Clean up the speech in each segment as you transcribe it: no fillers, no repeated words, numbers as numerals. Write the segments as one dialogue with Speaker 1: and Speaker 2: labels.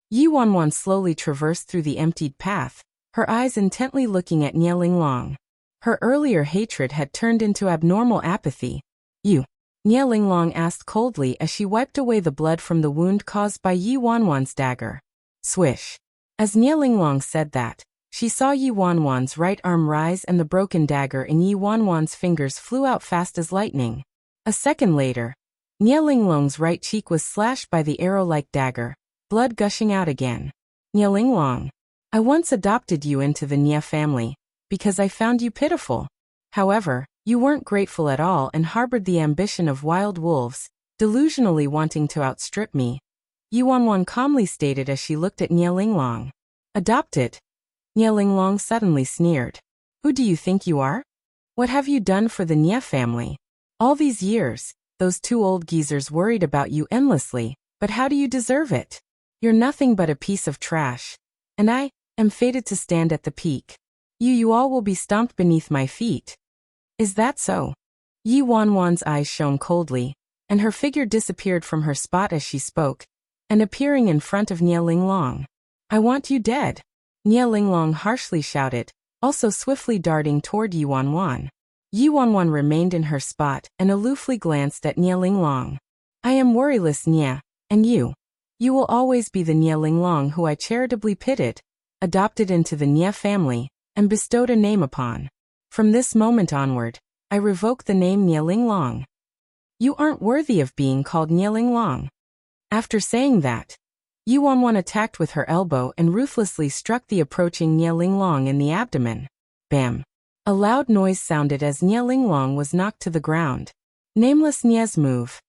Speaker 1: Yi Wanwan slowly traversed through the emptied path, her eyes intently looking at Nie Linglong. Her earlier hatred had turned into abnormal apathy. You? Nie Linglong asked coldly as she wiped away the blood from the wound caused by Yi Wanwan's dagger. Swish. As Nie Linglong said that, she saw Yi Wanwan's right arm rise and the broken dagger in Yi Wanwan's fingers flew out fast as lightning. A second later, Nie Linglong's right cheek was slashed by the arrow-like dagger, blood gushing out again. Nie Linglong, I once adopted you into the Nie family, because I found you pitiful. However, you weren't grateful at all and harbored the ambition of wild wolves, delusionally wanting to outstrip me. Yi Wanwan calmly stated as she looked at Nie Linglong. Adopt it. Nie Linglong suddenly sneered. Who do you think you are? What have you done for the Nie family? All these years, those two old geezers worried about you endlessly, but how do you deserve it? You're nothing but a piece of trash. And I am fated to stand at the peak. You all will be stomped beneath my feet. Is that so? Yi Wanwan's eyes shone coldly, and her figure disappeared from her spot as she spoke, and appearing in front of Nie Linglong. I want you dead. Nie Linglong harshly shouted, also swiftly darting toward Yi Wanwan. Yi Wanwan remained in her spot and aloofly glanced at Nie Linglong. I am worryless Nie, and you will always be the Nie Linglong who I charitably pitied, adopted into the Nie family, and bestowed a name upon. From this moment onward, I revoke the name Nie Linglong. You aren't worthy of being called Nie Linglong. After saying that, Yi Wanwan attacked with her elbow and ruthlessly struck the approaching Nie Linglong in the abdomen. Bam! A loud noise sounded as Nie Linglong was knocked to the ground. Nameless Nie's move.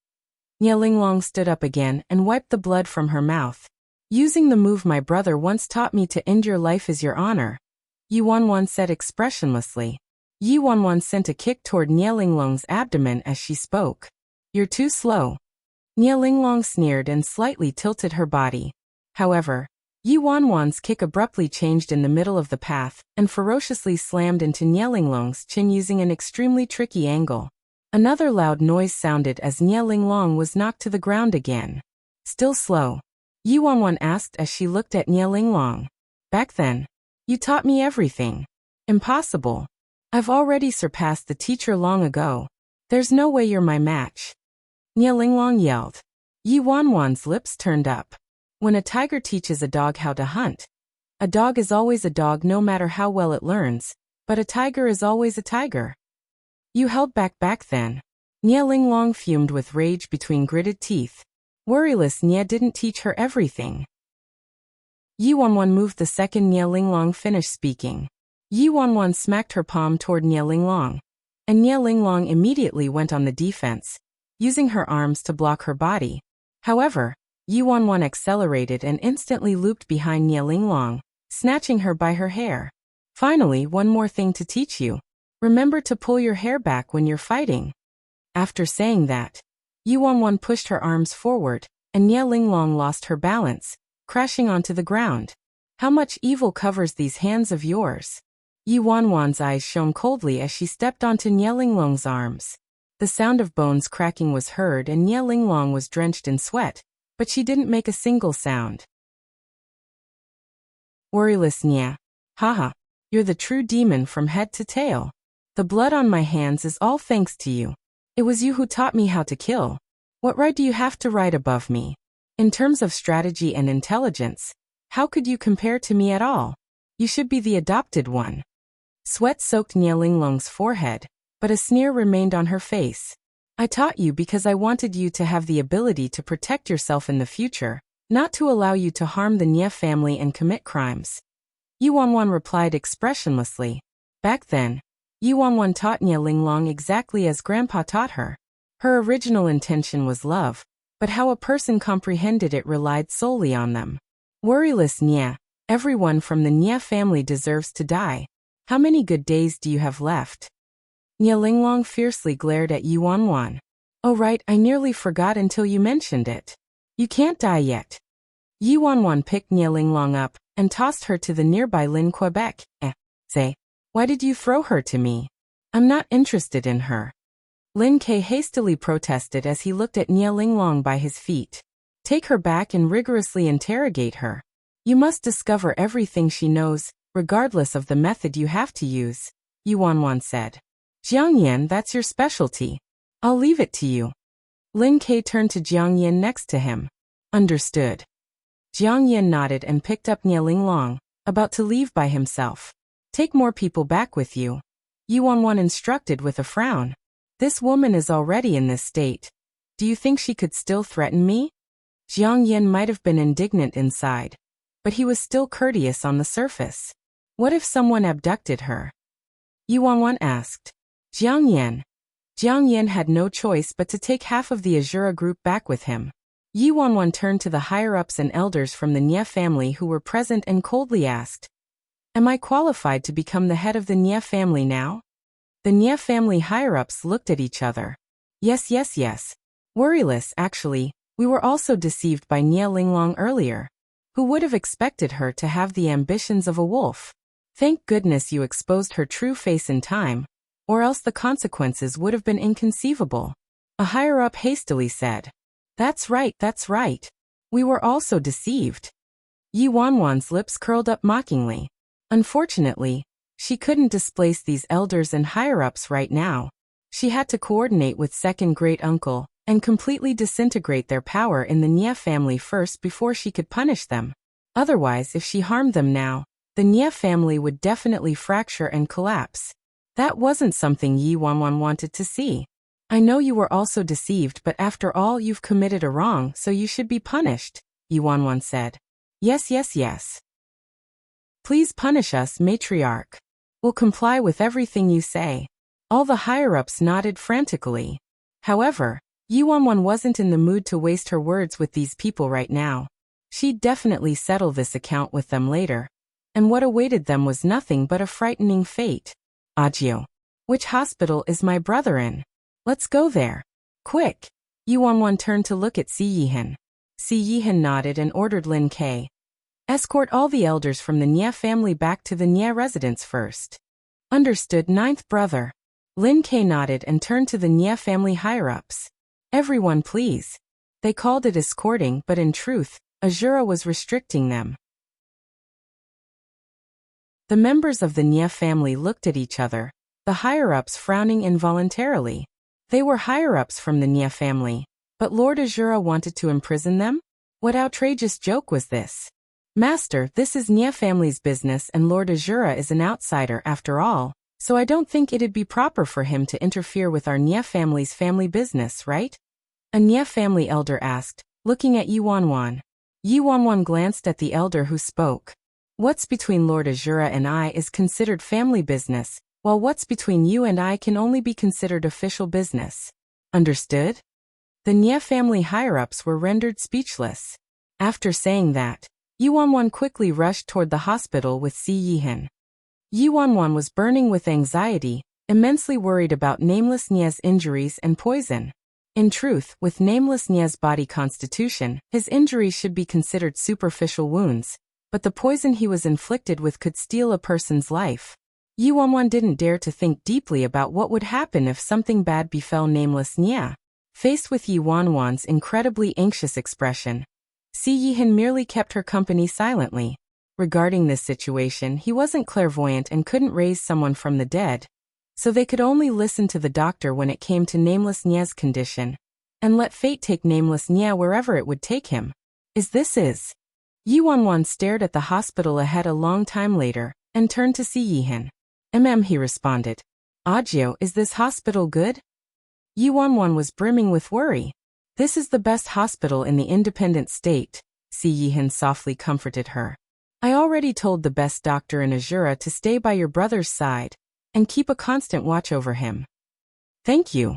Speaker 1: Nie Linglong stood up again and wiped the blood from her mouth. Using the move my brother once taught me to end your life is your honor, Yi Wanwan said expressionlessly. Yi Wanwan sent a kick toward Nie Linglong's abdomen as she spoke. You're too slow. Nie Linglong sneered and slightly tilted her body. However, Yi Wanwan's kick abruptly changed in the middle of the path and ferociously slammed into Nie Linglong's chin using an extremely tricky angle. Another loud noise sounded as Nie Linglong was knocked to the ground again. Still slow? Yi Wanwan asked as she looked at Nie Linglong. Back then, you taught me everything. Impossible. I've already surpassed the teacher long ago. There's no way you're my match. Nie Linglong yelled. Yi Wanwan's lips turned up. When a tiger teaches a dog how to hunt, a dog is always a dog no matter how well it learns, but a tiger is always a tiger. You held back then. Nie Linglong fumed with rage between gritted teeth. Worryless Nie didn't teach her everything. Yi Wanwan moved the second Nie Linglong finished speaking. Yi Wanwan smacked her palm toward Nie Linglong, and Nie Linglong immediately went on the defense, using her arms to block her body. However, Yi Wanwan accelerated and instantly looped behind Nie Linglong, snatching her by her hair. Finally, one more thing to teach you. Remember to pull your hair back when you're fighting. After saying that, Yi Wanwan pushed her arms forward, and Nie Linglong lost her balance, crashing onto the ground. How much evil covers these hands of yours? Yi Wanwan's eyes shone coldly as she stepped onto Nie Linglong's arms. The sound of bones cracking was heard and Nie Linglong was drenched in sweat, but she didn't make a single sound. Worryless Nie. Haha. You're the true demon from head to tail. The blood on my hands is all thanks to you. It was you who taught me how to kill. What right do you have to ride above me? In terms of strategy and intelligence, how could you compare to me at all? You should be the adopted one. Sweat soaked Nie Linglong's forehead, but a sneer remained on her face. I taught you because I wanted you to have the ability to protect yourself in the future, not to allow you to harm the Nie family and commit crimes. Yi Wanwan replied expressionlessly. Back then, Yi Wanwan taught Nie Linglong exactly as Grandpa taught her. Her original intention was love, but how a person comprehended it relied solely on them. Worryless Nie, everyone from the Nie family deserves to die. How many good days do you have left? Nie Linglong fiercely glared at Yi Wanwan. Oh right, I nearly forgot until you mentioned it. You can't die yet. Yi Wanwan picked Nie Linglong up and tossed her to the nearby Lin Quebec. Say, why did you throw her to me? I'm not interested in her. Lin Ke hastily protested as he looked at Nie Linglong by his feet. Take her back and rigorously interrogate her. You must discover everything she knows, regardless of the method you have to use, Yuanwan said. Jiang Yan, that's your specialty. I'll leave it to you. Lin Ke turned to Jiang Yan next to him. Understood. Jiang Yan nodded and picked up Nie Linglong, about to leave by himself. Take more people back with you, Yuanwan instructed with a frown. This woman is already in this state. Do you think she could still threaten me? Jiang Yan might have been indignant inside, but he was still courteous on the surface. What if someone abducted her? Yuanwan asked. Jiang Yan had no choice but to take half of the Azura group back with him. Yuanwan turned to the higher-ups and elders from the Nie family who were present and coldly asked, Am I qualified to become the head of the Nie family now? The Nie family higher-ups looked at each other. Yes. Worryless, actually, we were also deceived by Nie Linglong earlier. Who would have expected her to have the ambitions of a wolf? Thank goodness you exposed her true face in time, or else the consequences would have been inconceivable. A higher-up hastily said. That's right. We were also deceived. Yuanwan's lips curled up mockingly. Unfortunately, she couldn't displace these elders and higher-ups right now. She had to coordinate with second great-uncle and completely disintegrate their power in the Nie family first before she could punish them. Otherwise, if she harmed them now, the Nie family would definitely fracture and collapse. That wasn't something Yuanwan wanted to see. I know you were also deceived, but after all, you've committed a wrong, so you should be punished, Yuanwan said. Yes. Please punish us, matriarch. We'll comply with everything you say. All the higher-ups nodded frantically. However, Yuanwan wasn't in the mood to waste her words with these people right now. She'd definitely settle this account with them later. And what awaited them was nothing but a frightening fate. Agio. Which hospital is my brother in? Let's go there. Quick. Yuanwan turned to look at Si Yihan. Si Yihan nodded and ordered Lin Ke. Escort all the elders from the Nie family back to the Nie residence first. Understood, ninth brother. Lin Ke nodded and turned to the Nie family higher-ups. Everyone please. They called it escorting, but in truth, Azura was restricting them. The members of the Nie family looked at each other, the higher-ups frowning involuntarily. They were higher-ups from the Nie family, but Lord Azura wanted to imprison them? What outrageous joke was this? Master, this is Nie family's business and Lord Azura is an outsider after all, so I don't think it'd be proper for him to interfere with our Nie family's family business, right? A Nie family elder asked, looking at Yuanwan. Yuanwan glanced at the elder who spoke. What's between Lord Azura and I is considered family business, while what's between you and I can only be considered official business. Understood? The Nie family higher-ups were rendered speechless. After saying that, Yuanwan quickly rushed toward the hospital with Si Yihan. Yuanwan was burning with anxiety, immensely worried about Nameless Nie's injuries and poison. In truth, with Nameless Nie's body constitution, his injuries should be considered superficial wounds, but the poison he was inflicted with could steal a person's life. Yuanwan didn't dare to think deeply about what would happen if something bad befell Nameless Nie. Faced with Yuanwan's incredibly anxious expression, Si Yihan merely kept her company silently. Regarding this situation, he wasn't clairvoyant and couldn't raise someone from the dead, so they could only listen to the doctor when it came to Nameless Nie's condition, and let fate take Nameless Nie wherever it would take him. Yuanwan stared at the hospital ahead a long time later, and turned to Si Yihan. He responded. Agio, is this hospital good? Yuanwan was brimming with worry. This is the best hospital in the independent state, Si Yihan softly comforted her. I already told the best doctor in Azura to stay by your brother's side, and keep a constant watch over him. Thank you.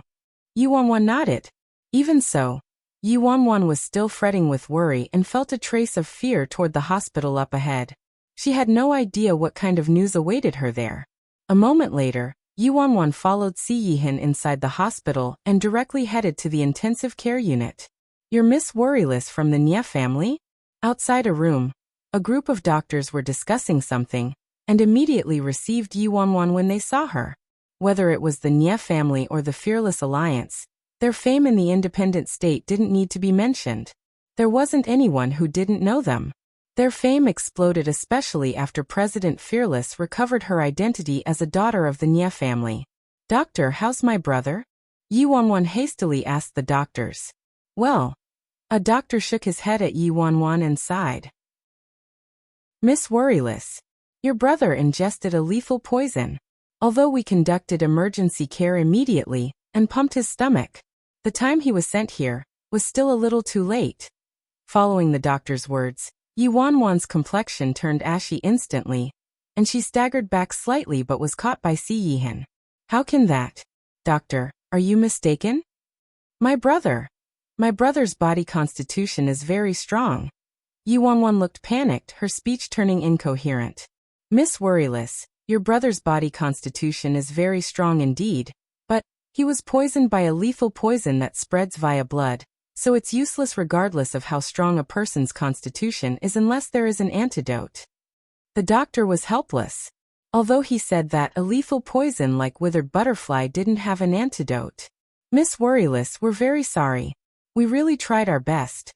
Speaker 1: Yuanwan nodded. Even so, Yuanwan was still fretting with worry and felt a trace of fear toward the hospital up ahead. She had no idea what kind of news awaited her there. A moment later, Yuanwan followed Si Yihan inside the hospital and directly headed to the intensive care unit. You're Miss Worryless from the Nie family? Outside a room, a group of doctors were discussing something, and immediately received Yuanwan when they saw her. Whether it was the Nie family or the Fearless Alliance, their fame in the independent state didn't need to be mentioned. There wasn't anyone who didn't know them. Their fame exploded especially after President Fearless recovered her identity as a daughter of the Nye family. "Doctor, how's my brother?" Yi Wanwan hastily asked the doctors. "Well." A doctor shook his head at Yi Wanwan and sighed. "Miss Worryless, your brother ingested a lethal poison. Although we conducted emergency care immediately and pumped his stomach, the time he was sent here was still a little too late." Following the doctor's words, Yi Wanwan's complexion turned ashy instantly, and she staggered back slightly but was caught by Si Yihan. "How can that? Doctor, are you mistaken?" My brother's body constitution is very strong." Yi Wanwan looked panicked, her speech turning incoherent. "Miss Worryless, your brother's body constitution is very strong indeed, but he was poisoned by a lethal poison that spreads via blood, so it's useless regardless of how strong a person's constitution is unless there is an antidote." The doctor was helpless. Although he said that a lethal poison like withered butterfly didn't have an antidote. "Miss Worryless, we're very sorry. We really tried our best."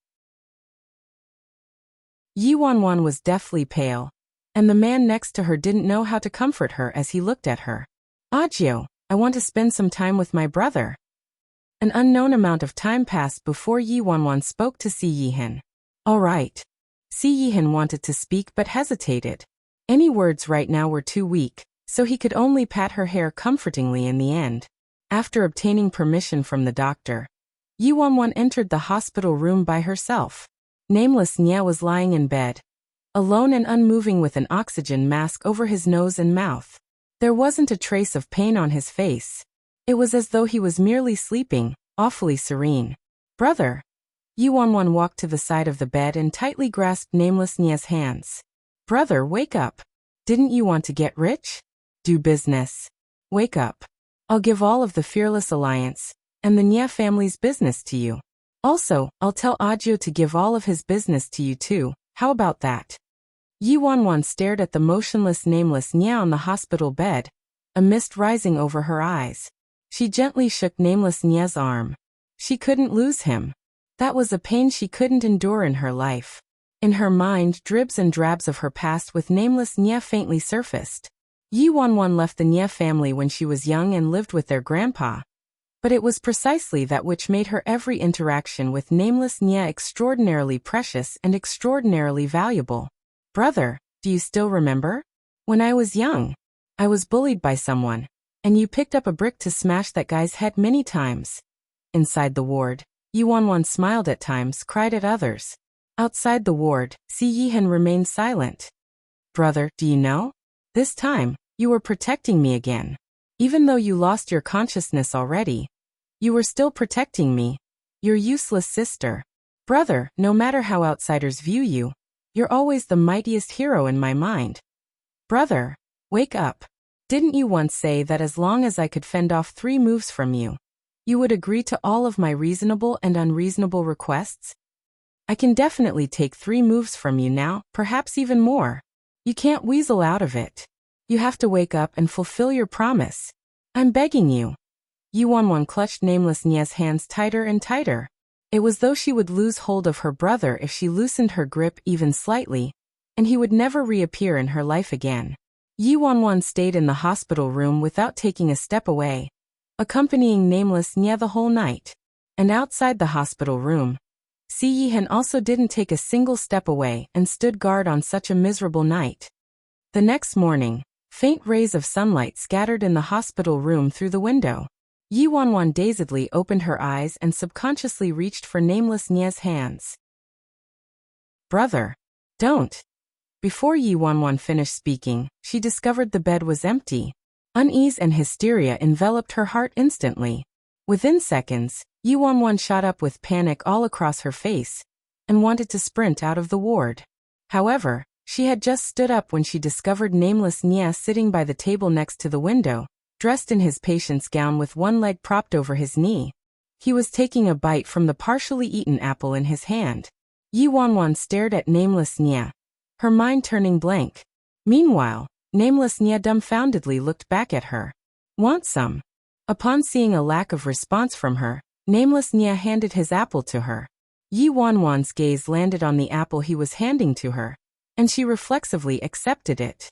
Speaker 1: Yi Wanwan was deathly pale, and the man next to her didn't know how to comfort her as he looked at her. "Ajio, I want to spend some time with my brother." An unknown amount of time passed before Yi Wanwan spoke to Si Yihan. "All right." Si Yihan wanted to speak but hesitated. Any words right now were too weak, so he could only pat her hair comfortingly in the end. After obtaining permission from the doctor, Yi Wanwan entered the hospital room by herself. Nameless Nye was lying in bed, alone and unmoving with an oxygen mask over his nose and mouth. There wasn't a trace of pain on his face. It was as though he was merely sleeping, awfully serene. "Brother." Yi Wanwan walked to the side of the bed and tightly grasped Nameless Nye's hands. "Brother, wake up. Didn't you want to get rich? Do business. Wake up. I'll give all of the Fearless Alliance and the Nye family's business to you. Also, I'll tell Ajio to give all of his business to you too. How about that?" Yi Wanwan stared at the motionless Nameless Nye on the hospital bed, a mist rising over her eyes. She gently shook Nameless Nye's arm. She couldn't lose him. That was a pain she couldn't endure in her life. In her mind, dribs and drabs of her past with Nameless Nye faintly surfaced. Yi Wanwan left the Nye family when she was young and lived with their grandpa. But it was precisely that which made her every interaction with Nameless Nye extraordinarily precious and extraordinarily valuable. "Brother, do you still remember? When I was young, I was bullied by someone, and you picked up a brick to smash that guy's head many times." Inside the ward, Yi Wanwan smiled at times, cried at others. Outside the ward, Si Yihan remained silent. "Brother, do you know? This time, you were protecting me again. Even though you lost your consciousness already, you were still protecting me, your useless sister. Brother, no matter how outsiders view you, you're always the mightiest hero in my mind. Brother, wake up. Didn't you once say that as long as I could fend off 3 moves from you, you would agree to all of my reasonable and unreasonable requests? I can definitely take 3 moves from you now, perhaps even more. You can't weasel out of it. You have to wake up and fulfill your promise. I'm begging you." Yi Wanwan clutched Nameless Nye's hands tighter and tighter. It was though she would lose hold of her brother if she loosened her grip even slightly, and he would never reappear in her life again. Yi Wanwan stayed in the hospital room without taking a step away, accompanying Nameless Nye the whole night. And outside the hospital room, Si Yihan also didn't take a single step away and stood guard on such a miserable night. The next morning, faint rays of sunlight scattered in the hospital room through the window. Yi Wanwan dazedly opened her eyes and subconsciously reached for Nameless Nye's hands. "Brother, don't." Before Yi Wanwan finished speaking, she discovered the bed was empty. Unease and hysteria enveloped her heart instantly. Within seconds, Yi Wanwan shot up with panic all across her face and wanted to sprint out of the ward. However, she had just stood up when she discovered Nameless Nye sitting by the table next to the window, dressed in his patient's gown with one leg propped over his knee. He was taking a bite from the partially eaten apple in his hand. Yi Wanwan stared at Nameless Nye, her mind turning blank. Meanwhile, Nameless Nye dumbfoundedly looked back at her. "Want some?" Upon seeing a lack of response from her, Nameless Nye handed his apple to her. Yi Wanwan's gaze landed on the apple he was handing to her, and she reflexively accepted it.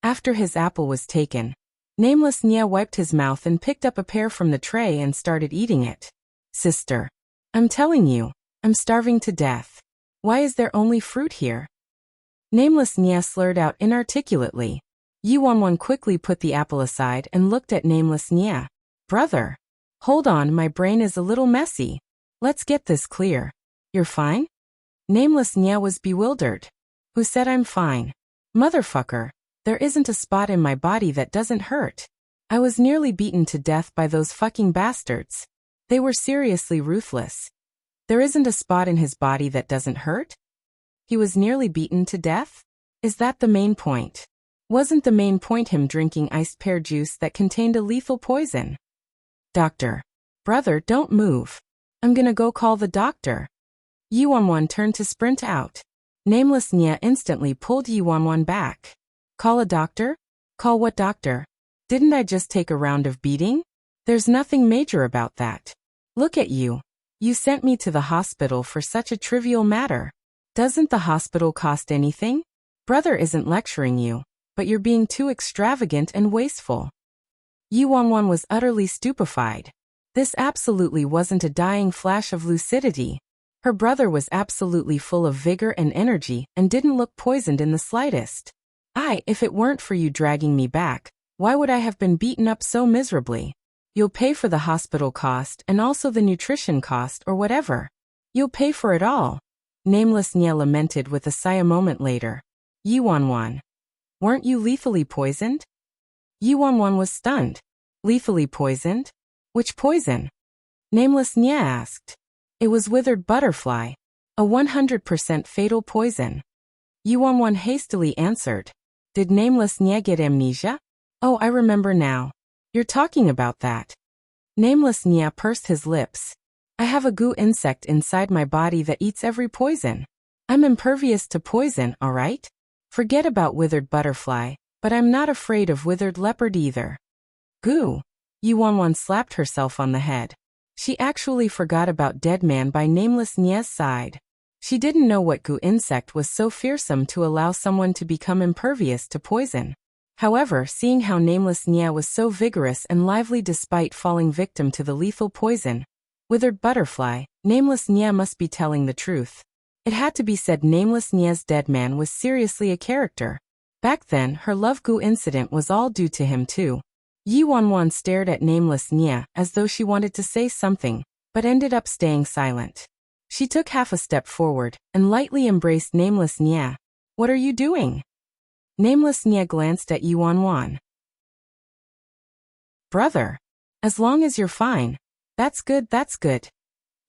Speaker 1: After his apple was taken, Nameless Nya wiped his mouth and picked up a pear from the tray and started eating it. Sister, I'm telling you, I'm starving to death. Why is there only fruit here? Nameless Nya slurred out inarticulately. Yuanwan quickly put the apple aside and looked at Nameless Nya. Brother. Hold on, my brain is a little messy. Let's get this clear. You're fine? Nameless Nya was bewildered. Who said I'm fine? Motherfucker. There isn't a spot in my body that doesn't hurt. I was nearly beaten to death by those fucking bastards. They were seriously ruthless. There isn't a spot in his body that doesn't hurt? He was nearly beaten to death? Is that the main point? Wasn't the main point him drinking iced pear juice that contained a lethal poison? Doctor. Brother, don't move. I'm gonna go call the doctor. Yuanwan turned to sprint out. Nameless Nya instantly pulled Yuanwan back. Call a doctor? Call what doctor? Didn't I just take a round of beating? There's nothing major about that. Look at you. You sent me to the hospital for such a trivial matter. Doesn't the hospital cost anything? Brother isn't lecturing you, but you're being too extravagant and wasteful. Yuanwan was utterly stupefied. This absolutely wasn't a dying flash of lucidity. Her brother was absolutely full of vigor and energy and didn't look poisoned in the slightest. If it weren't for you dragging me back, why would I have been beaten up so miserably? You'll pay for the hospital cost and also the nutrition cost or whatever. You'll pay for it all. Nameless Nya lamented with a sigh a moment later. Yuanwan. Weren't you lethally poisoned? Yuanwan was stunned. Lethally poisoned? Which poison? Nameless Nya asked. It was withered butterfly. A 100% fatal poison. Yuanwan hastily answered. Did Nameless Nya get amnesia? Oh, I remember now. You're talking about that. Nameless Nya pursed his lips. I have a goo insect inside my body that eats every poison. I'm impervious to poison, alright? Forget about withered butterfly, but I'm not afraid of withered leopard either. Goo. Yuanwan slapped herself on the head. She actually forgot about Dead Man by Nameless Nya's side. She didn't know what goo insect was so fearsome to allow someone to become impervious to poison. However, seeing how Nameless Nya was so vigorous and lively despite falling victim to the lethal poison, withered butterfly, Nameless Nya must be telling the truth. It had to be said Nameless Nya's Dead Man was seriously a character. Back then, her love goo incident was all due to him too. Yuanwan stared at Nameless Nya as though she wanted to say something, but ended up staying silent. She took half a step forward and lightly embraced Nameless Nya. What are you doing? Nameless Nya glanced at Yuanwan. Brother. As long as you're fine. That's good, that's good.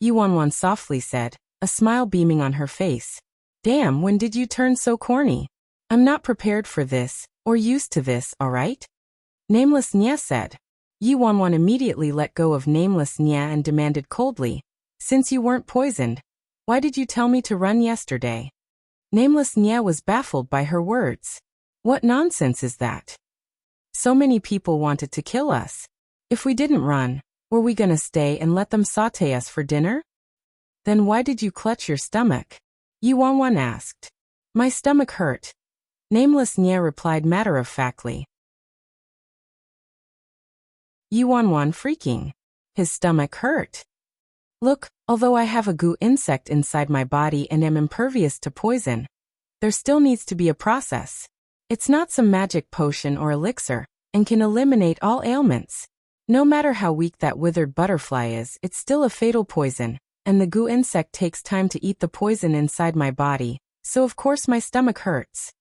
Speaker 1: Yuanwan softly said, a smile beaming on her face. Damn, when did you turn so corny? I'm not prepared for this, or used to this, alright? Nameless Nya said. Yuanwan immediately let go of Nameless Nya and demanded coldly. Since you weren't poisoned, why did you tell me to run yesterday? Nameless Nya was baffled by her words. What nonsense is that? So many people wanted to kill us. If we didn't run, were we gonna stay and let them saute us for dinner? Then why did you clutch your stomach? Yuanwan asked. My stomach hurt. Nameless Nya replied matter-of-factly. Yuanwan freaking. His stomach hurt. Look, although I have a goo insect inside my body and am impervious to poison, there still needs to be a process. It's not some magic potion or elixir, and can eliminate all ailments. No matter how weak that withered butterfly is, it's still a fatal poison, and the goo insect takes time to eat the poison inside my body, so of course my stomach hurts.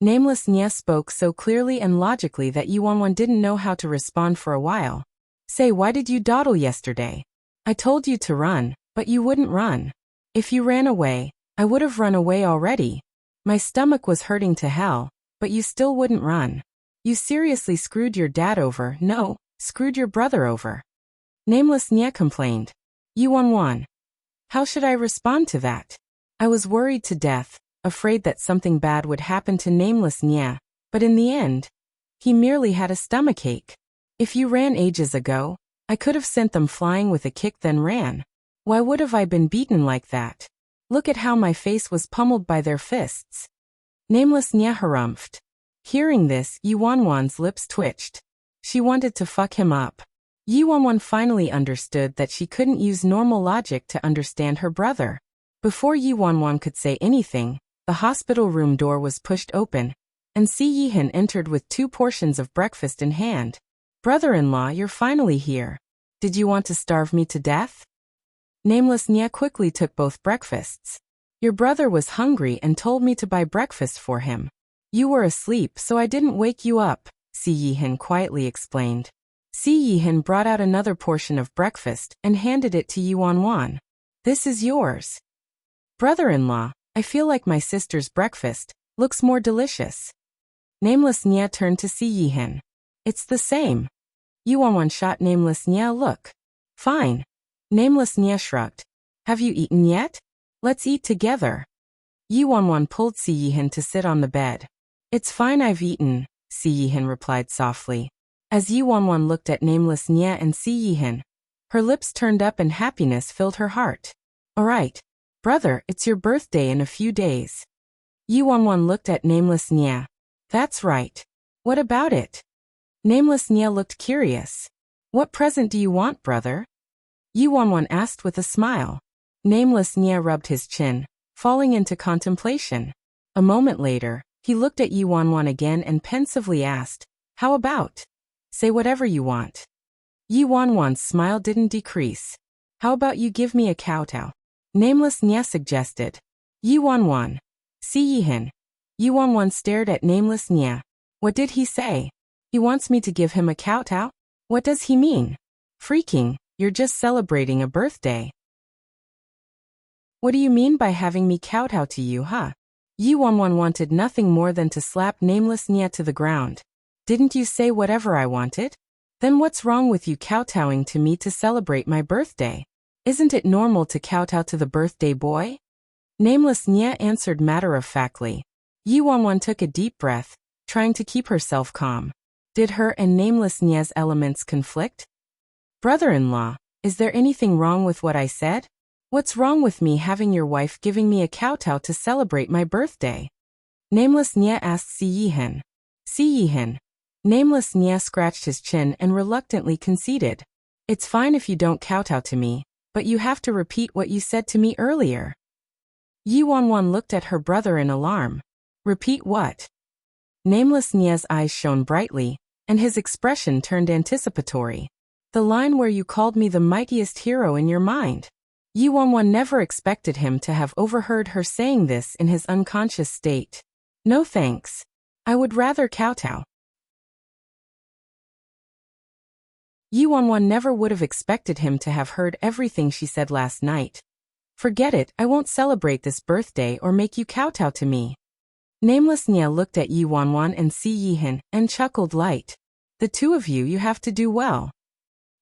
Speaker 1: Nameless Nya spoke so clearly and logically that Yuanwan didn't know how to respond for a while. Say, why did you dawdle yesterday? I told you to run, but you wouldn't run. If you ran away, I would have run away already. My stomach was hurting to hell, but you still wouldn't run. You seriously screwed your dad over, no, screwed your brother over. Nameless Nya complained. Yuanwan. How should I respond to that? I was worried to death, afraid that something bad would happen to Nameless Nya, but in the end, he merely had a stomachache. If you ran ages ago, I could have sent them flying with a kick then ran. Why would have I been beaten like that? Look at how my face was pummeled by their fists. Nameless Nya harumphed. Hearing this, Yi Wanwan's lips twitched. She wanted to fuck him up. Yi Wanwan finally understood that she couldn't use normal logic to understand her brother. Before Yi Wanwan could say anything, the hospital room door was pushed open, and Si Yihan entered with 2 portions of breakfast in hand. Brother-in-law, you're finally here. Did you want to starve me to death? Nameless Nya quickly took both breakfasts. Your brother was hungry and told me to buy breakfast for him. You were asleep, so I didn't wake you up, Si Yihan quietly explained. Si Yihan brought out another portion of breakfast and handed it to Yi Wanwan. This is yours. Brother-in-law, I feel like my sister's breakfast looks more delicious. Nameless Nya turned to Si Yihan. It's the same. Yi Wanwan shot Nameless Nya a look. Fine. Nameless Nya shrugged. Have you eaten yet? Let's eat together. Yi Wanwan pulled Si Yihan to sit on the bed. It's fine, I've eaten, Si Yihan replied softly. As Yi Wanwan looked at Nameless Nya and Si Yihan, her lips turned up and happiness filled her heart. Alright. Brother, it's your birthday in a few days. Yi Wanwan looked at Nameless Nya. That's right. What about it? Nameless Nya looked curious. What present do you want, brother? Yi Wanwan asked with a smile. Nameless Nya rubbed his chin, falling into contemplation. A moment later, he looked at Yi Wanwan again and pensively asked, How about? Say whatever you want. Yi Wanwan's smile didn't decrease. How about you give me a kowtow? Nameless Nya suggested. Yi Wanwan. Si Yihan. Yi Wanwan stared at Nameless Nya. What did he say? He wants me to give him a kowtow? What does he mean? Freaking, you're just celebrating a birthday. What do you mean by having me kowtow to you, huh? Yi Wanwan wanted nothing more than to slap Nameless Nya to the ground. Didn't you say whatever I wanted? Then what's wrong with you kowtowing to me to celebrate my birthday? Isn't it normal to kowtow to the birthday boy? Nameless Nya answered matter-of-factly. Yi Wanwan took a deep breath, trying to keep herself calm. Did her and Nameless Nya's elements conflict? Brother-in-law, is there anything wrong with what I said? What's wrong with me having your wife giving me a kowtow to celebrate my birthday? Nameless Nya asked Si Yihan. Si Yihan. Nameless Nya scratched his chin and reluctantly conceded. It's fine if you don't kowtow to me, but you have to repeat what you said to me earlier. Yi Wanwan looked at her brother in alarm. Repeat what? Nameless Nya's eyes shone brightly, and his expression turned anticipatory. The line where you called me the mightiest hero in your mind. Yi Wanwan never expected him to have overheard her saying this in his unconscious state. No thanks. I would rather kowtow. Yi Wanwan never would have expected him to have heard everything she said last night. Forget it, I won't celebrate this birthday or make you kowtow to me. Nameless Nya looked at Yi Wanwan and Si Yihan and chuckled light. The two of you have to do well.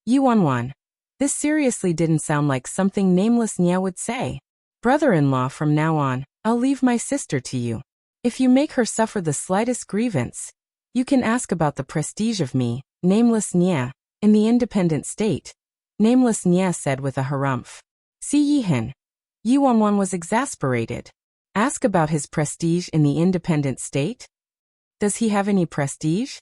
Speaker 1: Yi Wanwan. This seriously didn't sound like something Nameless Nya would say. Brother-in-law, from now on, I'll leave my sister to you. If you make her suffer the slightest grievance, you can ask about the prestige of me, Nameless Nya, in the independent state. Nameless Nya said with a harumph. Si Yihan. Yi Wanwan was exasperated. Ask about his prestige in the independent state? Does he have any prestige?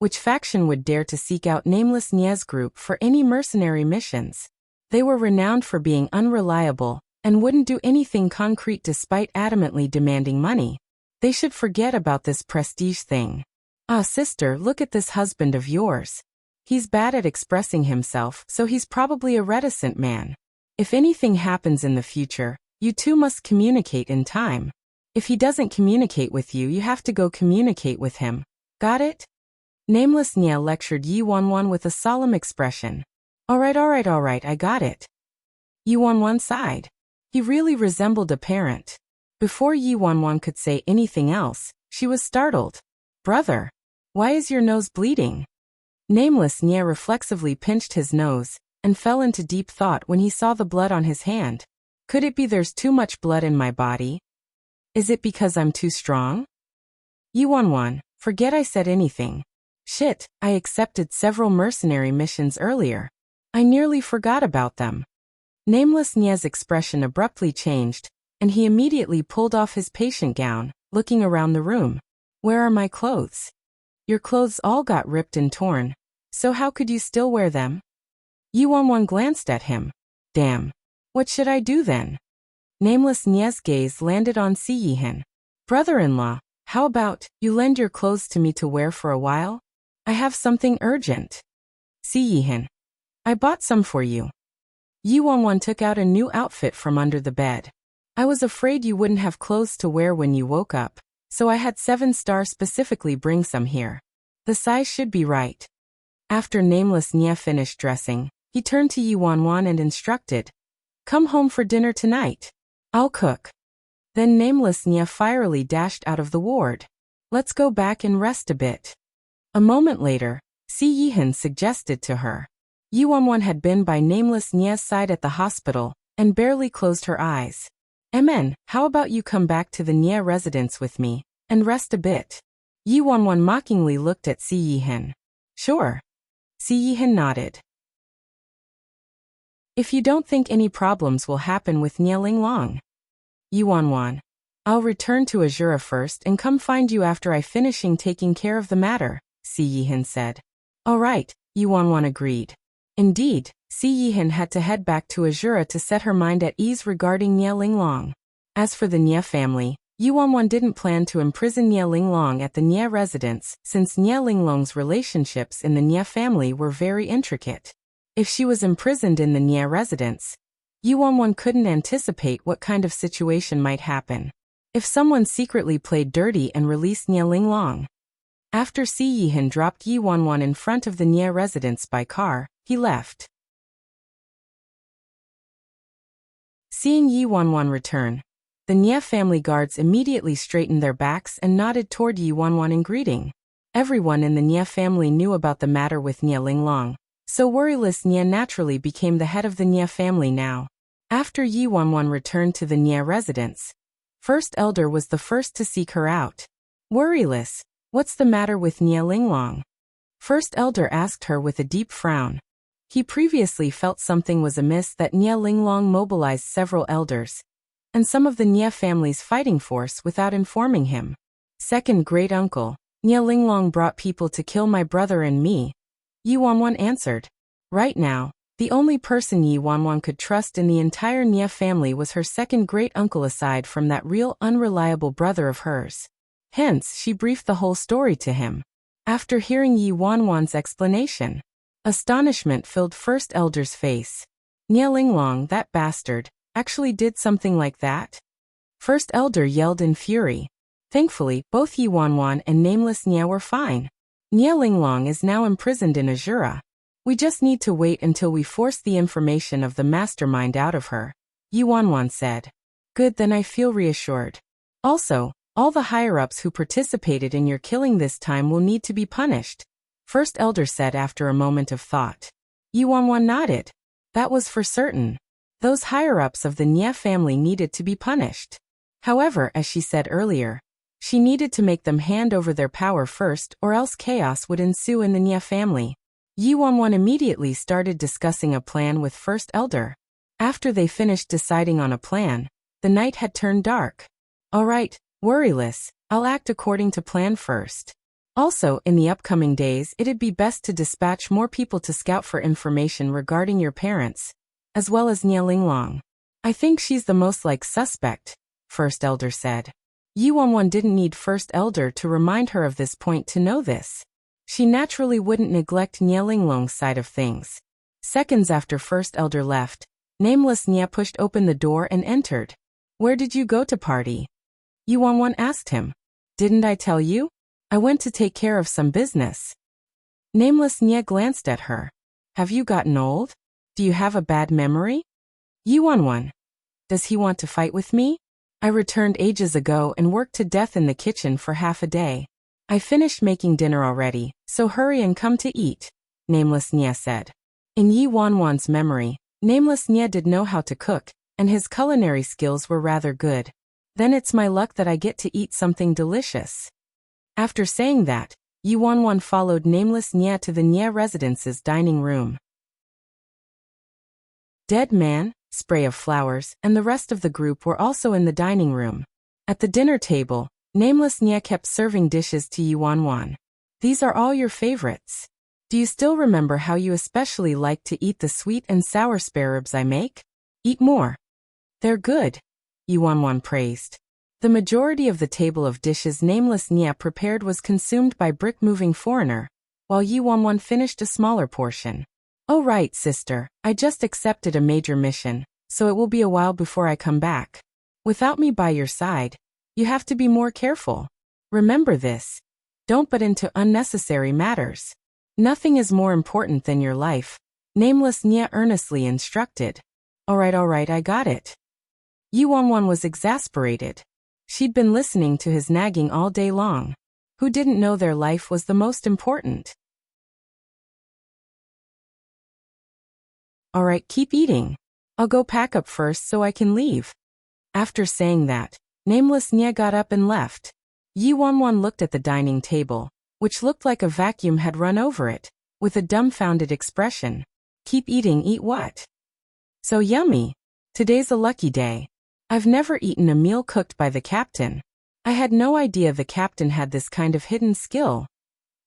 Speaker 1: Which faction would dare to seek out Nameless Nya's group for any mercenary missions? They were renowned for being unreliable and wouldn't do anything concrete despite adamantly demanding money. They should forget about this prestige thing. Ah, sister, look at this husband of yours. He's bad at expressing himself, so he's probably a reticent man. If anything happens in the future, you two must communicate in time. If he doesn't communicate with you, you have to go communicate with him. Got it? Nameless Nya lectured Yi Wanwan with a solemn expression. Alright, I got it. Yi Wanwan sighed. He really resembled a parent. Before Yi Wanwan could say anything else, she was startled. Brother, why is your nose bleeding? Nameless Nya reflexively pinched his nose and fell into deep thought when he saw the blood on his hand. Could it be there's too much blood in my body? Is it because I'm too strong? Yi Wanwan, forget I said anything. Shit, I accepted several mercenary missions earlier. I nearly forgot about them. Nameless Nya's expression abruptly changed, and he immediately pulled off his patient gown, looking around the room. Where are my clothes? Your clothes all got ripped and torn. So how could you still wear them? Yuanwan glanced at him. Damn. What should I do then? Nameless Nia's gaze landed on Si Yihan. Brother-in-law, how about you lend your clothes to me to wear for a while? I have something urgent. Si Yihan. I bought some for you. Yuanwan took out a new outfit from under the bed. I was afraid you wouldn't have clothes to wear when you woke up, so I had 7 Star specifically bring some here. The size should be right. After Nameless Nia finished dressing, he turned to Yuanwan and instructed, come home for dinner tonight. I'll cook. Then Nameless Nia fierily dashed out of the ward. Let's go back and rest a bit. A moment later, Si Yihan suggested to her. Yuanwan had been by Nameless Nia's side at the hospital, and barely closed her eyes. Mn, how about you come back to the Nia residence with me, and rest a bit? Yuanwan mockingly looked at Si Yihan. Sure. Si Yihan nodded. If you don't think any problems will happen with Nia Linglong. Yuanwan. I'll return to Azura first and come find you after I finishing taking care of the matter, Si Yihan said. All right, Yuanwan agreed. Indeed, Si Yihan had to head back to Azura to set her mind at ease regarding Nia Linglong. As for the Nia family, Yuanwan didn't plan to imprison Nia Linglong at the Nia residence since Nia Linglong's relationships in the Nia family were very intricate. If she was imprisoned in the Nia residence, Yuanwan couldn't anticipate what kind of situation might happen. If someone secretly played dirty and released Nia Linglong. After Si Yihan dropped Yuanwan in front of the Nia residence by car, he left. Seeing Yuanwan return, the Nia family guards immediately straightened their backs and nodded toward Yuanwan in greeting. Everyone in the Nia family knew about the matter with Nia Linglong, so worryless Nia naturally became the head of the Nia family now. After Yuanwan returned to the Nia residence, First Elder was the first to seek her out. Worryless, what's the matter with Nia Linglong? First Elder asked her with a deep frown. He previously felt something was amiss that Nia Linglong mobilized several elders and some of the Nia family's fighting force without informing him. Second great uncle, Nia Linglong brought people to kill my brother and me. Yuanwan answered. Right now, the only person Yuanwan could trust in the entire Nia family was her second great uncle aside from that real unreliable brother of hers. Hence, she briefed the whole story to him. After hearing Yuanwan's explanation, astonishment filled First Elder's face. Nia Linglong, that bastard, actually did something like that? First Elder yelled in fury. Thankfully, both Yuanwan and Nameless Nia were fine. Nia Linglong is now imprisoned in Azura. We just need to wait until we force the information of the mastermind out of her, Yuanwan said. Good, then I feel reassured. Also, all the higher-ups who participated in your killing this time will need to be punished, First Elder said after a moment of thought. Yuanwan nodded. That was for certain. Those higher-ups of the Nia family needed to be punished. However, as she said earlier, she needed to make them hand over their power first or else chaos would ensue in the Nia family. Yuanwan immediately started discussing a plan with First Elder. After they finished deciding on a plan, the night had turned dark. All right, worryless, I'll act according to plan first. Also, in the upcoming days it'd be best to dispatch more people to scout for information regarding your parents, as well as Nia Linglong. I think she's the most like suspect, First Elder said. Yuanwan didn't need First Elder to remind her of this point to know this. She naturally wouldn't neglect Nia Linglong's side of things. Seconds after First Elder left, Nameless Nia pushed open the door and entered. Where did you go to party? Yuanwan asked him. Didn't I tell you? I went to take care of some business. Nameless Nia glanced at her. Have you gotten old? Do you have a bad memory? Yuanwan. Does he want to fight with me? I returned ages ago and worked to death in the kitchen for half a day. I finished making dinner already, so hurry and come to eat, Nameless Nia said. In Yuanwan's memory, Nameless Nia did know how to cook, and his culinary skills were rather good. Then it's my luck that I get to eat something delicious. After saying that, Yuanwan followed Nameless Nia to the Nia residence's dining room. Dead man, Spray of Flowers, and the rest of the group were also in the dining room. At the dinner table, nameless Nya kept serving dishes to Yuanwan. These are all your favorites. Do you still remember how you especially like to eat the sweet and sour spare ribs I make? Eat more. They're good, Yuanwan praised. The majority of the table of dishes nameless Nya prepared was consumed by brick-moving foreigner, while Yuanwan finished a smaller portion. Oh right, sister, I just accepted a major mission, so it will be a while before I come back. Without me by your side, you have to be more careful. Remember this. Don't butt into unnecessary matters. Nothing is more important than your life, nameless Nya earnestly instructed. Alright, I got it. Yuanwan was exasperated. She'd been listening to his nagging all day long. Who didn't know their life was the most important? Alright, keep eating. I'll go pack up first so I can leave. After saying that, nameless Nya got up and left. Yuanwan looked at the dining table, which looked like a vacuum had run over it, with a dumbfounded expression. Keep eating, eat what? So yummy. Today's a lucky day. I've never eaten a meal cooked by the captain. I had no idea the captain had this kind of hidden skill.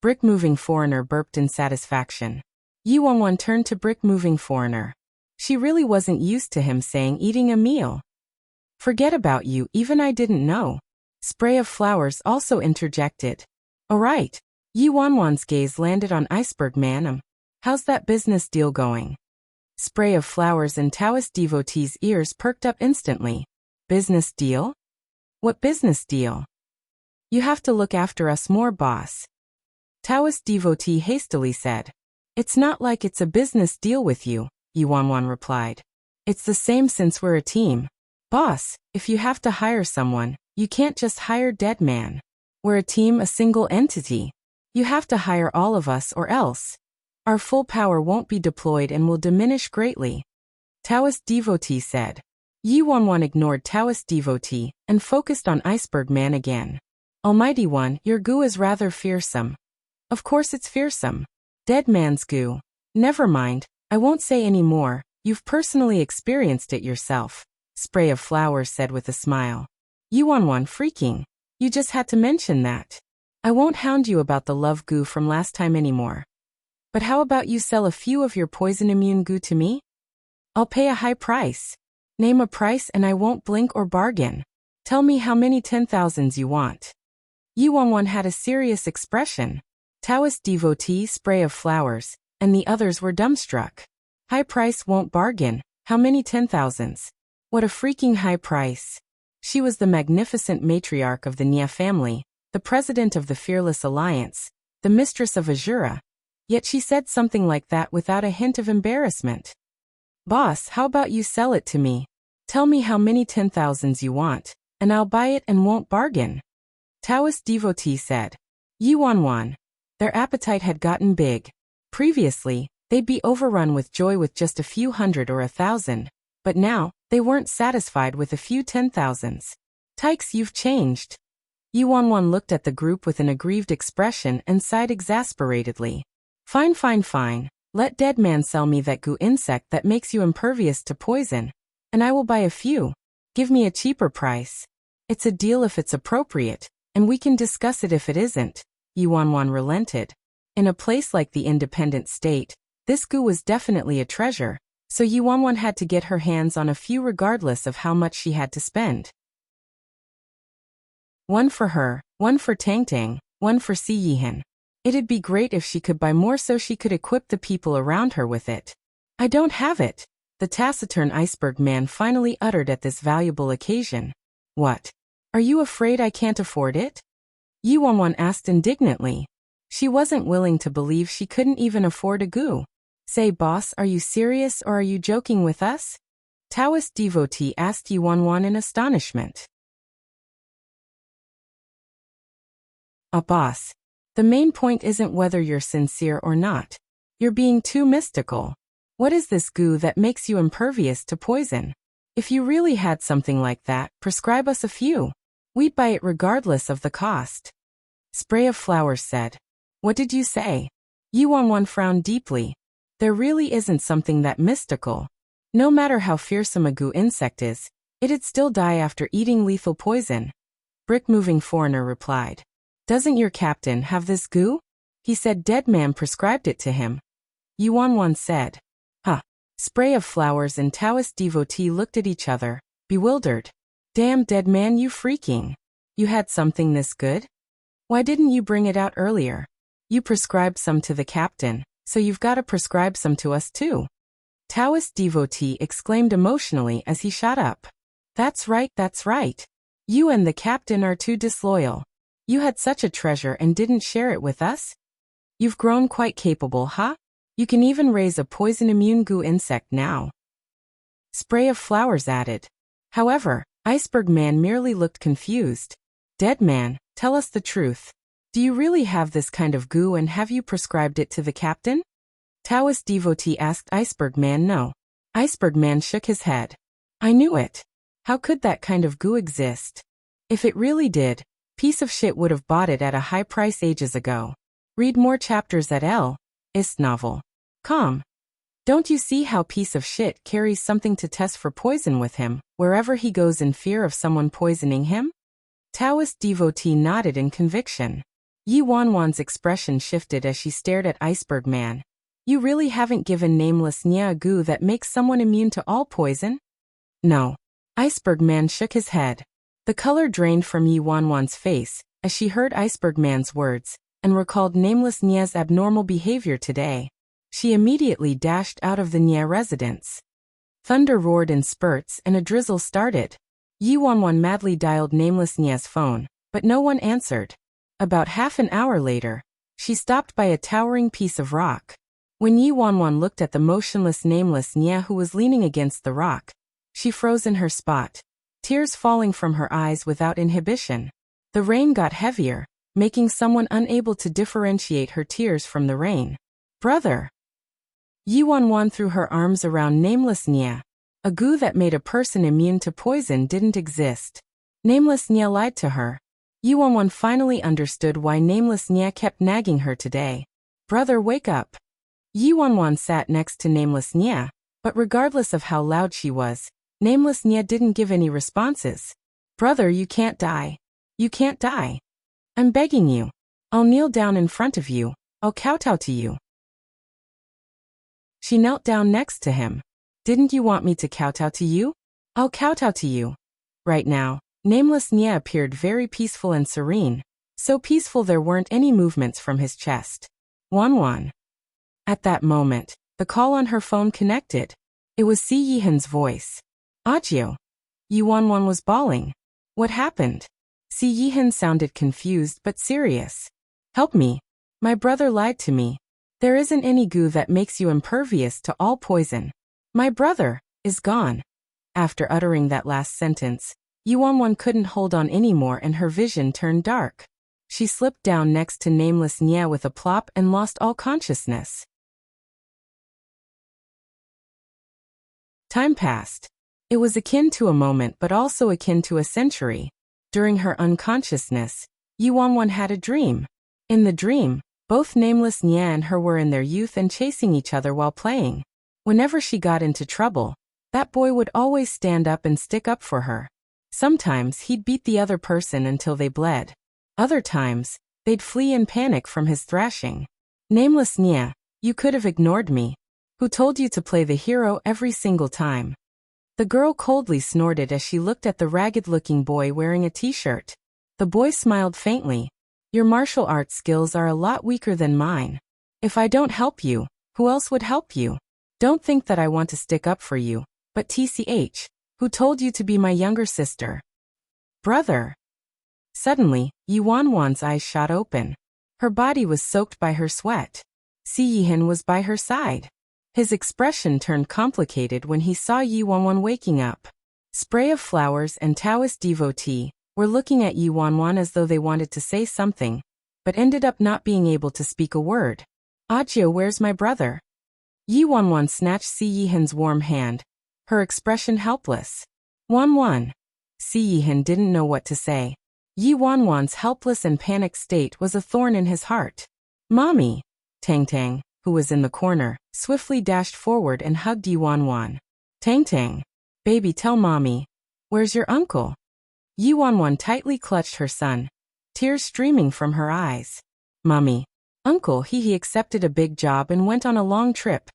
Speaker 1: Brick-moving foreigner burped in satisfaction. Yuanwan turned to brick-moving foreigner. She really wasn't used to him saying eating a meal. Forget about you, even I didn't know. Spray of Flowers also interjected. Alright. Yuanwan's gaze landed on Iceberg Man. How's that business deal going? Spray of Flowers and Taoist devotee's ears perked up instantly. Business deal? What business deal? You have to look after us more, boss. Taoist devotee hastily said. It's not like it's a business deal with you, Yuanwan replied. It's the same since we're a team. Boss, if you have to hire someone, you can't just hire dead man. We're a team, a single entity. You have to hire all of us or else our full power won't be deployed and will diminish greatly. Taoist devotee said. Yuanwan ignored Taoist devotee and focused on Iceberg Man again. Almighty One, your goo is rather fearsome. Of course it's fearsome. Dead man's goo. Never mind, I won't say any more, you've personally experienced it yourself, Spray of Flowers said with a smile. Yuanwan freaking. You just had to mention that. I won't hound you about the love goo from last time anymore. But how about you sell a few of your poison-immune goo to me? I'll pay a high price. Name a price and I won't blink or bargain. Tell me how many 10,000s you want. Yuanwan had a serious expression. Taoist devotee, Spray of Flowers, and the others were dumbstruck. High price, won't bargain. How many 10,000s? What a freaking high price. She was the magnificent matriarch of the Nya family, the president of the Fearless Alliance, the mistress of Azura. Yet she said something like that without a hint of embarrassment. Boss, how about you sell it to me? Tell me how many 10,000s you want, and I'll buy it and won't bargain. Taoist devotee said. Yuanwan. Their appetite had gotten big. Previously, they'd be overrun with joy with just a few hundred or 1,000, but now, they weren't satisfied with a few 10,000s. Tykes, you've changed. Yuanwan looked at the group with an aggrieved expression and sighed exasperatedly. Fine. Let dead man sell me that goo insect that makes you impervious to poison, and I will buy a few. Give me a cheaper price. It's a deal if it's appropriate, and we can discuss it if it isn't. Yuanwan relented. In a place like the independent state, this goo was definitely a treasure, so Yuanwan had to get her hands on a few regardless of how much she had to spend. One for her, one for Tangtang, one for Si Yihan. It'd be great if she could buy more so she could equip the people around her with it. I don't have it, the taciturn Iceberg Man finally uttered at this valuable occasion. What? Are you afraid I can't afford it? Yuanwan asked indignantly. She wasn't willing to believe she couldn't even afford a goo. Say, boss, are you serious or are you joking with us? Taoist devotee asked Yuanwan in astonishment. Boss. The main point isn't whether you're sincere or not. You're being too mystical. What is this goo that makes you impervious to poison? If you really had something like that, prescribe us a few. We'd buy it regardless of the cost. Spray of Flowers said. What did you say? Yuanwan frowned deeply. There really isn't something that mystical. No matter how fearsome a goo insect is, it'd still die after eating lethal poison. Brick-moving foreigner replied. Doesn't your captain have this goo? He said dead man prescribed it to him. Yuan said. Huh. Spray of Flowers and Taoist devotee looked at each other, bewildered. Damn dead man, you freaking. You had something this good? Why didn't you bring it out earlier? You prescribed some to the captain, so you've got to prescribe some to us too. Taoist devotee exclaimed emotionally as he shot up. That's right, that's right. You and the captain are too disloyal. You had such a treasure and didn't share it with us? You've grown quite capable, huh? You can even raise a poison-immune goo insect now. Spray of Flowers added. However, Iceberg Man merely looked confused. Dead man, tell us the truth. Do you really have this kind of goo and have you prescribed it to the captain? Taoist devotee asked Iceberg Man no. Iceberg Man shook his head. I knew it. How could that kind of goo exist? If it really did, piece of shit would have bought it at a high price ages ago. Read more chapters at Ist novel. Com. Don't you see how piece of shit carries something to test for poison with him, wherever he goes in fear of someone poisoning him? Taoist devotee nodded in conviction. Yuan's expression shifted as she stared at Iceberg Man. You really haven't given Nameless Nya a goo that makes someone immune to all poison? No. Iceberg Man shook his head. The color drained from Yuan's face as she heard Iceberg Man's words and recalled Nameless Nya's abnormal behavior today. She immediately dashed out of the Nya residence. Thunder roared in spurts and a drizzle started. Yuan madly dialed Nameless Nya's phone, but no one answered. About half an hour later, she stopped by a towering piece of rock. When Yuan looked at the motionless Nameless Nya who was leaning against the rock, she froze in her spot, tears falling from her eyes without inhibition. The rain got heavier, making someone unable to differentiate her tears from the rain. Brother! Yuan threw her arms around Nameless Nya. A goo that made a person immune to poison didn't exist. Nameless Nya lied to her. Yuan finally understood why Nameless Nya kept nagging her today. Brother, wake up. Yuan sat next to Nameless Nya, but regardless of how loud she was, Nameless Nya didn't give any responses. Brother, you can't die. You can't die. I'm begging you. I'll kneel down in front of you. I'll kowtow to you. She knelt down next to him. Didn't you want me to kowtow to you? I'll kowtow to you. Right now, Nameless Nya appeared very peaceful and serene, so peaceful there weren't any movements from his chest. Wan. At that moment, the call on her phone connected. It was Si Yihan's voice. Audio. Yuan was bawling. What happened? Si Yihan sounded confused but serious. Help me. My brother lied to me. There isn't any goo that makes you impervious to all poison. My brother is gone. After uttering that last sentence, Yuan couldn't hold on anymore and her vision turned dark. She slipped down next to Nameless Nya with a plop and lost all consciousness. Time passed. It was akin to a moment but also akin to a century. During her unconsciousness, Yuan had a dream. In the dream, both Nameless Nya and her were in their youth and chasing each other while playing. Whenever she got into trouble, that boy would always stand up and stick up for her. Sometimes he'd beat the other person until they bled. Other times, they'd flee in panic from his thrashing. Nameless Nya, you could have ignored me. Who told you to play the hero every single time? The girl coldly snorted as she looked at the ragged-looking boy wearing a t-shirt. The boy smiled faintly. Your martial arts skills are a lot weaker than mine. If I don't help you, who else would help you? Don't think that I want to stick up for you, but TCH, who told you to be my younger sister? Brother. Suddenly, Yuan's eyes shot open. Her body was soaked by her sweat. Si Yihan was by her side. His expression turned complicated when he saw Yuan waking up. Spray of Flowers and Taoist devotee were looking at Yuan as though they wanted to say something, but ended up not being able to speak a word. Audio, where's my brother? Yuan snatched Si Yihan's warm hand, her expression helpless. Wan. Si Yihan didn't know what to say. Yuan's helpless and panicked state was a thorn in his heart. Mommy! Tang, who was in the corner, swiftly dashed forward and hugged Yuan. Tang Tang. Baby, tell mommy. Where's your uncle? Yi Wanwan tightly clutched her son, tears streaming from her eyes. Mommy. Uncle, he accepted a big job and went on a long trip.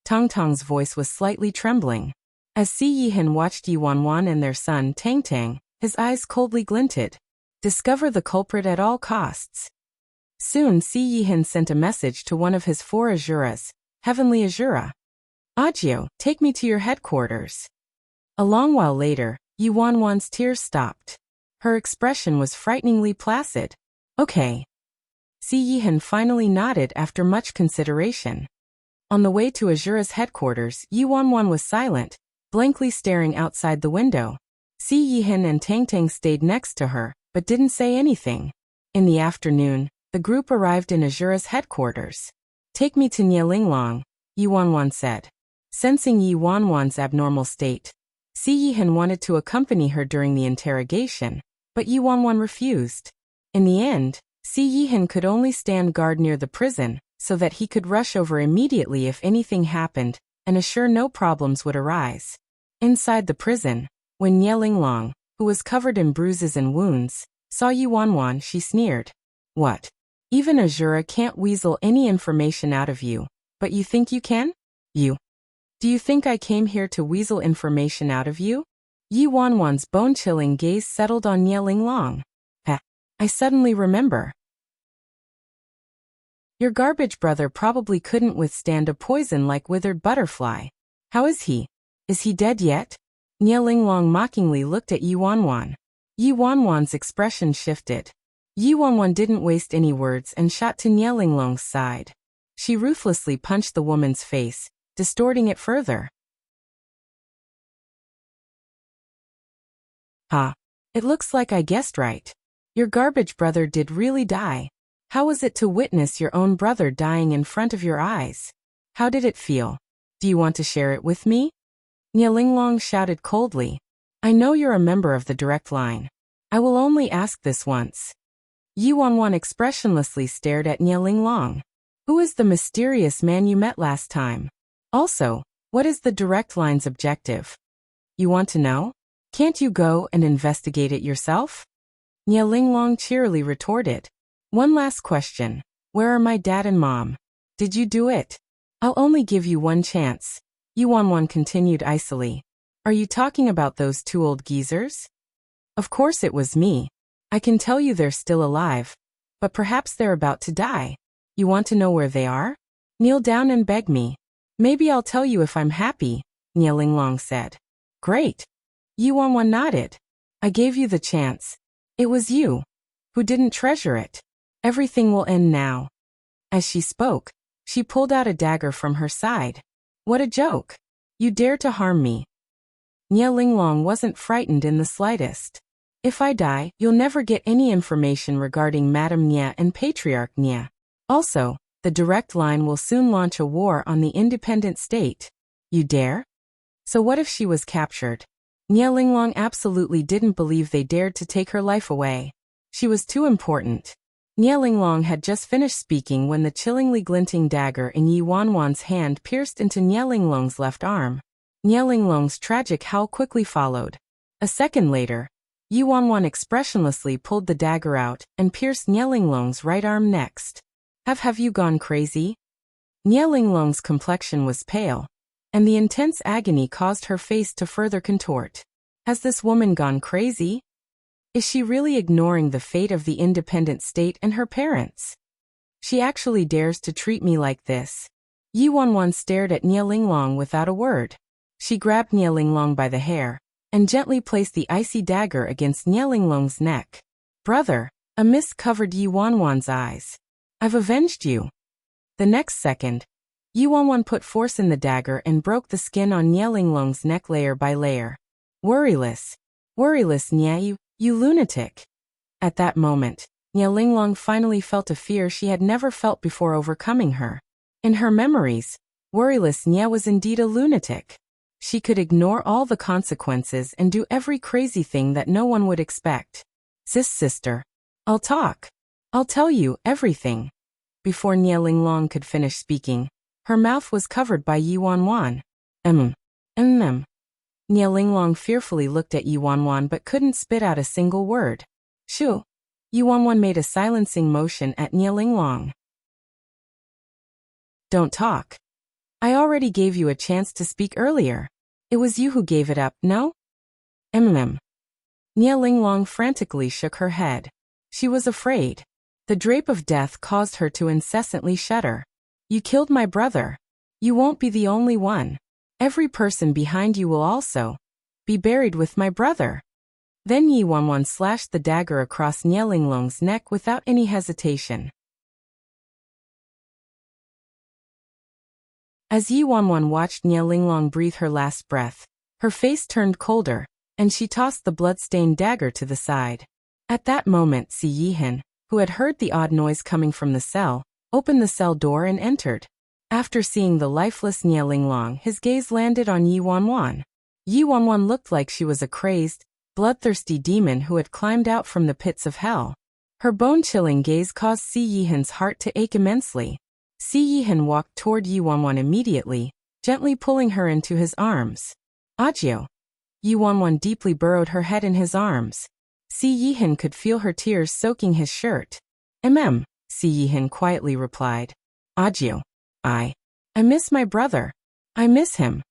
Speaker 1: Tang Tang's voice was slightly trembling. As Si Yihan watched Yi Wanwan and their son Tang Tang, his eyes coldly glinted. Discover the culprit at all costs. Soon Si Yihan sent a message to one of his 4 Azuras, Heavenly Azura. Ajio, take me to your headquarters. A long while later, Yi Wanwan's tears stopped. Her expression was frighteningly placid. Okay. Si Yihan finally nodded after much consideration. On the way to Azura's headquarters, Yi Wanwan was silent, blankly staring outside the window. Si Yihan and Tang Tang stayed next to her, but didn't say anything. In the afternoon, the group arrived in Azura's headquarters. Take me to Nielinglong, Yi Wanwan said. Sensing Yi Wanwan's abnormal state, Si Yihan wanted to accompany her during the interrogation, but Yi Wanwan refused. In the end, Si Yihan could only stand guard near the prison, so that he could rush over immediately if anything happened, and assure no problems would arise. Inside the prison, when Nielinglong, who was covered in bruises and wounds, saw Yi Wanwan, she sneered. What? Even Azura can't weasel any information out of you, but you think you can? You. Do you think I came here to weasel information out of you? Yi Wanwan's bone-chilling gaze settled on Nielinglong. I suddenly remember. Your garbage brother probably couldn't withstand a poison like withered butterfly. How is he? Is he dead yet? Nielinglong mockingly looked at Yi Wanwan. Yi Wanwan's expression shifted. Yi Wanwan didn't waste any words and shot to Nielinglong's side. She ruthlessly punched the woman's face, distorting it further. It looks like I guessed right. Your garbage brother did really die. How was it to witness your own brother dying in front of your eyes? How did it feel? Do you want to share it with me? Nielinglong shouted coldly. I know you're a member of the direct line. I will only ask this once. Yi Wanwan expressionlessly stared at Nielinglong. Who is the mysterious man you met last time? Also, what is the direct line's objective? You want to know? Can't you go and investigate it yourself? Nielinglong cheerily retorted. One last question. Where are my dad and mom? Did you do it? I'll only give you one chance. Yi Wanwan continued icily. Are you talking about those 2 old geezers? Of course it was me. I can tell you they're still alive. But perhaps they're about to die. You want to know where they are? Kneel down and beg me. Maybe I'll tell you if I'm happy, Nielinglong said. Great. Yi Wanwan nodded. I gave you the chance. It was you who didn't treasure it. Everything will end now. As she spoke, she pulled out a dagger from her side. What a joke. You dare to harm me. Nielinglong wasn't frightened in the slightest. If I die, you'll never get any information regarding Madame Nia and Patriarch Nia. Also, the direct line will soon launch a war on the independent state. You dare? So what if she was captured? Nielinglong absolutely didn't believe they dared to take her life away. She was too important. Nielinglong had just finished speaking when the chillingly glinting dagger in Yi Wanwan's hand pierced into Nielinglong's left arm. Nielinglong's tragic howl quickly followed. A second later, Yi Wanwan expressionlessly pulled the dagger out and pierced Nielinglong's right arm next. Have you gone crazy? Nielinglong's complexion was pale, and the intense agony caused her face to further contort. Has this woman gone crazy? Is she really ignoring the fate of the independent state and her parents? She actually dares to treat me like this. Yi Wanwan stared at Nielinglong without a word. She grabbed Nielinglong by the hair and gently placed the icy dagger against Nielinglong's neck. Brother, a mist covered Yi Wanwan's eyes. I've avenged you. The next second, Yi Wanwan put force in the dagger and broke the skin on Nielinglong's neck layer by layer. Worryless Nia, you lunatic. At that moment, Nielinglong finally felt a fear she had never felt before overcoming her. In her memories, worryless Nia was indeed a lunatic. She could ignore all the consequences and do every crazy thing that no one would expect. Sister, I'll talk. I'll tell you everything. Before Nielinglong could finish speaking, her mouth was covered by Yi Wanwan. Nie Linglong fearfully looked at Yi Wanwan but couldn't spit out a single word. Shoo. Yi Wanwan made a silencing motion at Nie Linglong. Don't talk. I already gave you a chance to speak earlier. It was you who gave it up, no? Nie Linglong frantically shook her head. She was afraid. The drape of death caused her to incessantly shudder. You killed my brother. You won't be the only one. Every person behind you will also be buried with my brother. Then Yi Wanwan slashed the dagger across Nie Linglong's neck without any hesitation. As Yi Wanwan watched Nie Linglong breathe her last breath, her face turned colder, and she tossed the blood-stained dagger to the side. At that moment Si Yihan, who had heard the odd noise coming from the cell, opened the cell door and entered. After seeing the lifeless Nie Linglong, his gaze landed on Yi Wanwan. Yi Wanwan looked like she was a crazed, bloodthirsty demon who had climbed out from the pits of hell. Her bone-chilling gaze caused Si Yihan's heart to ache immensely. Si Yihan walked toward Yi Wanwan immediately, gently pulling her into his arms. Ajio. Yi Wanwan deeply burrowed her head in his arms. Si Yihan could feel her tears soaking his shirt. Si Yihan quietly replied. Ajio. I miss my brother. I miss him.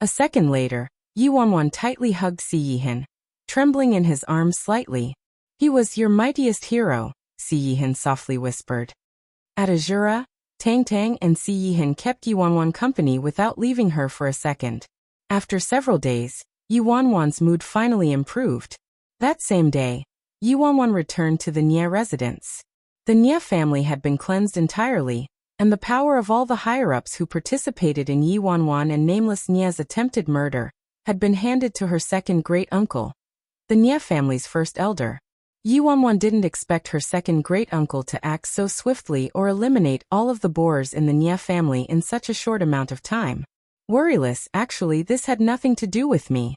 Speaker 1: A second later, Yi Wanwan tightly hugged Si Yihan, trembling in his arms slightly. He was your mightiest hero, Si Yihan softly whispered. At Azura, Tang Tang and Si Yihan kept Yi Wanwan company without leaving her for a second. After several days, Yi Wanwan's mood finally improved. That same day, Yi Wanwan returned to the Nie residence. The Nie family had been cleansed entirely, and the power of all the higher-ups who participated in Yi Wanwan and Nameless Nie's attempted murder had been handed to her second great-uncle, the Nie family's first elder. Yi Wanwan didn't expect her second great-uncle to act so swiftly or eliminate all of the borers in the Nie family in such a short amount of time. Worryless, actually this had nothing to do with me.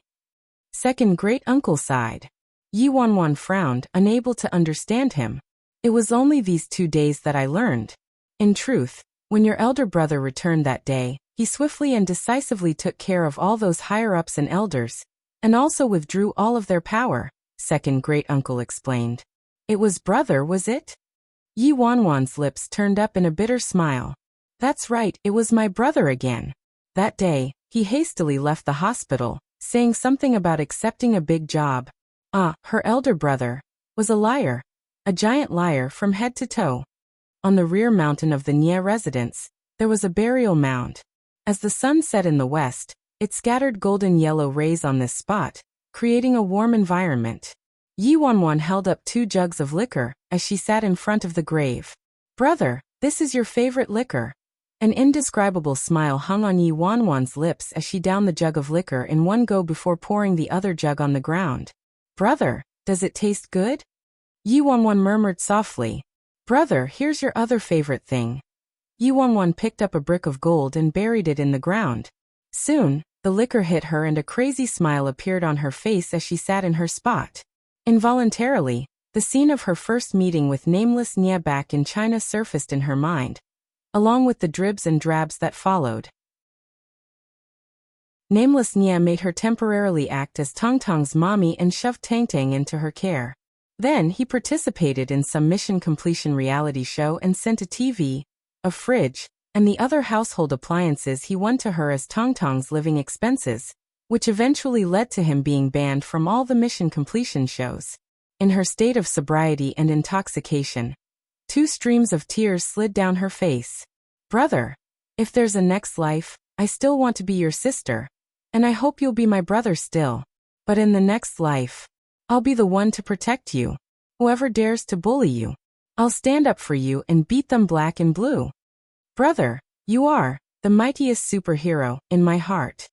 Speaker 1: Second great-uncle sighed. Yi Wanwan frowned, unable to understand him. It was only these 2 days that I learned. In truth, when your elder brother returned that day, he swiftly and decisively took care of all those higher-ups and elders, and also withdrew all of their power, second great-uncle explained. It was brother, was it? Yi Wanwan's lips turned up in a bitter smile. That's right, it was my brother again. That day, he hastily left the hospital, saying something about accepting a big job. Her elder brother was a liar, a giant liar from head to toe. On the rear mountain of the Nie residence, there was a burial mound. As the sun set in the west, it scattered golden-yellow rays on this spot, creating a warm environment. Yi Wanwan held up 2 jugs of liquor as she sat in front of the grave. Brother, this is your favorite liquor. An indescribable smile hung on Yi Wanwan's lips as she downed the jug of liquor in one go before pouring the other jug on the ground. Brother, does it taste good? Yi Wanwan murmured softly. Brother, here's your other favorite thing. Yi Wanwan picked up a brick of gold and buried it in the ground. Soon, the liquor hit her and a crazy smile appeared on her face as she sat in her spot. Involuntarily, the scene of her first meeting with Nameless Nie back in China surfaced in her mind, along with the dribs and drabs that followed. Nameless Nie made her temporarily act as Tong Tong's mommy and shoved Tang Tang into her care. Then he participated in some mission completion reality show and sent a TV, a fridge, and the other household appliances he won to her as Tong Tong's living expenses, which eventually led to him being banned from all the mission completion shows. In her state of sobriety and intoxication, 2 streams of tears slid down her face. Brother, if there's a next life, I still want to be your sister, and I hope you'll be my brother still. But in the next life, I'll be the one to protect you. Whoever dares to bully you, I'll stand up for you and beat them black and blue. Brother, you are the mightiest superhero in my heart.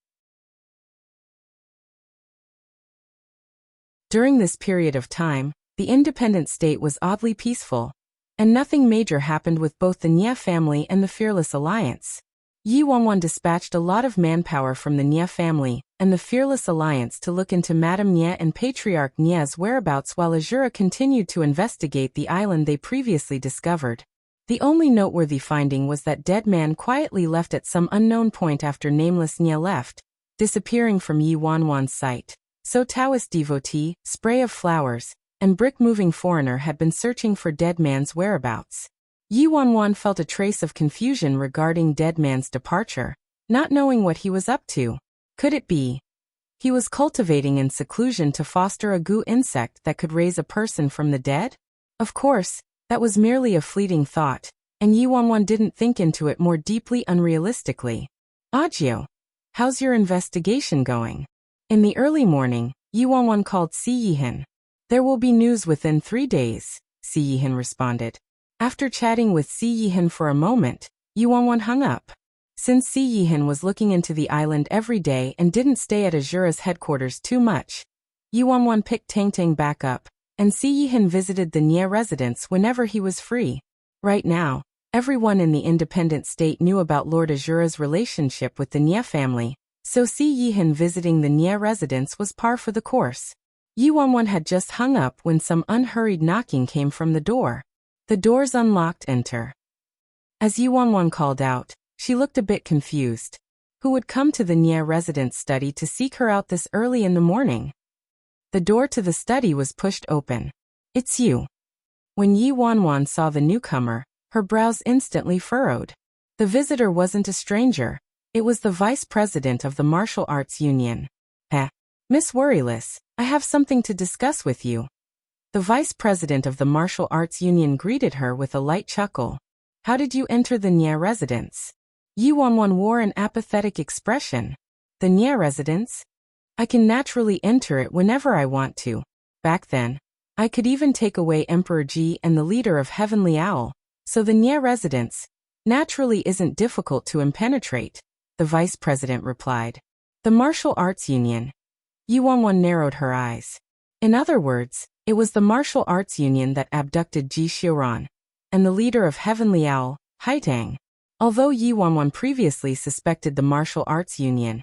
Speaker 1: During this period of time, the independent state was oddly peaceful, and nothing major happened with both the Nie family and the Fearless Alliance. Yi Wanwan dispatched a lot of manpower from the Nie family and the Fearless Alliance to look into Madame Nie and Patriarch Nie's whereabouts while Azura continued to investigate the island they previously discovered. The only noteworthy finding was that dead man quietly left at some unknown point after Nameless Nie left, disappearing from Yi Wanwan's sight. So Taoist devotee, spray of flowers, and brick-moving foreigner had been searching for dead man's whereabouts. Yi Wanwan felt a trace of confusion regarding dead man's departure, not knowing what he was up to. Could it be he was cultivating in seclusion to foster a goo insect that could raise a person from the dead? Of course, that was merely a fleeting thought, and Yi Wanwan didn't think into it more deeply unrealistically. Audio, how's your investigation going? In the early morning, Yi Wanwan called Si Yihan. There will be news within 3 days, Si Yihan responded. After chatting with Si Yihan for a moment, Yi Wanwan hung up. Since Si Yihan was looking into the island every day and didn't stay at Azura's headquarters too much, Yi Wanwan picked Tang Tang back up, and Si Yihan visited the Nye residence whenever he was free. Right now, everyone in the independent state knew about Lord Azura's relationship with the Nye family, so Si Yihan visiting the Nye residence was par for the course. Yi Wanwan had just hung up when some unhurried knocking came from the door. The doors unlocked. Enter. As Yi Wanwan called out, she looked a bit confused. Who would come to the Nye residence study to seek her out this early in the morning? The door to the study was pushed open. It's you. When Yi Wanwan saw the newcomer, her brows instantly furrowed. The visitor wasn't a stranger. It was the vice president of the martial arts union. Miss Worryless, I have something to discuss with you. The vice president of the martial arts union greeted her with a light chuckle. How did you enter the Nye residence? Yi Wanwan wore an apathetic expression. The Nye residence? I can naturally enter it whenever I want to. Back then, I could even take away Emperor Ji and the leader of Heavenly Owl, so the Nye residence naturally isn't difficult to impenetrate, the vice president replied. The martial arts union. Yi Wanwan narrowed her eyes. In other words, it was the martial arts union that abducted Ji Xiuran, and the leader of Heavenly Owl, Haitang. Although Yi Wanwan previously suspected the martial arts union,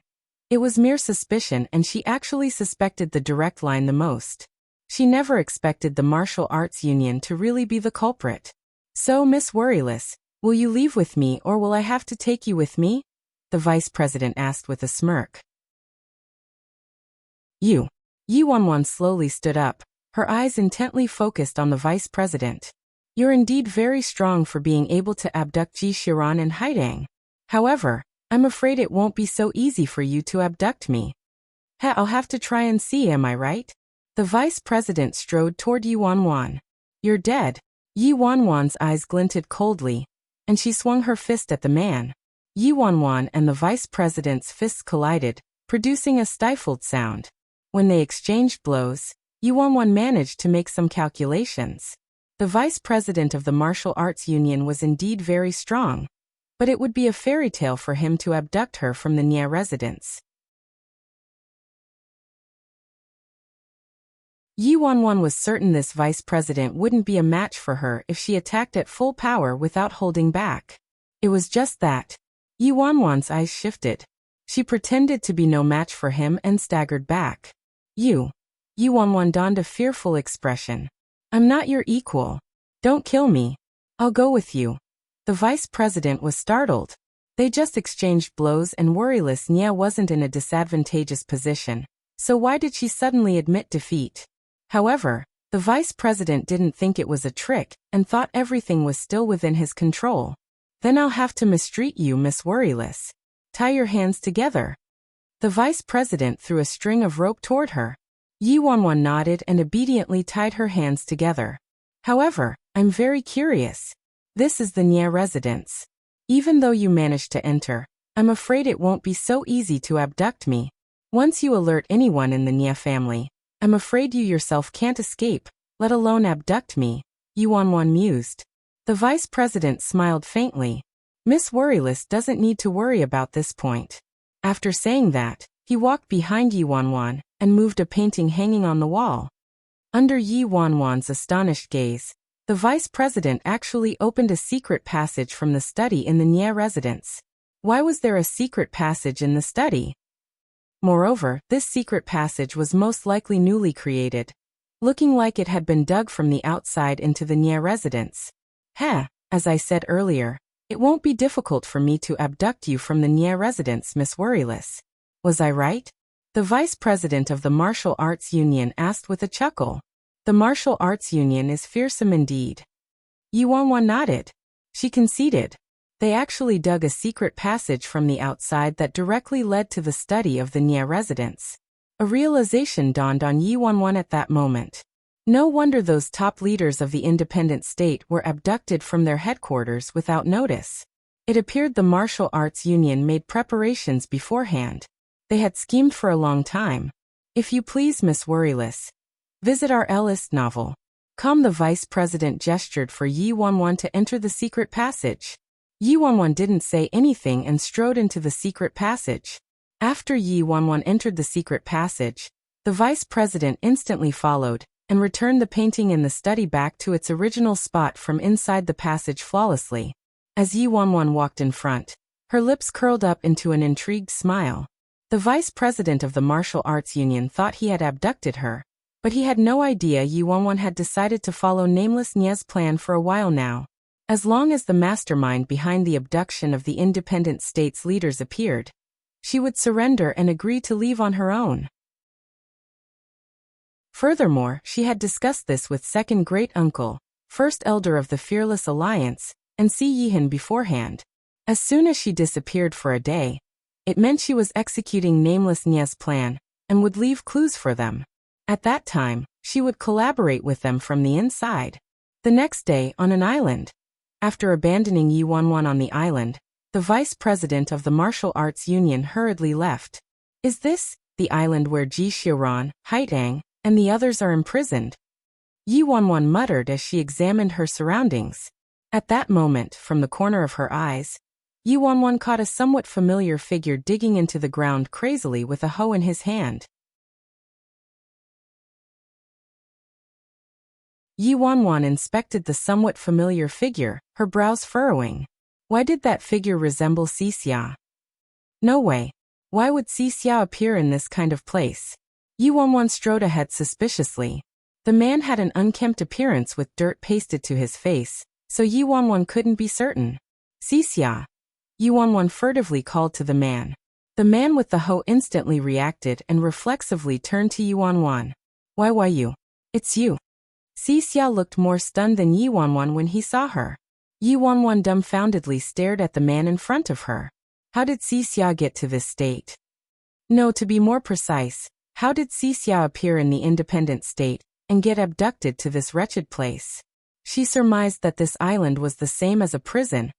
Speaker 1: it was mere suspicion and she actually suspected the direct line the most. She never expected the martial arts union to really be the culprit. So, Miss Worryless, will you leave with me or will I have to take you with me? The vice president asked with a smirk. You. Yi Wanwan slowly stood up, her eyes intently focused on the vice president. You're indeed very strong for being able to abduct Ji Xiuran and Haidang. However, I'm afraid it won't be so easy for you to abduct me. I'll have to try and see, am I right? The vice president strode toward Yi Wanwan. You're dead. Yi Wanwan's eyes glinted coldly, and she swung her fist at the man. Yi Wanwan and the vice president's fists collided, producing a stifled sound. When they exchanged blows, Yi Wanwan managed to make some calculations. The vice president of the martial arts union was indeed very strong, but it would be a fairy tale for him to abduct her from the Nye residence. Yi Wanwan was certain this vice president wouldn't be a match for her if she attacked at full power without holding back. It was just that. Yi Wanwan's eyes shifted. She pretended to be no match for him and staggered back. Yi Wanwan donned a fearful expression. I'm not your equal. Don't kill me. I'll go with you. The vice president was startled. They just exchanged blows and Worryless Nye wasn't in a disadvantageous position, so why did she suddenly admit defeat? However, the vice president didn't think it was a trick and thought everything was still within his control. Then I'll have to mistreat you, Miss Worryless. Tie your hands together. The vice president threw a string of rope toward her. Yi Wanwan nodded and obediently tied her hands together. However, I'm very curious. This is the Nye residence. Even though you managed to enter, I'm afraid it won't be so easy to abduct me. Once you alert anyone in the Nye family, I'm afraid you yourself can't escape, let alone abduct me, Yi Wanwan mused. The vice president smiled faintly. Miss Worryless doesn't need to worry about this point. After saying that, he walked behind Yi Wanwan and moved a painting hanging on the wall. Under Yi Wanwan's astonished gaze, the vice president actually opened a secret passage from the study in the Nye residence. Why was there a secret passage in the study? Moreover, this secret passage was most likely newly created, looking like it had been dug from the outside into the Nye residence. As I said earlier, it won't be difficult for me to abduct you from the Nye residence, Miss Worryless. Was I right? The vice president of the Martial Arts Union asked with a chuckle. The Martial Arts Union is fearsome indeed. Yi Wanwan nodded. She conceded. They actually dug a secret passage from the outside that directly led to the study of the Nia residence. A realization dawned on Yi Wanwan at that moment. No wonder those top leaders of the independent state were abducted from their headquarters without notice. It appeared the Martial Arts Union made preparations beforehand. They had schemed for a long time. If you please, Miss Worryless, visit our Ellis novel. Come. The vice president gestured for Yi Wanwan to enter the secret passage. Yi Wanwan didn't say anything and strode into the secret passage. After Yi Wanwan entered the secret passage, the vice president instantly followed and returned the painting in the study back to its original spot from inside the passage flawlessly. As Yi Wanwan walked in front, her lips curled up into an intrigued smile. The vice president of the Martial Arts Union thought he had abducted her, but he had no idea Yi Wanwan had decided to follow Nameless Nia's plan for a while now. As long as the mastermind behind the abduction of the independent state's leaders appeared, she would surrender and agree to leave on her own. Furthermore, she had discussed this with second great-uncle, first elder of the Fearless Alliance, and Si Yihan beforehand. As soon as she disappeared for a day, it meant she was executing Nameless Nia's plan and would leave clues for them. At that time, she would collaborate with them from the inside. The next day, on an island. After abandoning Yi Wanwan on the island, the vice president of the Martial Arts Union hurriedly left. Is this the island where Ji Xiaoran, Haitang, and the others are imprisoned? Yi Wanwan muttered as she examined her surroundings. At that moment, from the corner of her eyes, Yi Wanwan caught a somewhat familiar figure digging into the ground crazily with a hoe in his hand. Yi Wanwan inspected the somewhat familiar figure, her brows furrowing. Why did that figure resemble Xia? No way. Why would Xia appear in this kind of place? Yi Wanwan strode ahead suspiciously. The man had an unkempt appearance with dirt pasted to his face, so Yi Wanwan couldn't be certain. Xia. Yi Wanwan furtively called to the man. The man with the hoe instantly reacted and reflexively turned to Yi Wanwan. Why you? It's you. Xia looked more stunned than Yi Wanwan when he saw her. Yi Wanwan dumbfoundedly stared at the man in front of her. How did Xia get to this state? No, to be more precise, how did Xia appear in the independent state and get abducted to this wretched place? She surmised that this island was the same as a prison,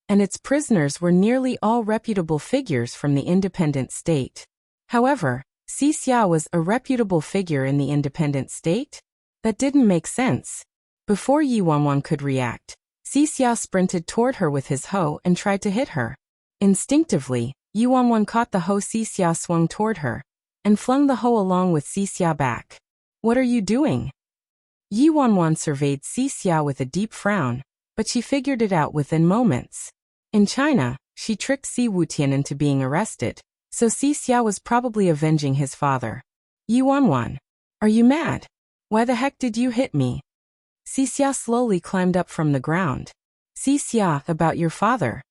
Speaker 1: and its prisoners were nearly all reputable figures from the independent state. However, Xia was a reputable figure in the independent state? That didn't make sense. Before Yi Wanwan could react, Xia sprinted toward her with his hoe and tried to hit her. Instinctively, Yi Wanwan caught the hoe Xia swung toward her, and flung the hoe along with Xia back. What are you doing? Yi Wanwan surveyed Xia with a deep frown, but she figured it out within moments. In China, she tricked Si Wutian into being arrested, so Xia was probably avenging his father. Yi Wanwan, are you mad? Why the heck did you hit me? Xia slowly climbed up from the ground. Xia, about your father.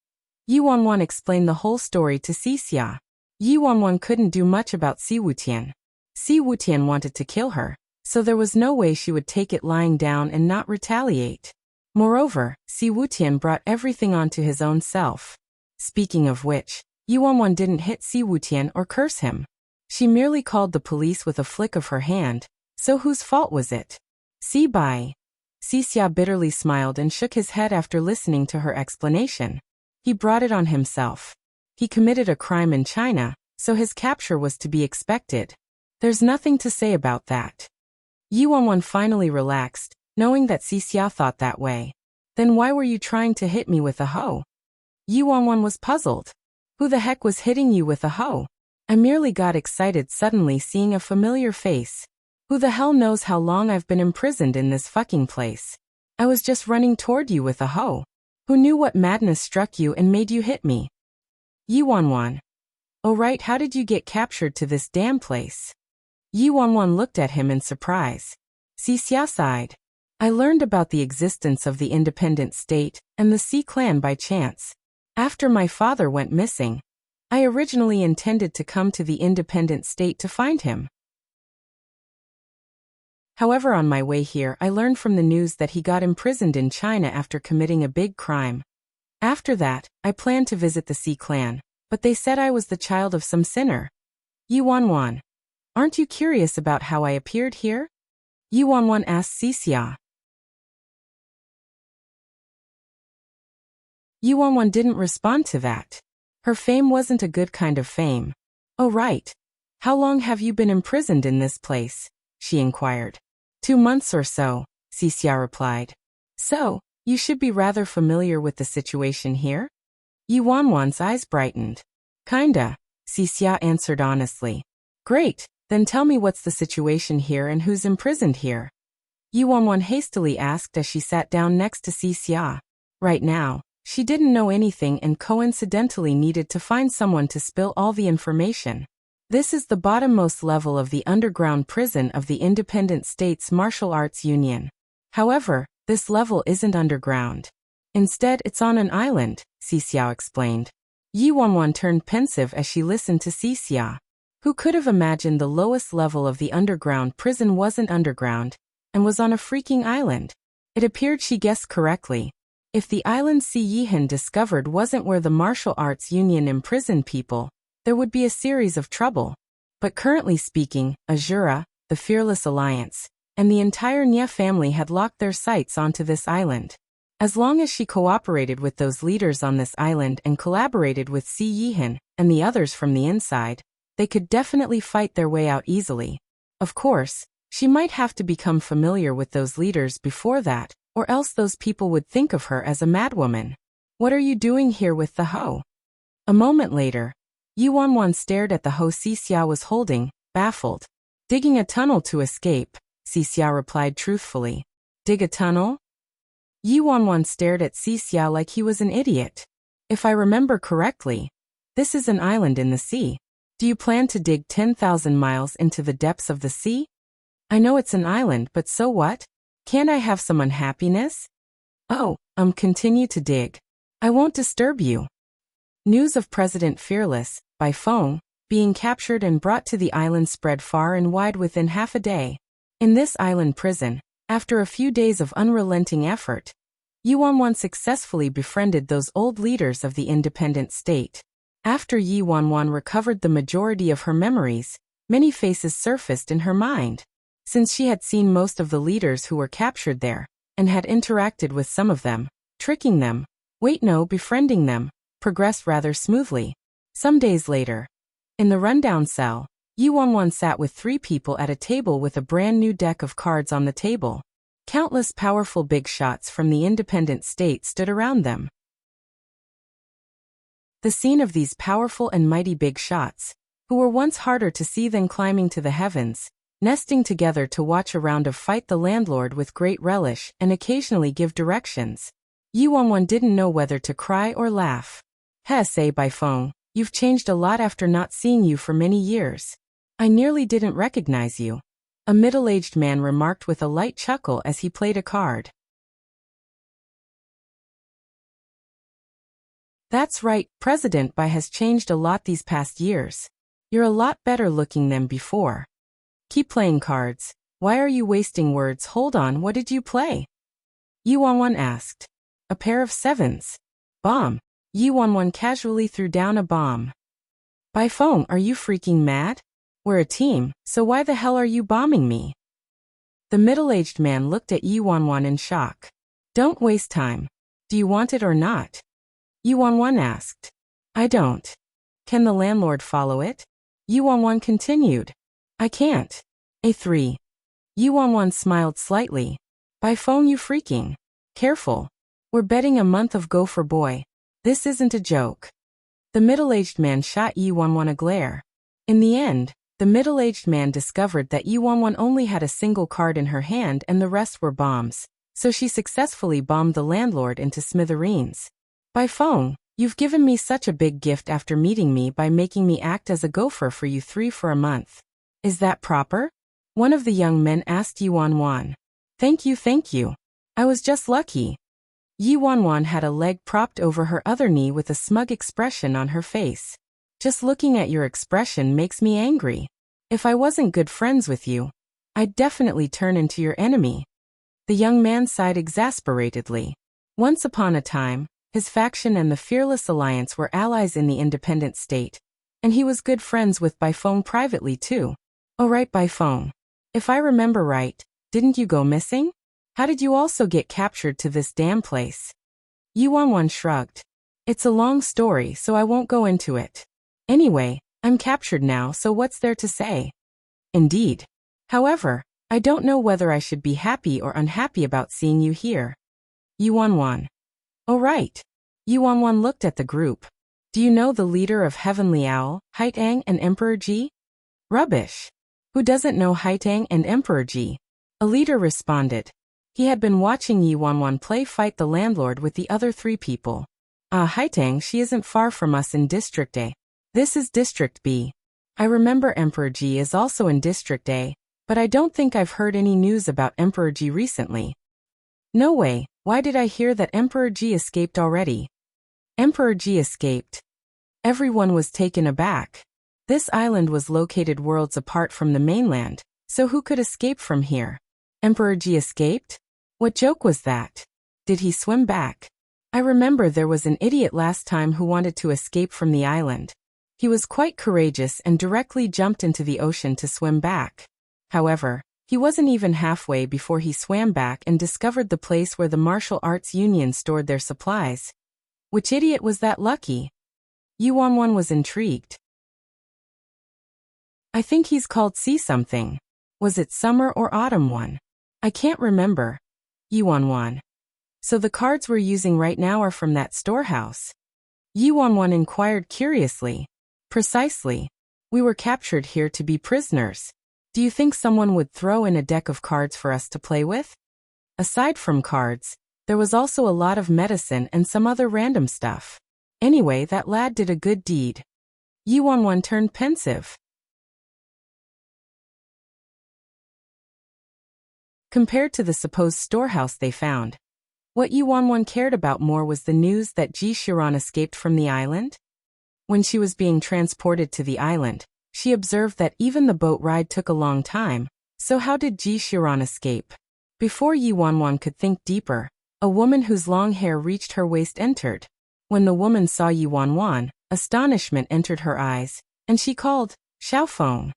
Speaker 1: Yi Wanwan explained the whole story to Xia. Yi Wanwan couldn't do much about Si Wutian. Si Wutian wanted to kill her, so there was no way she would take it lying down and not retaliate. Moreover, Si Wutian brought everything onto his own self. Speaking of which, Yi Wanwan didn't hit Si Wutian or curse him. She merely called the police with a flick of her hand. So whose fault was it? Si Bai. Xia bitterly smiled and shook his head after listening to her explanation. He brought it on himself. He committed a crime in China, so his capture was to be expected. There's nothing to say about that. Yi Wanwan finally relaxed, knowing that Xia thought that way. Then why were you trying to hit me with a hoe? Yi Wanwan was puzzled. Who the heck was hitting you with a hoe? I merely got excited suddenly seeing a familiar face. Who the hell knows how long I've been imprisoned in this fucking place? I was just running toward you with a hoe. Who knew what madness struck you and made you hit me? Yi Wanwan. Oh right, how did you get captured to this damn place? Yi Wanwan looked at him in surprise. Xia sighed. I learned about the existence of the independent state and the Xi clan by chance. After my father went missing, I originally intended to come to the independent state to find him. However, on my way here, I learned from the news that he got imprisoned in China after committing a big crime. After that, I planned to visit the Xi clan, but they said I was the child of some sinner. Yuanwan, aren't you curious about how I appeared here? Yuanwan asked Xixia. Yuanwan didn't respond to that. Her fame wasn't a good kind of fame. Oh right. How long have you been imprisoned in this place? She inquired. 2 months or so, Xixia replied. So, you should be rather familiar with the situation here? Yuanwan's eyes brightened. Kinda, Xixia answered honestly. Great, then tell me what's the situation here and who's imprisoned here? Yuanwan hastily asked as she sat down next to Xixia. Right now, she didn't know anything and coincidentally needed to find someone to spill all the information. This is the bottommost level of the underground prison of the Independent States Martial Arts Union. However, this level isn't underground. Instead, it's on an island, Xixia explained. Yuanwan turned pensive as she listened to Xixia. Who could have imagined the lowest level of the underground prison wasn't underground, and was on a freaking island? It appeared she guessed correctly. If the island Xi Yihan discovered wasn't where the Martial Arts Union imprisoned people, there would be a series of trouble. But currently speaking, Azura, the Fearless Alliance, and the entire Nye family had locked their sights onto this island. As long as she cooperated with those leaders on this island and collaborated with Xi Yihan and the others from the inside, they could definitely fight their way out easily. Of course, she might have to become familiar with those leaders before that, or else those people would think of her as a madwoman. What are you doing here with the hoe? A moment later, Yuanwan stared at the hoe Xixia was holding, baffled. Digging a tunnel to escape, Xixia replied truthfully. Dig a tunnel? Yuanwan stared at Xixia like he was an idiot. If I remember correctly, this is an island in the sea. Do you plan to dig 10,000 miles into the depths of the sea? I know it's an island, but so what? Can't I have some unhappiness? Oh, continue to dig. I won't disturb you. News of President Fearless, by phone, being captured and brought to the island spread far and wide within half a day. In this island prison, after a few days of unrelenting effort, Yuanwan successfully befriended those old leaders of the independent state. After Yuanwan recovered the majority of her memories, many faces surfaced in her mind. Since she had seen most of the leaders who were captured there, and had interacted with some of them, tricking them, befriending them, progressed rather smoothly. Some days later, in the rundown cell, Yuanwan sat with 3 people at a table with a brand new deck of cards on the table. Countless powerful big shots from the independent state stood around them. The scene of these powerful and mighty big shots, who were once harder to see than climbing to the heavens, nesting together to watch a round of fight the landlord with great relish and occasionally give directions. Yuanwan didn't know whether to cry or laugh. Say by phone, you've changed a lot after not seeing you for many years. I nearly didn't recognize you. A middle-aged man remarked with a light chuckle as he played a card. That's right, President Bai has changed a lot these past years. You're a lot better looking than before. Keep playing cards. Why are you wasting words? Hold on, what did you play? Yuanwan asked. A pair of 7s. Bomb. Yuanwan casually threw down a bomb. By phone, are you freaking mad? We're a team, so why the hell are you bombing me? The middle-aged man looked at Yuanwan in shock. Don't waste time. Do you want it or not? Yuanwan asked. I don't. Can the landlord follow it? Yuanwan continued. I can't. A3. Yuanwan smiled slightly. By phone, you freaking. Careful. We're betting a month of Go for Boy. This isn't a joke. The middle-aged man shot Yuanwan a glare. In the end, the middle-aged man discovered that Yuanwan only had a single card in her hand and the rest were bombs, so she successfully bombed the landlord into smithereens. By phone, you've given me such a big gift after meeting me by making me act as a gopher for you 3 for a month. Is that proper? One of the young men asked Yuanwan. Thank you. I was just lucky. Yuanwan had a leg propped over her other knee with a smug expression on her face. Just looking at your expression makes me angry. If I wasn't good friends with you, I'd definitely turn into your enemy. The young man sighed exasperatedly. Once upon a time, his faction and the Fearless Alliance were allies in the independent state, and he was good friends with Baifeng privately too. Oh right, Baifeng. If I remember right, didn't you go missing? How did you also get captured to this damn place? Yuanwan shrugged. It's a long story, so I won't go into it. Anyway, I'm captured now, so what's there to say? Indeed. However, I don't know whether I should be happy or unhappy about seeing you here. Yuanwan. Oh right. Yuanwan looked at the group. Do you know the leader of Heavenly Owl, Haitang and Emperor Ji? Rubbish. Who doesn't know Haitang and Emperor Ji? A leader responded. He had been watching Yuanwan fight the landlord with the other 3 people. Haitang, she isn't far from us in District A. This is District B. I remember Emperor Ji is also in District A, but I don't think I've heard any news about Emperor Ji recently. No way, why did I hear that Emperor Ji escaped already? Emperor Ji escaped. Everyone was taken aback. This island was located worlds apart from the mainland, so who could escape from here? Emperor Ji escaped? What joke was that? Did he swim back? I remember there was an idiot last time who wanted to escape from the island. He was quite courageous and directly jumped into the ocean to swim back. However, he wasn't even halfway before he swam back and discovered the place where the Martial Arts Union stored their supplies. Which idiot was that lucky? Yuanwan was intrigued. I think he's called C something. Was it summer or autumn one? I can't remember. Yuanwan. So the cards we're using right now are from that storehouse? Yuanwan inquired curiously. Precisely. We were captured here to be prisoners. Do you think someone would throw in a deck of cards for us to play with? Aside from cards, there was also a lot of medicine and some other random stuff. Anyway, that lad did a good deed. Yuanwan turned pensive. Compared to the supposed storehouse they found, what Yuanwan cared about more was the news that Ji Xiran escaped from the island. When she was being transported to the island, she observed that even the boat ride took a long time, so how did Ji Xiran escape? Before Yuanwan could think deeper, a woman whose long hair reached her waist entered. When the woman saw Yuanwan, astonishment entered her eyes, and she called, Xiaofeng.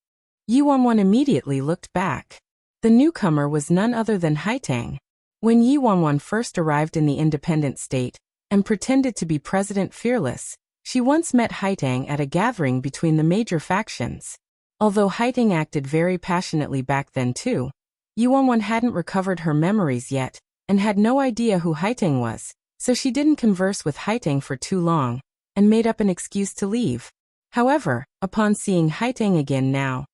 Speaker 1: Yuanwan immediately looked back. The newcomer was none other than Haitang. When Yuanwan first arrived in the independent state, and pretended to be President Fearless, she once met Haitang at a gathering between the major factions. Although Haitang acted very passionately back then too, Yuanwan hadn't recovered her memories yet, and had no idea who Haitang was, so she didn't converse with Haitang for too long, and made up an excuse to leave. However, upon seeing Haitang again now,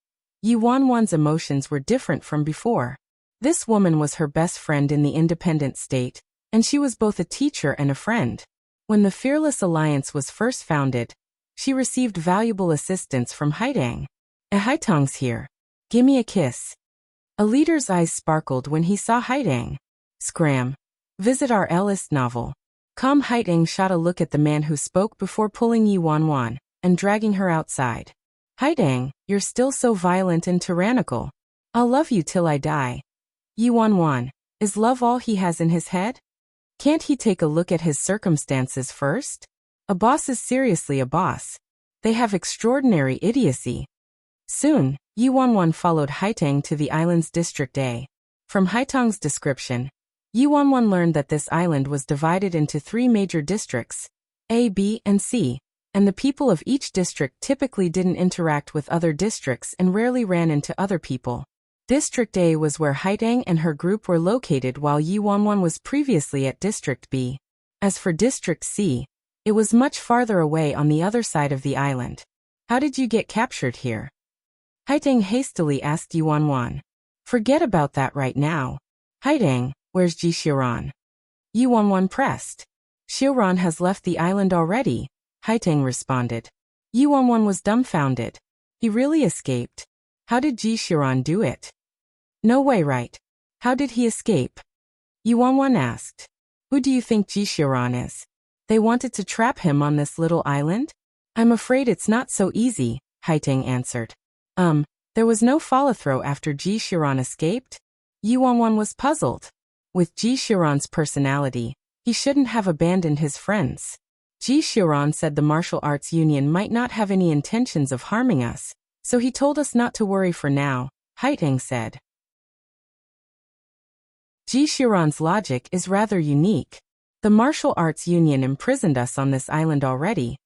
Speaker 1: Yuanwan's emotions were different from before. This woman was her best friend in the independent state, and she was both a teacher and a friend. When the Fearless Alliance was first founded, she received valuable assistance from Haitang. Haitang's here. Gimme a kiss. A leader's eyes sparkled when he saw Haitang. Scram. Visit our Ellis novel. Calm Haitang shot a look at the man who spoke before pulling Yuanwan and dragging her outside. Haitang, you're still so violent and tyrannical. I'll love you till I die. Yuanwan, is love all he has in his head? Can't he take a look at his circumstances first? A boss is seriously a boss. They have extraordinary idiocy. Soon, Yuanwan followed Haitang to the island's District A. From Haitang's description, Yuanwan learned that this island was divided into 3 major districts, A, B, and C, and the people of each district typically didn't interact with other districts and rarely ran into other people. District A was where Haitang and her group were located while Yuanwan was previously at District B. As for District C, it was much farther away on the other side of the island. How did you get captured here? Haitang hastily asked Yuanwan. Forget about that right now. Haitang, where's Ji Xiran? Yuanwan pressed. Xiran has left the island already, Haitang responded. Yuanwan was dumbfounded. He really escaped. How did Ji Xiran do it? No way, right? How did he escape? Yuanwan asked. Who do you think Ji Xiran is? They wanted to trap him on this little island? I'm afraid it's not so easy, Haiteng answered. There was no follow-through after Ji Xiran escaped? Yuanwan was puzzled. With Ji Xiran's personality, he shouldn't have abandoned his friends. Ji Xiran said the martial arts union might not have any intentions of harming us, so he told us not to worry for now, Haiteng said. Ji Xiran's logic is rather unique. The martial arts union imprisoned us on this island already,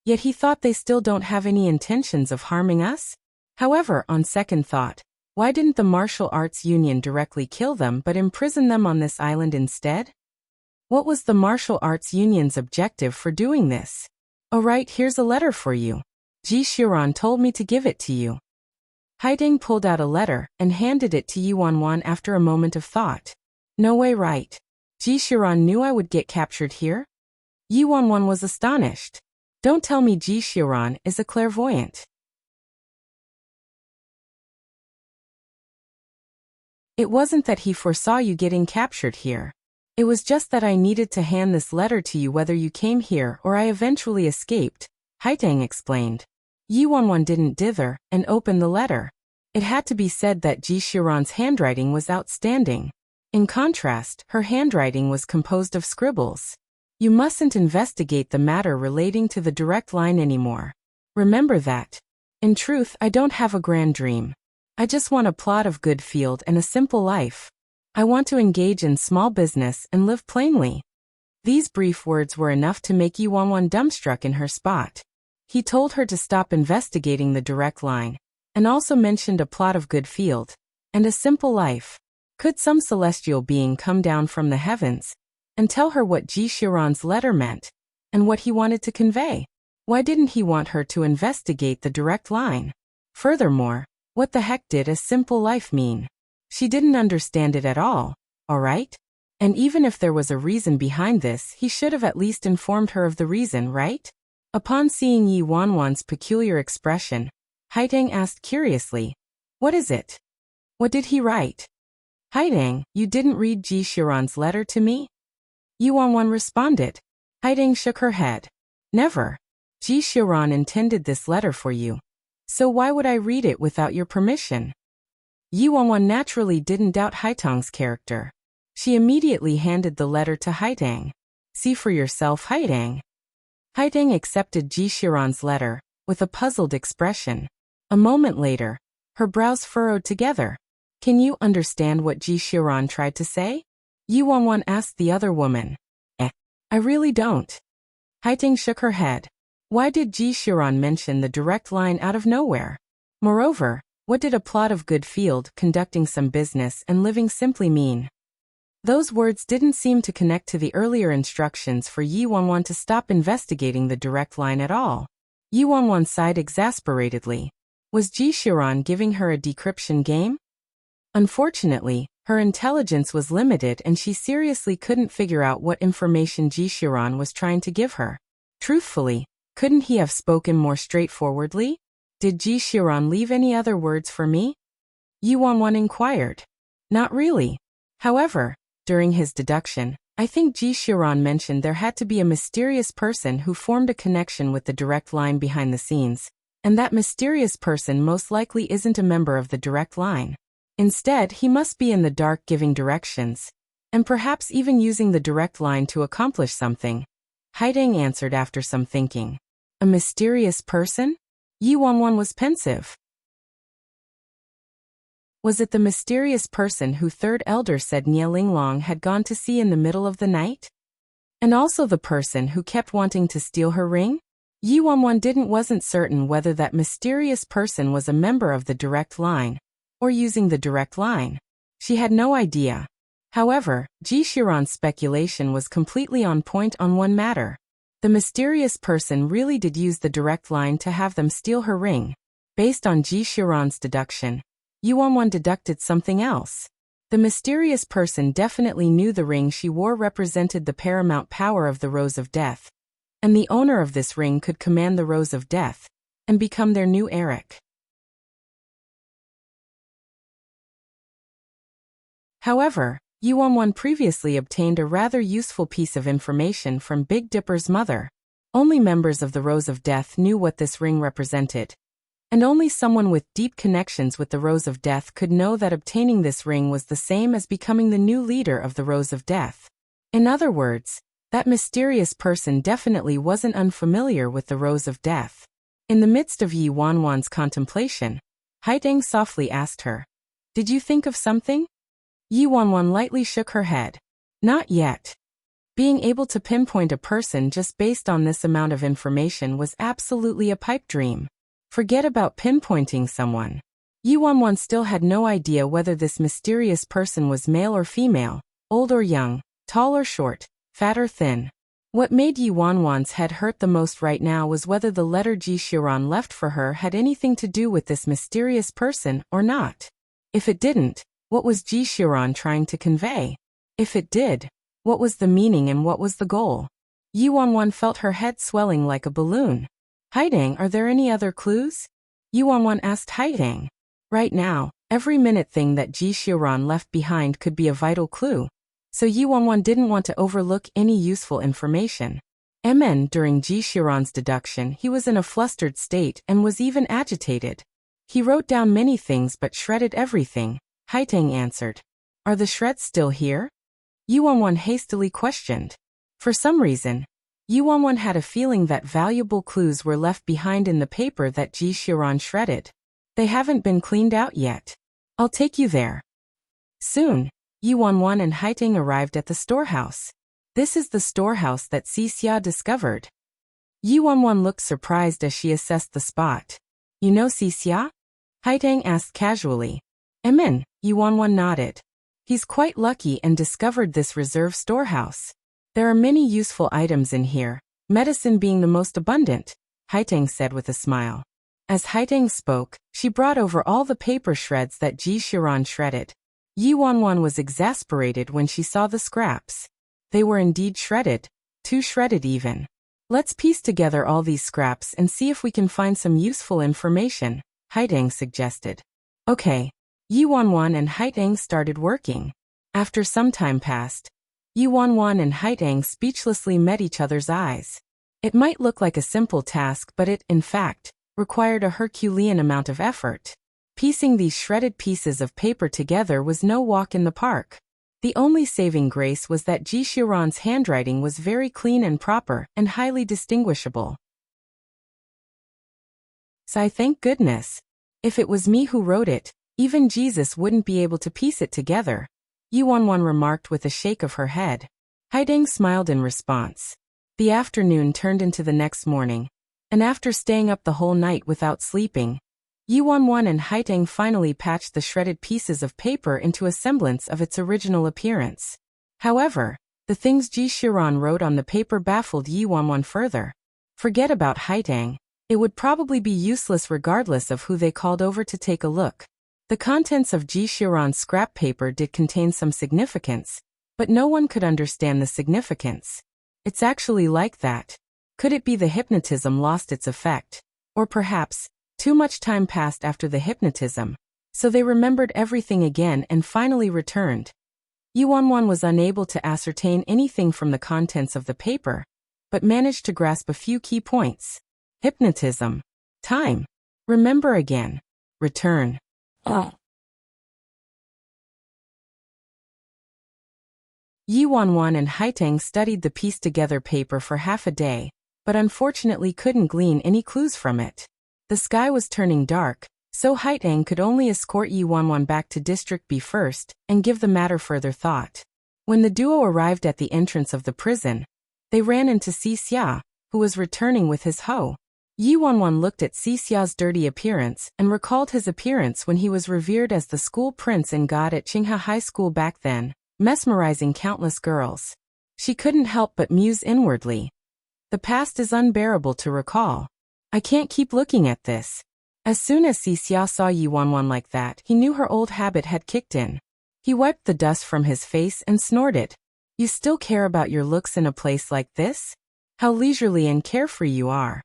Speaker 1: yet he thought they still don't have any intentions of harming us? However, on second thought, why didn't the martial arts union directly kill them but imprison them on this island instead? What was the martial arts union's objective for doing this? Alright, here's a letter for you. Ji Xiran told me to give it to you. Haiding pulled out a letter and handed it to Yuanwan after a moment of thought. No way, right? Ji Xiran knew I would get captured here? Yuanwan was astonished. Don't tell me Ji Xiran is a clairvoyant. It wasn't that he foresaw you getting captured here. It was just that I needed to hand this letter to you whether you came here or I eventually escaped, Haiteng explained. Yuanwan didn't dither and open the letter. It had to be said that Ji Xiran's handwriting was outstanding. In contrast, her handwriting was composed of scribbles. You mustn't investigate the matter relating to the direct line anymore. Remember that. In truth, I don't have a grand dream. I just want a plot of good field and a simple life. I want to engage in small business and live plainly. These brief words were enough to make Yuanwan dumbstruck in her spot. He told her to stop investigating the direct line, and also mentioned a plot of good field and a simple life. Could some celestial being come down from the heavens and tell her what Ji Xiran's letter meant and what he wanted to convey? Why didn't he want her to investigate the direct line? Furthermore, what the heck did a simple life mean? She didn't understand it at all, alright? And even if there was a reason behind this, he should have at least informed her of the reason, right? Upon seeing Yuanwan's peculiar expression, Haiteng asked curiously, "What is it? What did he write?" "Haiteng, you didn't read Ji Xiran's letter to me?" Yuanwan responded. Haiteng shook her head. "Never. Ji Xiran intended this letter for you. So why would I read it without your permission?" Yuanwan naturally didn't doubt Haiteng's character. She immediately handed the letter to Haiteng. "See for yourself, Haiteng." Haiteng accepted Ji Xiran's letter, with a puzzled expression. A moment later, her brows furrowed together. "Can you understand what Ji Xiran tried to say?" Yuanwan asked the other woman. I really don't." Haiteng shook her head. Why did Ji Xiran mention the direct line out of nowhere? Moreover, what did a plot of good field, conducting some business and living simply mean? Those words didn't seem to connect to the earlier instructions for Yuanwan to stop investigating the direct line at all. Yuanwan sighed exasperatedly. Was Ji Xiran giving her a decryption game? Unfortunately, her intelligence was limited and she seriously couldn't figure out what information Ji Xiran was trying to give her. Truthfully, couldn't he have spoken more straightforwardly? Did Ji Xiran leave any other words for me? Yuanwan inquired. Not really. However, during his deduction, I think Ji Xiran mentioned there had to be a mysterious person who formed a connection with the direct line behind the scenes, and that mysterious person most likely isn't a member of the direct line. Instead, he must be in the dark giving directions, and perhaps even using the direct line to accomplish something. Haiteng answered after some thinking. A mysterious person? Yuanwan was pensive. Was it the mysterious person who third elder said Nie Linglong had gone to see in the middle of the night? And also the person who kept wanting to steal her ring? Yuanwan wasn't certain whether that mysterious person was a member of the direct line, or using the direct line. She had no idea. However, Ji Xiran's speculation was completely on point on one matter. The mysterious person really did use the direct line to have them steal her ring. Based on Ji Xiran's deduction, Yuanwan deducted something else. The mysterious person definitely knew the ring she wore represented the paramount power of the Rose of Death, and the owner of this ring could command the Rose of Death and become their new Eric. However, Yuanwan previously obtained a rather useful piece of information from Big Dipper's mother. Only members of the Rose of Death knew what this ring represented. And only someone with deep connections with the Rose of Death could know that obtaining this ring was the same as becoming the new leader of the Rose of Death. In other words, that mysterious person definitely wasn't unfamiliar with the Rose of Death. In the midst of Yi Wanwan's contemplation, Haideng softly asked her, "Did you think of something?" Yi Wanwan lightly shook her head. "Not yet." Being able to pinpoint a person just based on this amount of information was absolutely a pipe dream. Forget about pinpointing someone. Yi Wanwan still had no idea whether this mysterious person was male or female, old or young, tall or short, fat or thin. What made Yi Wanwan's head hurt the most right now was whether the letter Ji Xiran left for her had anything to do with this mysterious person or not. If it didn't, what was Ji Xiran trying to convey? If it did, what was the meaning and what was the goal? Yi Wanwan felt her head swelling like a balloon. "Haideng, are there any other clues?" Yi Wanwan asked Haideng. Right now, every minute thing that Ji Xiran left behind could be a vital clue, so Yi Wanwan didn't want to overlook any useful information. During Ji Xiran's deduction, he was in a flustered state and was even agitated. He wrote down many things but shredded everything, Haideng answered. "Are the shreds still here?" Yi Wanwan hastily questioned. For some reason, Yi Wanwan had a feeling that valuable clues were left behind in the paper that Ji Xiran shredded. "They haven't been cleaned out yet. I'll take you there." Soon, Yi Wanwan and Haideng arrived at the storehouse. This is the storehouse that Xia discovered. Yi Wanwan looked surprised as she assessed the spot. "You know Xia?" Haideng asked casually. Yi Wanwan nodded. "He's quite lucky and discovered this reserve storehouse. There are many useful items in here, medicine being the most abundant," Haideng said with a smile. As Haideng spoke, she brought over all the paper shreds that Ji Xiran shredded. Yi Wanwan was exasperated when she saw the scraps. They were indeed shredded, too shredded even. "Let's piece together all these scraps and see if we can find some useful information," Haideng suggested. Okay. Yi Wanwan and Haideng started working. After some time passed, Yi Wanwan and Haideng speechlessly met each other's eyes. It might look like a simple task, but it, in fact, required a Herculean amount of effort. Piecing these shredded pieces of paper together was no walk in the park. The only saving grace was that Ji Xiran's handwriting was very clean and proper and highly distinguishable. "Sigh, thank goodness. If it was me who wrote it, even Jesus wouldn't be able to piece it together," Yi Wanwan remarked with a shake of her head. Haideng smiled in response. The afternoon turned into the next morning, and after staying up the whole night without sleeping, Yi Wanwan and Haideng finally patched the shredded pieces of paper into a semblance of its original appearance. However, the things Ji Xiran wrote on the paper baffled Yi Wanwan further. Forget about Haideng. It would probably be useless regardless of who they called over to take a look. The contents of Ji Xiran's scrap paper did contain some significance, but no one could understand the significance. It's actually like that. Could it be the hypnotism lost its effect? Or perhaps, too much time passed after the hypnotism, so they remembered everything again and finally returned. Yi Wanwan was unable to ascertain anything from the contents of the paper, but managed to grasp a few key points. Hypnotism. Time. Remember again. Return. Yi Wanwan and Haideng studied the pieced-together paper for half a day, but unfortunately couldn't glean any clues from it. The sky was turning dark, so Haideng could only escort Yi Wanwan back to District B first and give the matter further thought. When the duo arrived at the entrance of the prison, they ran into Xia, who was returning with his hoe. Yi Wanwan looked at Xia's dirty appearance and recalled his appearance when he was revered as the school prince and god at Qinghe High School back then, mesmerizing countless girls. She couldn't help but muse inwardly. The past is unbearable to recall. I can't keep looking at this. As soon as Xia saw Yi Wanwan like that, he knew her old habit had kicked in. He wiped the dust from his face and snorted. "You still care about your looks in a place like this? How leisurely and carefree you are."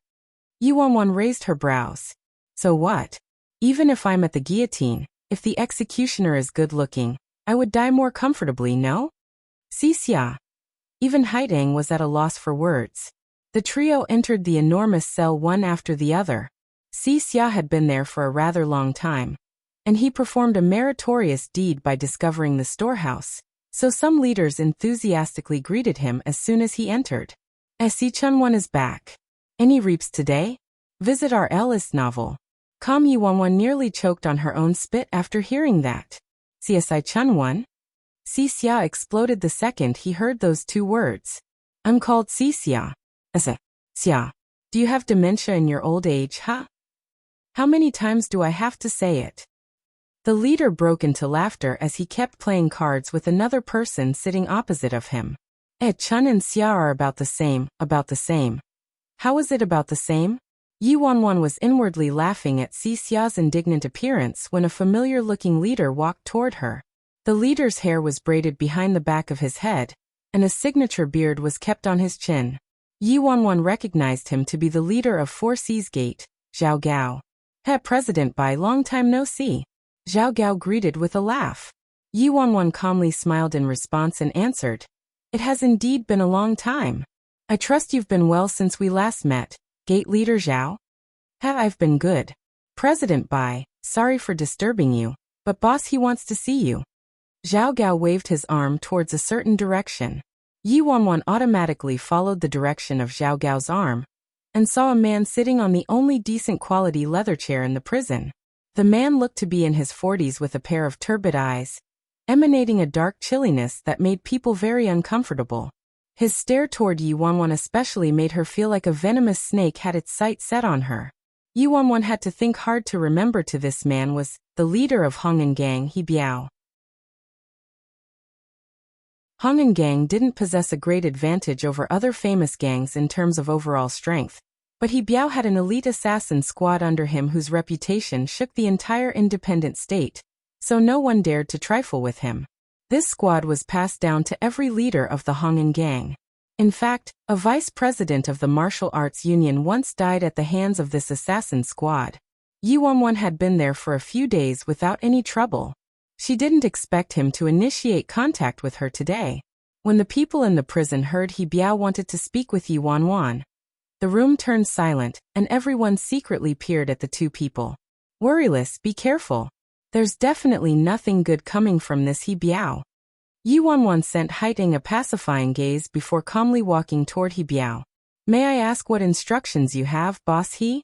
Speaker 1: Yi Wanwan raised her brows. "So what? Even if I'm at the guillotine, if the executioner is good-looking, I would die more comfortably, no?" Xia. Even Haideng was at a loss for words. The trio entered the enormous cell one after the other. Xia had been there for a rather long time, and he performed a meritorious deed by discovering the storehouse, so some leaders enthusiastically greeted him as soon as he entered. Si Chunwan is back. Any reaps today? Visit our Ellis novel. Kam Yiwanwan nearly choked on her own spit after hearing that. CSI Chunwan? Xia exploded the second he heard those two words. I'm called Xia. Xia. Do you have dementia in your old age, huh? How many times do I have to say it? The leader broke into laughter as he kept playing cards with another person sitting opposite of him. Chun and Xia are about the same. How is it about the same? Yiwanwan was inwardly laughing at Xia's indignant appearance when a familiar-looking leader walked toward her. The leader's hair was braided behind the back of his head, and a signature beard was kept on his chin. Yiwanwan recognized him to be the leader of Four Seas Gate, Zhao Gao. President Bai, long time no see. Zhao Gao greeted with a laugh. Yiwanwan calmly smiled in response and answered, It has indeed been a long time. I trust you've been well since we last met, Gate Leader Zhao? I've been good. President Bai, sorry for disturbing you, but boss he wants to see you. Zhao Gao waved his arm towards a certain direction. Yiwanwan automatically followed the direction of Zhao Gao's arm, and saw a man sitting on the only decent quality leather chair in the prison. The man looked to be in his 40s with a pair of turbid eyes, emanating a dark chilliness that made people very uncomfortable. His stare toward Yiwanwan especially made her feel like a venomous snake had its sight set on her. Yiwanwan had to think hard to remember to this man was the leader of Hong'an Gang, He Biao. Hong'an Gang didn't possess a great advantage over other famous gangs in terms of overall strength, but He Biao had an elite assassin squad under him whose reputation shook the entire independent state, so no one dared to trifle with him. This squad was passed down to every leader of the Hong'an Gang. In fact, a vice president of the Martial Arts Union once died at the hands of this assassin squad. Yiwanwan had been there for a few days without any trouble. She didn't expect him to initiate contact with her today. When the people in the prison heard He Biao wanted to speak with Yiwanwan, the room turned silent, and everyone secretly peered at the two people. Worryless, be careful. There's definitely nothing good coming from this He Biao. Yiwanwan sent Haiting a pacifying gaze before calmly walking toward He Biao. May I ask what instructions you have, boss He?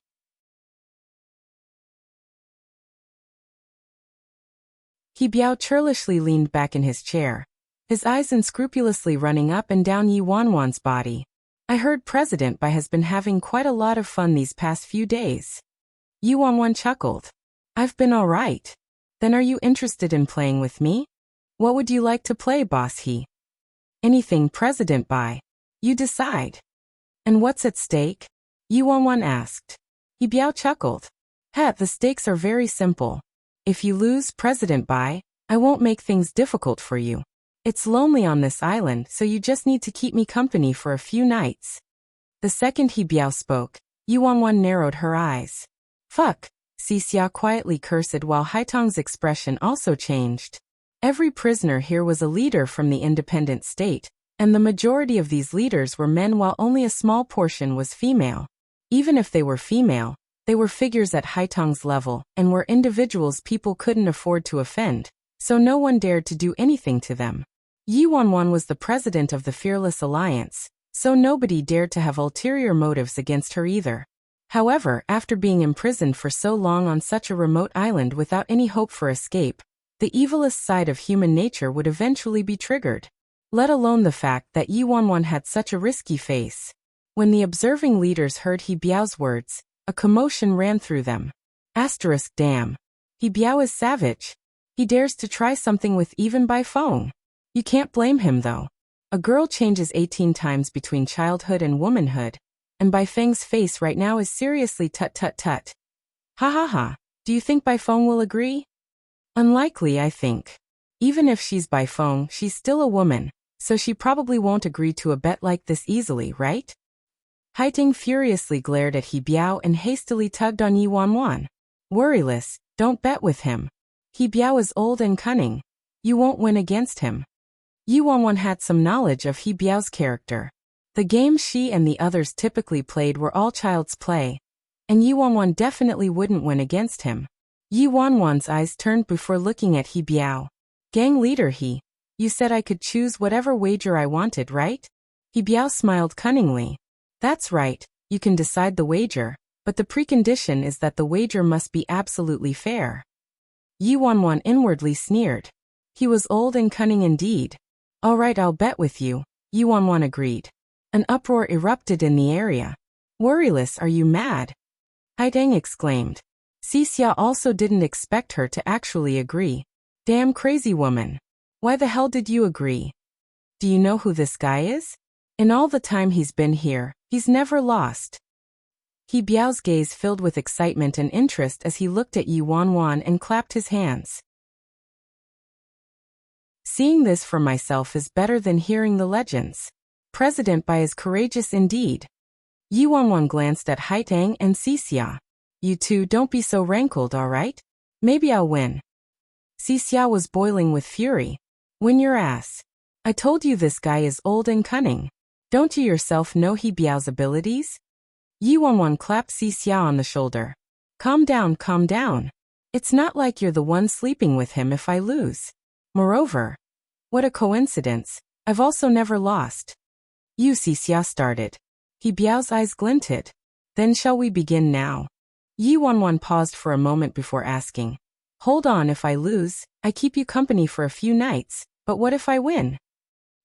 Speaker 1: He Biao churlishly leaned back in his chair, his eyes unscrupulously running up and down Yiwanwan's body. I heard President Bai has been having quite a lot of fun these past few days. Yiwanwan chuckled. I've been all right. Then are you interested in playing with me? What would you like to play, boss He? Anything, President Bai. You decide. And what's at stake? Yiwanwan asked. He Biao chuckled. The stakes are very simple. If you lose, President Bai, I won't make things difficult for you. It's lonely on this island, so you just need to keep me company for a few nights. The second He Biao spoke, Yiwanwan narrowed her eyes. Fuck, Xia quietly cursed while Haitong's expression also changed. Every prisoner here was a leader from the independent state, and the majority of these leaders were men while only a small portion was female. Even if they were female, they were figures at Haitong's level and were individuals people couldn't afford to offend, so no one dared to do anything to them. Yiwanwan was the president of the Fearless Alliance, so nobody dared to have ulterior motives against her either. However, after being imprisoned for so long on such a remote island without any hope for escape, the evilest side of human nature would eventually be triggered. Let alone the fact that Yiwanwan had such a risky face. When the observing leaders heard He Biao's words, a commotion ran through them. Damn. He Biao is savage. He dares to try something with even Bai Feng. You can't blame him though. A girl changes 18 times between childhood and womanhood, and Bai Feng's face right now is seriously tut. Ha ha ha. Do you think Bai Feng will agree? Unlikely, I think. Even if she's Bai Feng, she's still a woman, so she probably won't agree to a bet like this easily, right? Haiting furiously glared at He Biao and hastily tugged on Yiwanwan. Worryless, don't bet with him. He Biao is old and cunning. You won't win against him. Yiwanwan had some knowledge of He Biao's character. The games she and the others typically played were all child's play, and Yi Wanwan definitely wouldn't win against him. Yi Wanwan's eyes turned before looking at He Biao. Gang leader He, you said I could choose whatever wager I wanted, right? He Biao smiled cunningly. That's right, you can decide the wager, but the precondition is that the wager must be absolutely fair. Yi Wanwan inwardly sneered. He was old and cunning indeed. All right, I'll bet with you, Yi Wanwan agreed. An uproar erupted in the area. Worryless, are you mad? Haidang exclaimed. Xixia also didn't expect her to actually agree. Damn crazy woman. Why the hell did you agree? Do you know who this guy is? In all the time he's been here, he's never lost. He Biao's gaze filled with excitement and interest as he looked at Yi Wanwan and clapped his hands. Seeing this for myself is better than hearing the legends. President Bai is courageous indeed. Yi Wanwan glanced at Haitang and Xixia. You two don't be so rankled, all right? Maybe I'll win. Xixia was boiling with fury. Win your ass. I told you this guy is old and cunning. Don't you yourself know He Biao's abilities? Yi Wanwan clapped Xixia on the shoulder. Calm down, calm down. It's not like you're the one sleeping with him if I lose. Moreover, what a coincidence, I've also never lost. You Xixia started. He Biao's eyes glinted. Then shall we begin now? Yi Wanwan paused for a moment before asking. Hold on, if I lose, I keep you company for a few nights, but what if I win?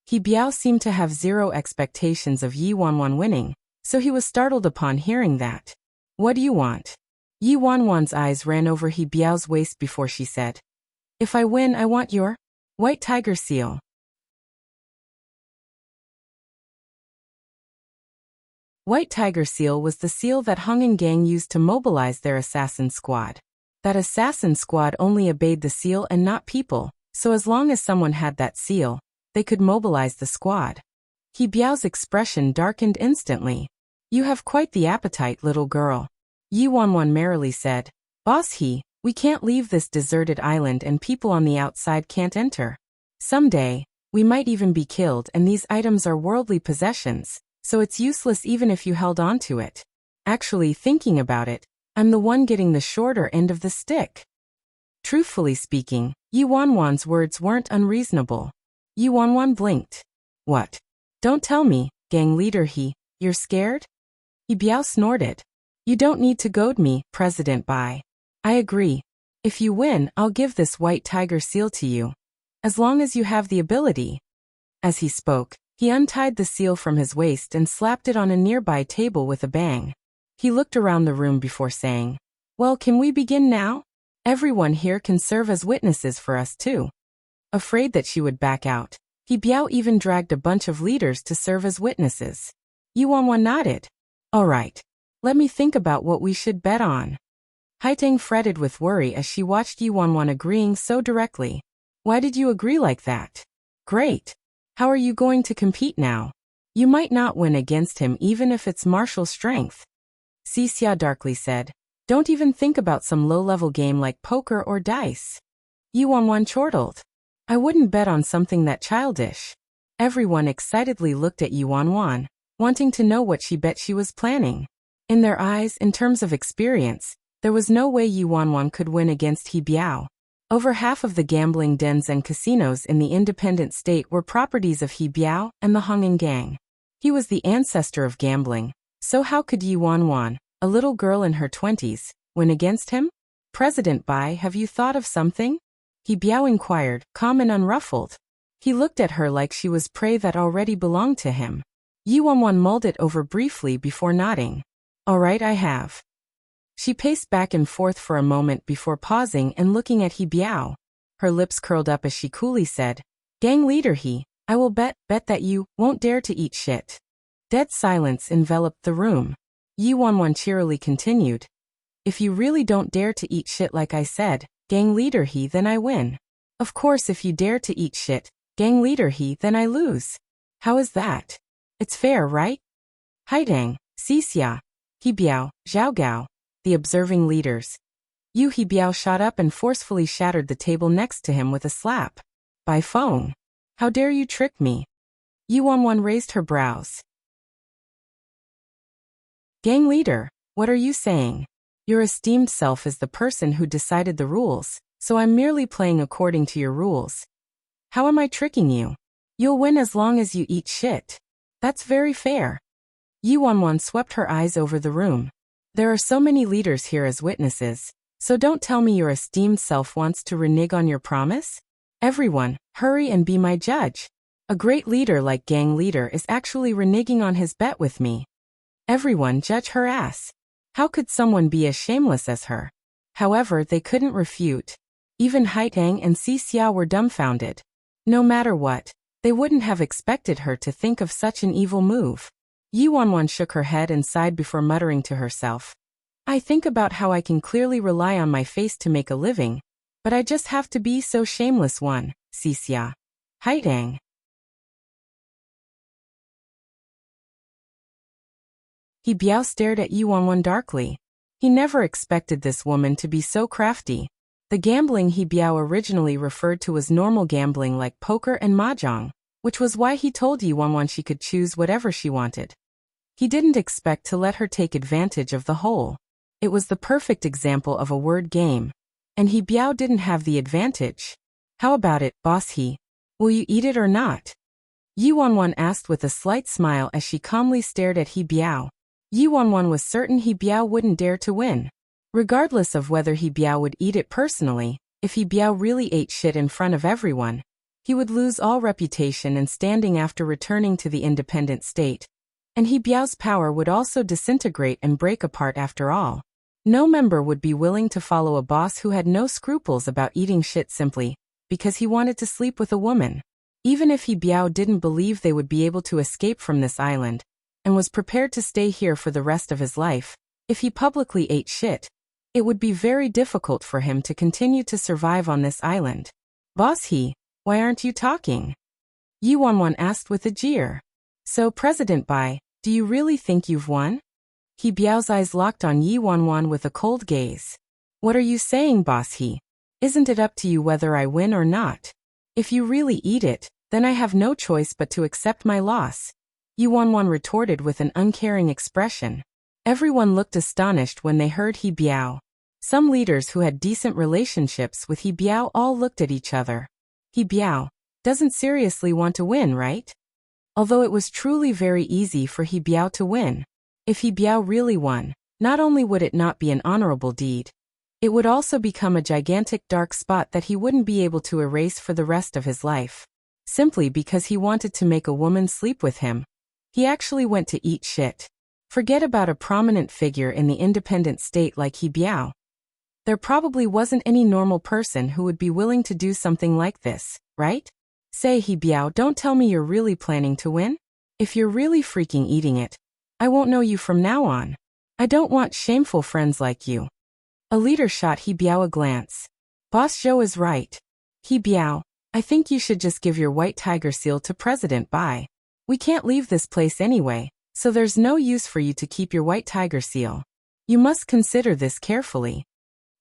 Speaker 1: He Biao seemed to have zero expectations of Yi Wanwan winning, so he was startled upon hearing that. What do you want? Yi Wanwan's eyes ran over He Biao's waist before she said. If I win, I want your white tiger seal. White tiger seal was the seal that Hung and gang used to mobilize their assassin squad. That assassin squad only obeyed the seal and not people, so as long as someone had that seal, they could mobilize the squad. He Biao's expression darkened instantly. You have quite the appetite, little girl. Yi Wanwan merrily said. Boss He, we can't leave this deserted island and people on the outside can't enter. Someday, we might even be killed and these items are worldly possessions, so it's useless even if you held on to it. Actually, thinking about it, I'm the one getting the shorter end of the stick. Truthfully speaking, Yi Wanwan's words weren't unreasonable. Yi Wanwan blinked. What? Don't tell me, gang leader He, you're scared? He Biao snorted. You don't need to goad me, President Bai. I agree. If you win, I'll give this white tiger seal to you. As long as you have the ability. As he spoke, he untied the seal from his waist and slapped it on a nearby table with a bang. He looked around the room before saying, Well, can we begin now? Everyone here can serve as witnesses for us too. Afraid that she would back out, He Biao even dragged a bunch of leaders to serve as witnesses. Yi Wanwan nodded. All right. Let me think about what we should bet on. Haitang fretted with worry as she watched Yi Wanwan agreeing so directly. Why did you agree like that? Great. How are you going to compete now? You might not win against him even if it's martial strength. Xixia darkly said. Don't even think about some low-level game like poker or dice. Yi Wanwan chortled. I wouldn't bet on something that childish. Everyone excitedly looked at Yi Wanwan, wanting to know what she bet she was planning. In their eyes, in terms of experience, there was no way Yi Wanwan could win against He Biao. Over half of the gambling dens and casinos in the independent state were properties of He Biao and the Hung and gang. He was the ancestor of gambling, so how could Yi Wanwan, a little girl in her 20s, win against him? President Bai, have you thought of something? He Biao inquired, calm and unruffled. He looked at her like she was prey that already belonged to him. Yi Wanwan mulled it over briefly before nodding. All right, I have. She paced back and forth for a moment before pausing and looking at He Biao. Her lips curled up as she coolly said, Gang leader He, I will bet that you won't dare to eat shit. Dead silence enveloped the room. Yi Wanwan cheerily continued. If you really don't dare to eat shit like I said, gang leader He, then I win. Of course if you dare to eat shit, gang leader He, then I lose. How is that? It's fair, right? Haidang, Xixia, He Biao, Zhao Gao, the observing leaders. Yu He Biao shot up and forcefully shattered the table next to him with a slap. By phone. How dare you trick me? Yi Wanwan raised her brows. Gang leader, what are you saying? Your esteemed self is the person who decided the rules, so I'm merely playing according to your rules. How am I tricking you? You'll win as long as you eat shit. That's very fair. Yi Wanwan swept her eyes over the room. There are so many leaders here as witnesses, so don't tell me your esteemed self wants to renege on your promise? Everyone, hurry and be my judge. A great leader like gang leader is actually reneging on his bet with me. Everyone judge her ass. How could someone be as shameless as her? However, they couldn't refute. Even Haitang and Si Xiao were dumbfounded. No matter what, they wouldn't have expected her to think of such an evil move. Yi Wanwan shook her head and sighed before muttering to herself. I think about how I can clearly rely on my face to make a living, but I just have to be so shameless one, Si Xia. Haitang. He Biao stared at Yi Wanwan darkly. He never expected this woman to be so crafty. The gambling He Biao originally referred to as normal gambling like poker and mahjong, which was why he told Yi Wanwan she could choose whatever she wanted. He didn't expect to let her take advantage of the whole. It was the perfect example of a word game. And He Biao didn't have the advantage. How about it, boss He? Will you eat it or not? Yi Wanwan asked with a slight smile as she calmly stared at He Biao. Yi Wanwan was certain He Biao wouldn't dare to win. Regardless of whether He Biao would eat it personally, if He Biao really ate shit in front of everyone, he would lose all reputation and standing after returning to the independent state. And He Biao's power would also disintegrate and break apart after all. No member would be willing to follow a boss who had no scruples about eating shit simply because he wanted to sleep with a woman. Even if He Biao didn't believe they would be able to escape from this island, and was prepared to stay here for the rest of his life, if he publicly ate shit, it would be very difficult for him to continue to survive on this island. Boss He, why aren't you talking? Yi Wanwan asked with a jeer. So President Bai, do you really think you've won? He Biao's eyes locked on Yi Wanwan with a cold gaze. What are you saying, boss He? Isn't it up to you whether I win or not? If you really eat it, then I have no choice but to accept my loss. Yi Wanwan retorted with an uncaring expression. Everyone looked astonished when they heard He Biao. Some leaders who had decent relationships with He Biao all looked at each other. He Biao doesn't seriously want to win, right? Although it was truly very easy for He Biao to win. If He Biao really won, not only would it not be an honorable deed, it would also become a gigantic dark spot that he wouldn't be able to erase for the rest of his life. Simply because he wanted to make a woman sleep with him, he actually went to eat shit. Forget about a prominent figure in the independent state like He Biao. There probably wasn't any normal person who would be willing to do something like this, right? Say, He Biao, don't tell me you're really planning to win? If you're really freaking eating it, I won't know you from now on. I don't want shameful friends like you. A leader shot He Biao a glance. Boss Zhou is right. He Biao, I think you should just give your white tiger seal to President Bai. We can't leave this place anyway, so there's no use for you to keep your white tiger seal. You must consider this carefully.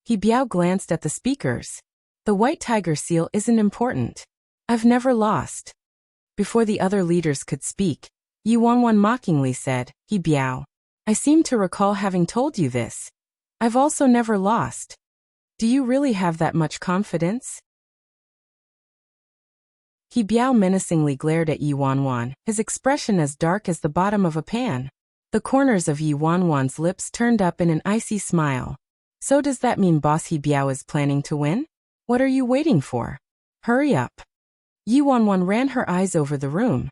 Speaker 1: He Biao glanced at the speakers. The white tiger seal isn't important. I've never lost. Before the other leaders could speak, Yi Wanwan mockingly said, He Biao, I seem to recall having told you this. I've also never lost. Do you really have that much confidence? He Biao menacingly glared at Yi Wanwan, his expression as dark as the bottom of a pan. The corners of Yi Wanwan's lips turned up in an icy smile. So does that mean boss He Biao is planning to win? What are you waiting for? Hurry up. Yi Wanwan ran her eyes over the room.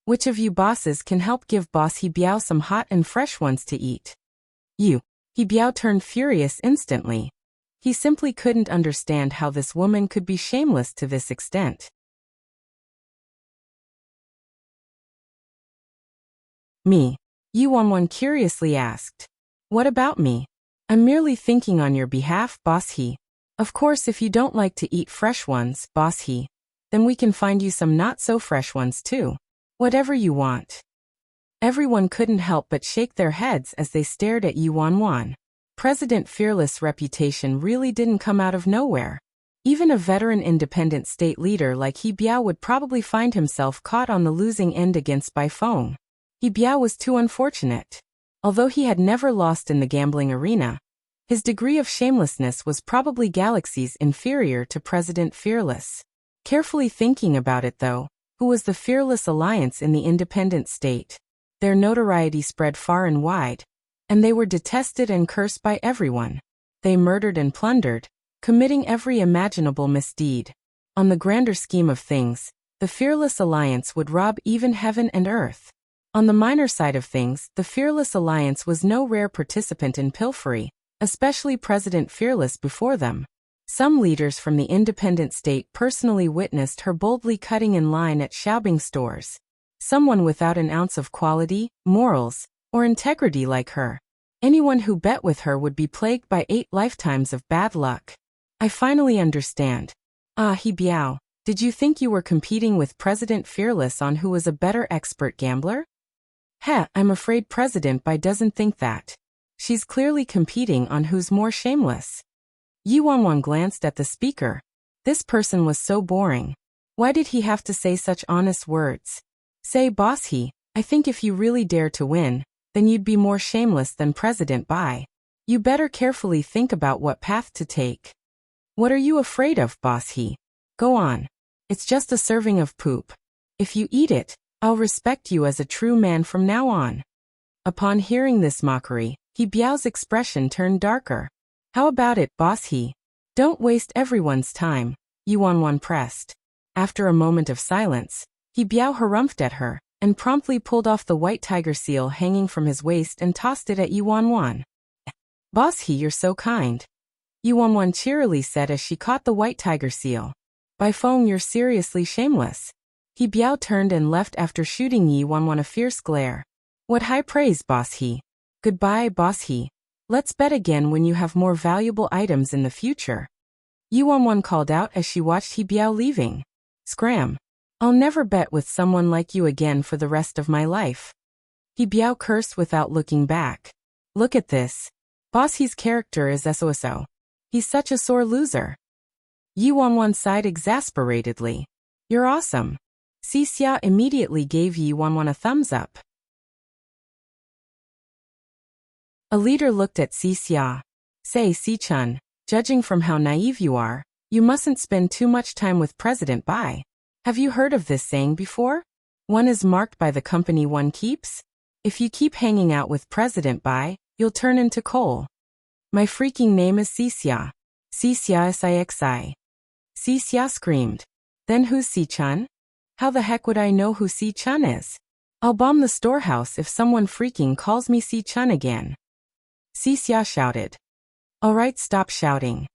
Speaker 1: Which of you bosses can help give boss He Biao some hot and fresh ones to eat? You. He Biao turned furious instantly. He simply couldn't understand how this woman could be shameless to this extent. Me? Yi Wanwan curiously asked. What about me? I'm merely thinking on your behalf, boss He. Of course, if you don't like to eat fresh ones, boss He, then we can find you some not-so-fresh ones too. Whatever you want. Everyone couldn't help but shake their heads as they stared at Yi Wanwan. President Fearless' reputation really didn't come out of nowhere. Even a veteran independent state leader like He Biao would probably find himself caught on the losing end against Bai Feng. He Biao was too unfortunate. Although he had never lost in the gambling arena, his degree of shamelessness was probably galaxies inferior to President Fearless. Carefully thinking about it though, who was the Fearless Alliance in the independent state? Their notoriety spread far and wide, and they were detested and cursed by everyone. They murdered and plundered, committing every imaginable misdeed. On the grander scheme of things, the Fearless Alliance would rob even heaven and earth. On the minor side of things, the Fearless Alliance was no rare participant in pilfery, especially President Fearless before them. Some leaders from the independent state personally witnessed her boldly cutting in line at Xiaobing stores. Someone without an ounce of quality, morals, or integrity like her. Anyone who bet with her would be plagued by 8 lifetimes of bad luck. I finally understand. Ah, He Biao, did you think you were competing with President Fearless on who was a better expert gambler? Heh, I'm afraid President Bai doesn't think that. She's clearly competing on who's more shameless. Yi Wanwan glanced at the speaker. This person was so boring. Why did he have to say such honest words? Say, boss he, I think if you really dare to win, then you'd be more shameless than President Bai. You better carefully think about what path to take. What are you afraid of, boss he? Go on. It's just a serving of poop. If you eat it, I'll respect you as a true man from now on. Upon hearing this mockery, He Biao's expression turned darker. How about it, boss he? Don't waste everyone's time, Yi Wanwan pressed. After a moment of silence, He Biao harumphed at her, and promptly pulled off the white tiger seal hanging from his waist and tossed it at Yi Wanwan. Boss he, you're so kind. Yi Wanwan cheerily said as she caught the white tiger seal. By Feng, you're seriously shameless. He Biao turned and left after shooting Yi Wanwan a fierce glare. What high praise, boss he. Goodbye, boss he. Let's bet again when you have more valuable items in the future. Yi Wanwan called out as she watched He Biao leaving. Scram. I'll never bet with someone like you again for the rest of my life. He Biao cursed without looking back. Look at this. Boss he's character is SOSO. He's such a sore loser. Yi Wanwan sighed exasperatedly. You're awesome. Xia immediately gave Yi Wanwan a thumbs up. A leader looked at Xia. Say, Si-chun, judging from how naive you are, you mustn't spend too much time with President Bai. Have you heard of this saying before? One is marked by the company one keeps. If you keep hanging out with President Bai, you'll turn into coal. My freaking name is Xia. Xia Sixi. Xia screamed. Then who's Si-chun? How the heck would I know who Si-chun is? I'll bomb the storehouse if someone freaking calls me Si-chun again. Xia shouted. Alright, stop shouting.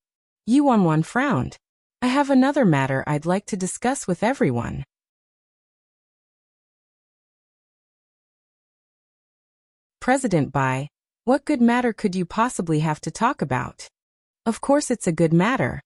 Speaker 1: Yi Wanwan frowned. I have another matter I'd like to discuss with everyone. President Bai, what good matter could you possibly have to talk about? Of course it's a good matter.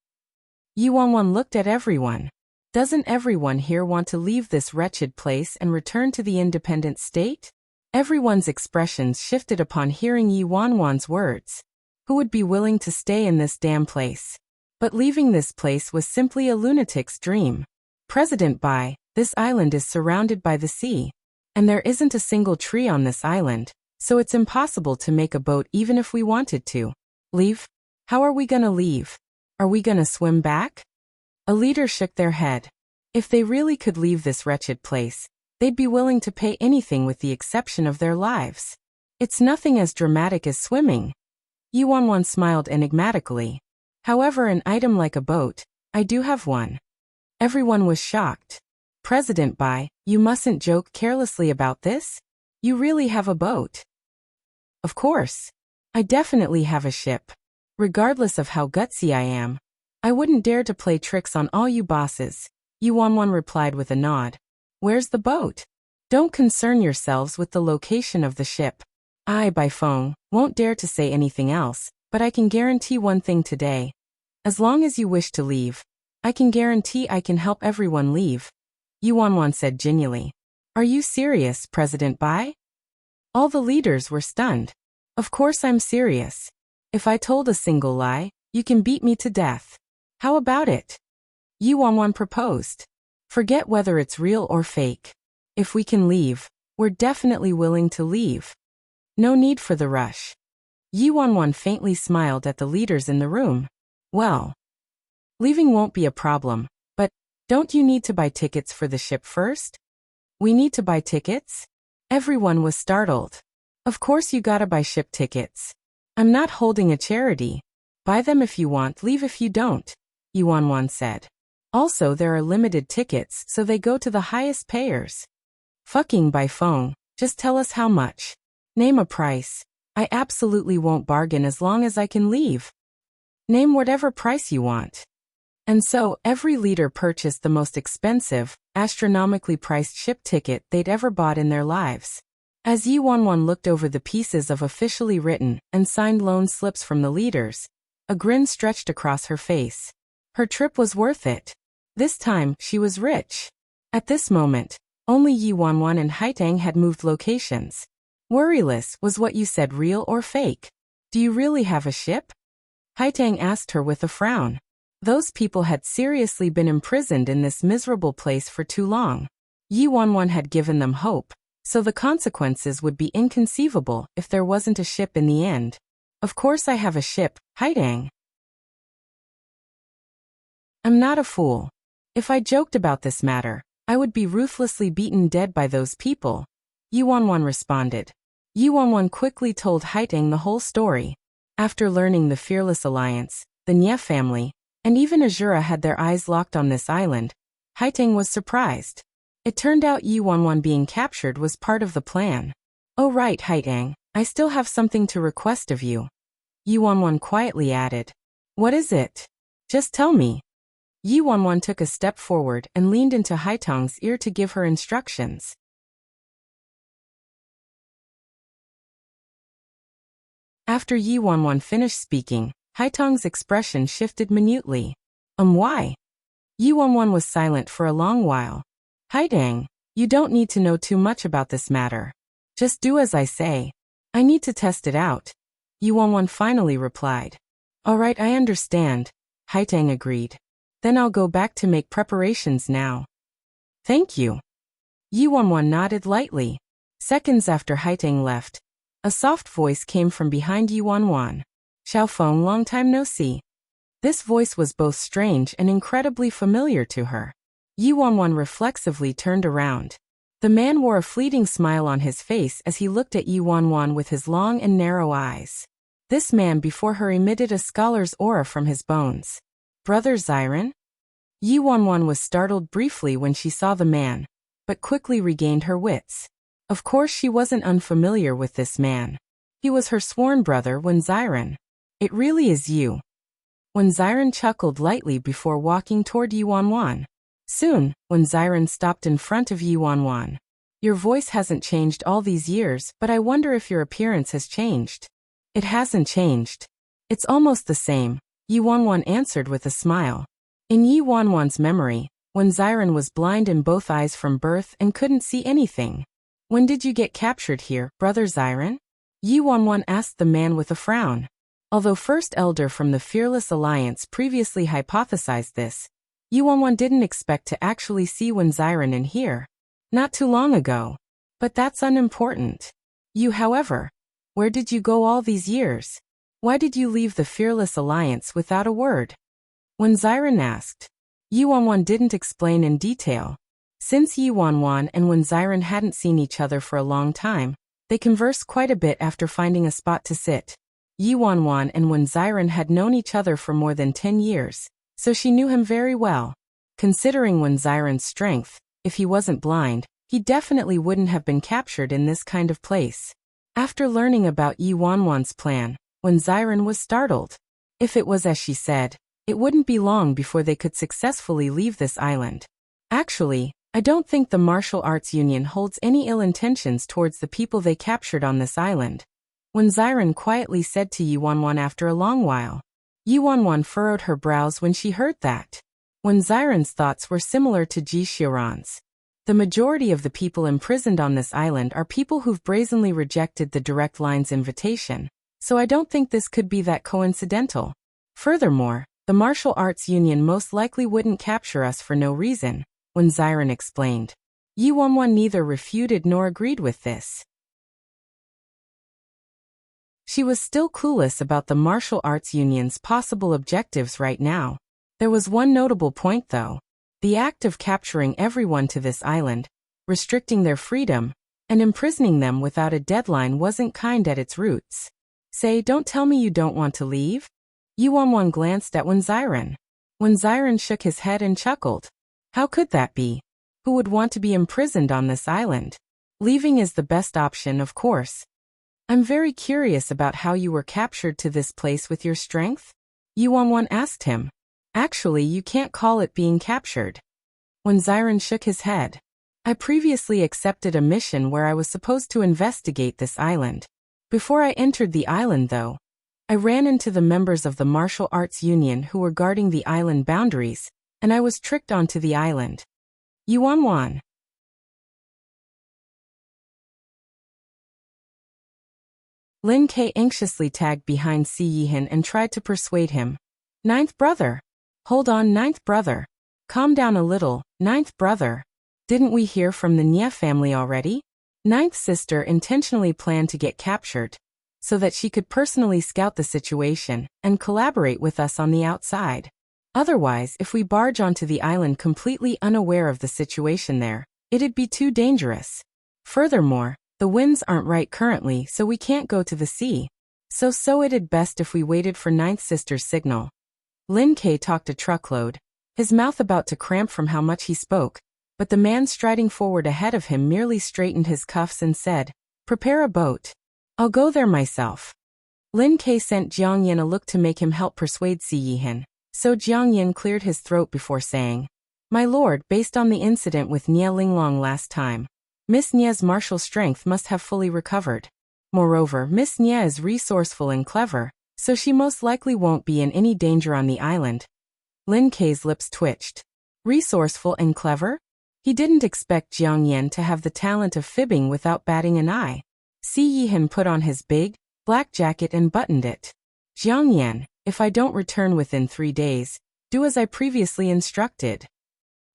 Speaker 1: Yi Wanwan looked at everyone. Doesn't everyone here want to leave this wretched place and return to the independent state? Everyone's expressions shifted upon hearing Yi Wanwan's words. Who would be willing to stay in this damn place? But leaving this place was simply a lunatic's dream. President Bai, this island is surrounded by the sea. And there isn't a single tree on this island, so it's impossible to make a boat even if we wanted to. Leave? How are we gonna leave? Are we gonna swim back? A leader shook their head. If they really could leave this wretched place, they'd be willing to pay anything with the exception of their lives. It's nothing as dramatic as swimming. Yi Wanwan smiled enigmatically. However, an item like a boat, I do have one. Everyone was shocked. President Bai, you mustn't joke carelessly about this. You really have a boat. Of course. I definitely have a ship. Regardless of how gutsy I am, I wouldn't dare to play tricks on all you bosses. Yi Wanwan replied with a nod. Where's the boat? Don't concern yourselves with the location of the ship. I, Bai Feng, won't dare to say anything else, but I can guarantee one thing today. As long as you wish to leave, I can guarantee I can help everyone leave. Yi Wanwan said genially. Are you serious, President Bai? All the leaders were stunned. Of course I'm serious. If I told a single lie, you can beat me to death. How about it? Yi Wanwan proposed. Forget whether it's real or fake. If we can leave, we're definitely willing to leave. No need for the rush. Yi Wanwan faintly smiled at the leaders in the room. Well, leaving won't be a problem, but don't you need to buy tickets for the ship first? We need to buy tickets? Everyone was startled. Of course you gotta buy ship tickets. I'm not holding a charity. Buy them if you want, leave if you don't, Yi Wanwan said. Also there are limited tickets, so they go to the highest payers. Fucking by phone, just tell us how much. Name a price. I absolutely won't bargain as long as I can leave. Name whatever price you want. And so, every leader purchased the most expensive, astronomically priced ship ticket they'd ever bought in their lives. As Yi Wanwan looked over the pieces of officially written and signed loan slips from the leaders, a grin stretched across her face. Her trip was worth it. This time, she was rich. At this moment, only Yi Wanwan and Haitang had moved locations. Worryless, was what you said real or fake? Do you really have a ship? Haitang asked her with a frown. Those people had seriously been imprisoned in this miserable place for too long. Yi Wanwan had given them hope, so the consequences would be inconceivable if there wasn't a ship in the end. Of course I have a ship, Haitang. I'm not a fool. If I joked about this matter, I would be ruthlessly beaten dead by those people, Yi Wanwan responded. Yi Wanwan quickly told Haitang the whole story. After learning the Fearless Alliance, the Nye family, and even Azura had their eyes locked on this island, Haitang was surprised. It turned out Yi Wanwan being captured was part of the plan. Oh right, Haitang, I still have something to request of you, Yi Wanwan quietly added. What is it? Just tell me. Yi Wanwan took a step forward and leaned into Haitang's ear to give her instructions. After Yi Wanwan finished speaking, Haitang's expression shifted minutely. Why? Yi Wanwan was silent for a long while. Haitang, you don't need to know too much about this matter. Just do as I say. I need to test it out, Yi Wanwan finally replied. Alright, I understand, Haitang agreed. Then I'll go back to make preparations now. Thank you. Yi Wanwan nodded lightly. Seconds after Haitang left, a soft voice came from behind Yi Wanwan. Xiaofeng, long time no see. This voice was both strange and incredibly familiar to her. Yi Wanwan reflexively turned around. The man wore a fleeting smile on his face as he looked at Yi Wanwan with his long and narrow eyes. This man before her emitted a scholar's aura from his bones. Brother Xiren? Yi Wanwan was startled briefly when she saw the man, but quickly regained her wits. Of course she wasn't unfamiliar with this man. He was her sworn brother Wen Xiren. It really is you. Wen Xiren chuckled lightly before walking toward Yi Wanwan. Soon, Wen Xiren stopped in front of Yi Wanwan. Your voice hasn't changed all these years, but I wonder if your appearance has changed. It hasn't changed. It's almost the same, Yi Wanwan answered with a smile. In Yi Wanwan's memory, Wen Xiren was blind in both eyes from birth and couldn't see anything. When did you get captured here, Brother Xiren? Yi Wanwan asked the man with a frown. Although First Elder from the Fearless Alliance previously hypothesized this, Yi Wanwan didn't expect to actually see Wen Xiren in here. Not too long ago. But that's unimportant. You, however. Where did you go all these years? Why did you leave the Fearless Alliance without a word? Wen Xiren asked. Yi Wanwan didn't explain in detail. Since Yi Wanwan and Wen Xiren hadn't seen each other for a long time, they conversed quite a bit after finding a spot to sit. Yi Wanwan and Wen Xiren had known each other for more than 10 years, so she knew him very well. Considering Wen Xiren's strength, if he wasn't blind, he definitely wouldn't have been captured in this kind of place. After learning about Yi Wanwan's plan, Wen Xiren was startled. If it was as she said, it wouldn't be long before they could successfully leave this island. Actually, I don't think the Martial Arts Union holds any ill intentions towards the people they captured on this island, Wen Xiren quietly said to Yi Wanwan after a long while. Yi Wanwan furrowed her brows when she heard that. Wen Xiren's thoughts were similar to Ji Xiaoran's. The majority of the people imprisoned on this island are people who've brazenly rejected the Direct Line's invitation, so I don't think this could be that coincidental. Furthermore, the Martial Arts Union most likely wouldn't capture us for no reason, Wen Xiren explained. Yi Wanwan neither refuted nor agreed with this. She was still clueless about the martial arts union's possible objectives right now. There was one notable point though. The act of capturing everyone to this island, restricting their freedom, and imprisoning them without a deadline wasn't kind at its roots. Say, don't tell me you don't want to leave? Yuanwan glanced at Wenziren. Wenziren shook his head and chuckled. How could that be? Who would want to be imprisoned on this island? Leaving is the best option, of course. I'm very curious about how you were captured to this place with your strength? Yuanwan asked him. Actually, you can't call it being captured. Wenziren shook his head. I previously accepted a mission where I was supposed to investigate this island. Before I entered the island, though, I ran into the members of the Martial Arts Union who were guarding the island boundaries, and I was tricked onto the island. Yuanwan. Lin Ke anxiously tagged behind Si Yihan and tried to persuade him. Ninth brother. Hold on, ninth brother. Calm down a little, ninth brother. Didn't we hear from the Nye family already? Ninth sister intentionally planned to get captured, so that she could personally scout the situation and collaborate with us on the outside. Otherwise, if we barge onto the island completely unaware of the situation there, it'd be too dangerous. Furthermore, the winds aren't right currently, so we can't go to the sea. So it'd best if we waited for ninth sister's signal. Lin Ke talked a truckload, his mouth about to cramp from how much he spoke, but the man striding forward ahead of him merely straightened his cuffs and said, Prepare a boat. I'll go there myself. Lin Ke sent Jiang Yin a look to make him help persuade Si Yihan, so Jiang Yin cleared his throat before saying, My lord, based on the incident with Nye Linglong last time, Miss Nye's martial strength must have fully recovered. Moreover, Miss Nye is resourceful and clever, so she most likely won't be in any danger on the island. Lin Ke's lips twitched. Resourceful and clever? He didn't expect Jiang Yin to have the talent of fibbing without batting an eye. Si Yihan put on his big, black jacket and buttoned it. Jiang Yin, if I don't return within 3 days, do as I previously instructed.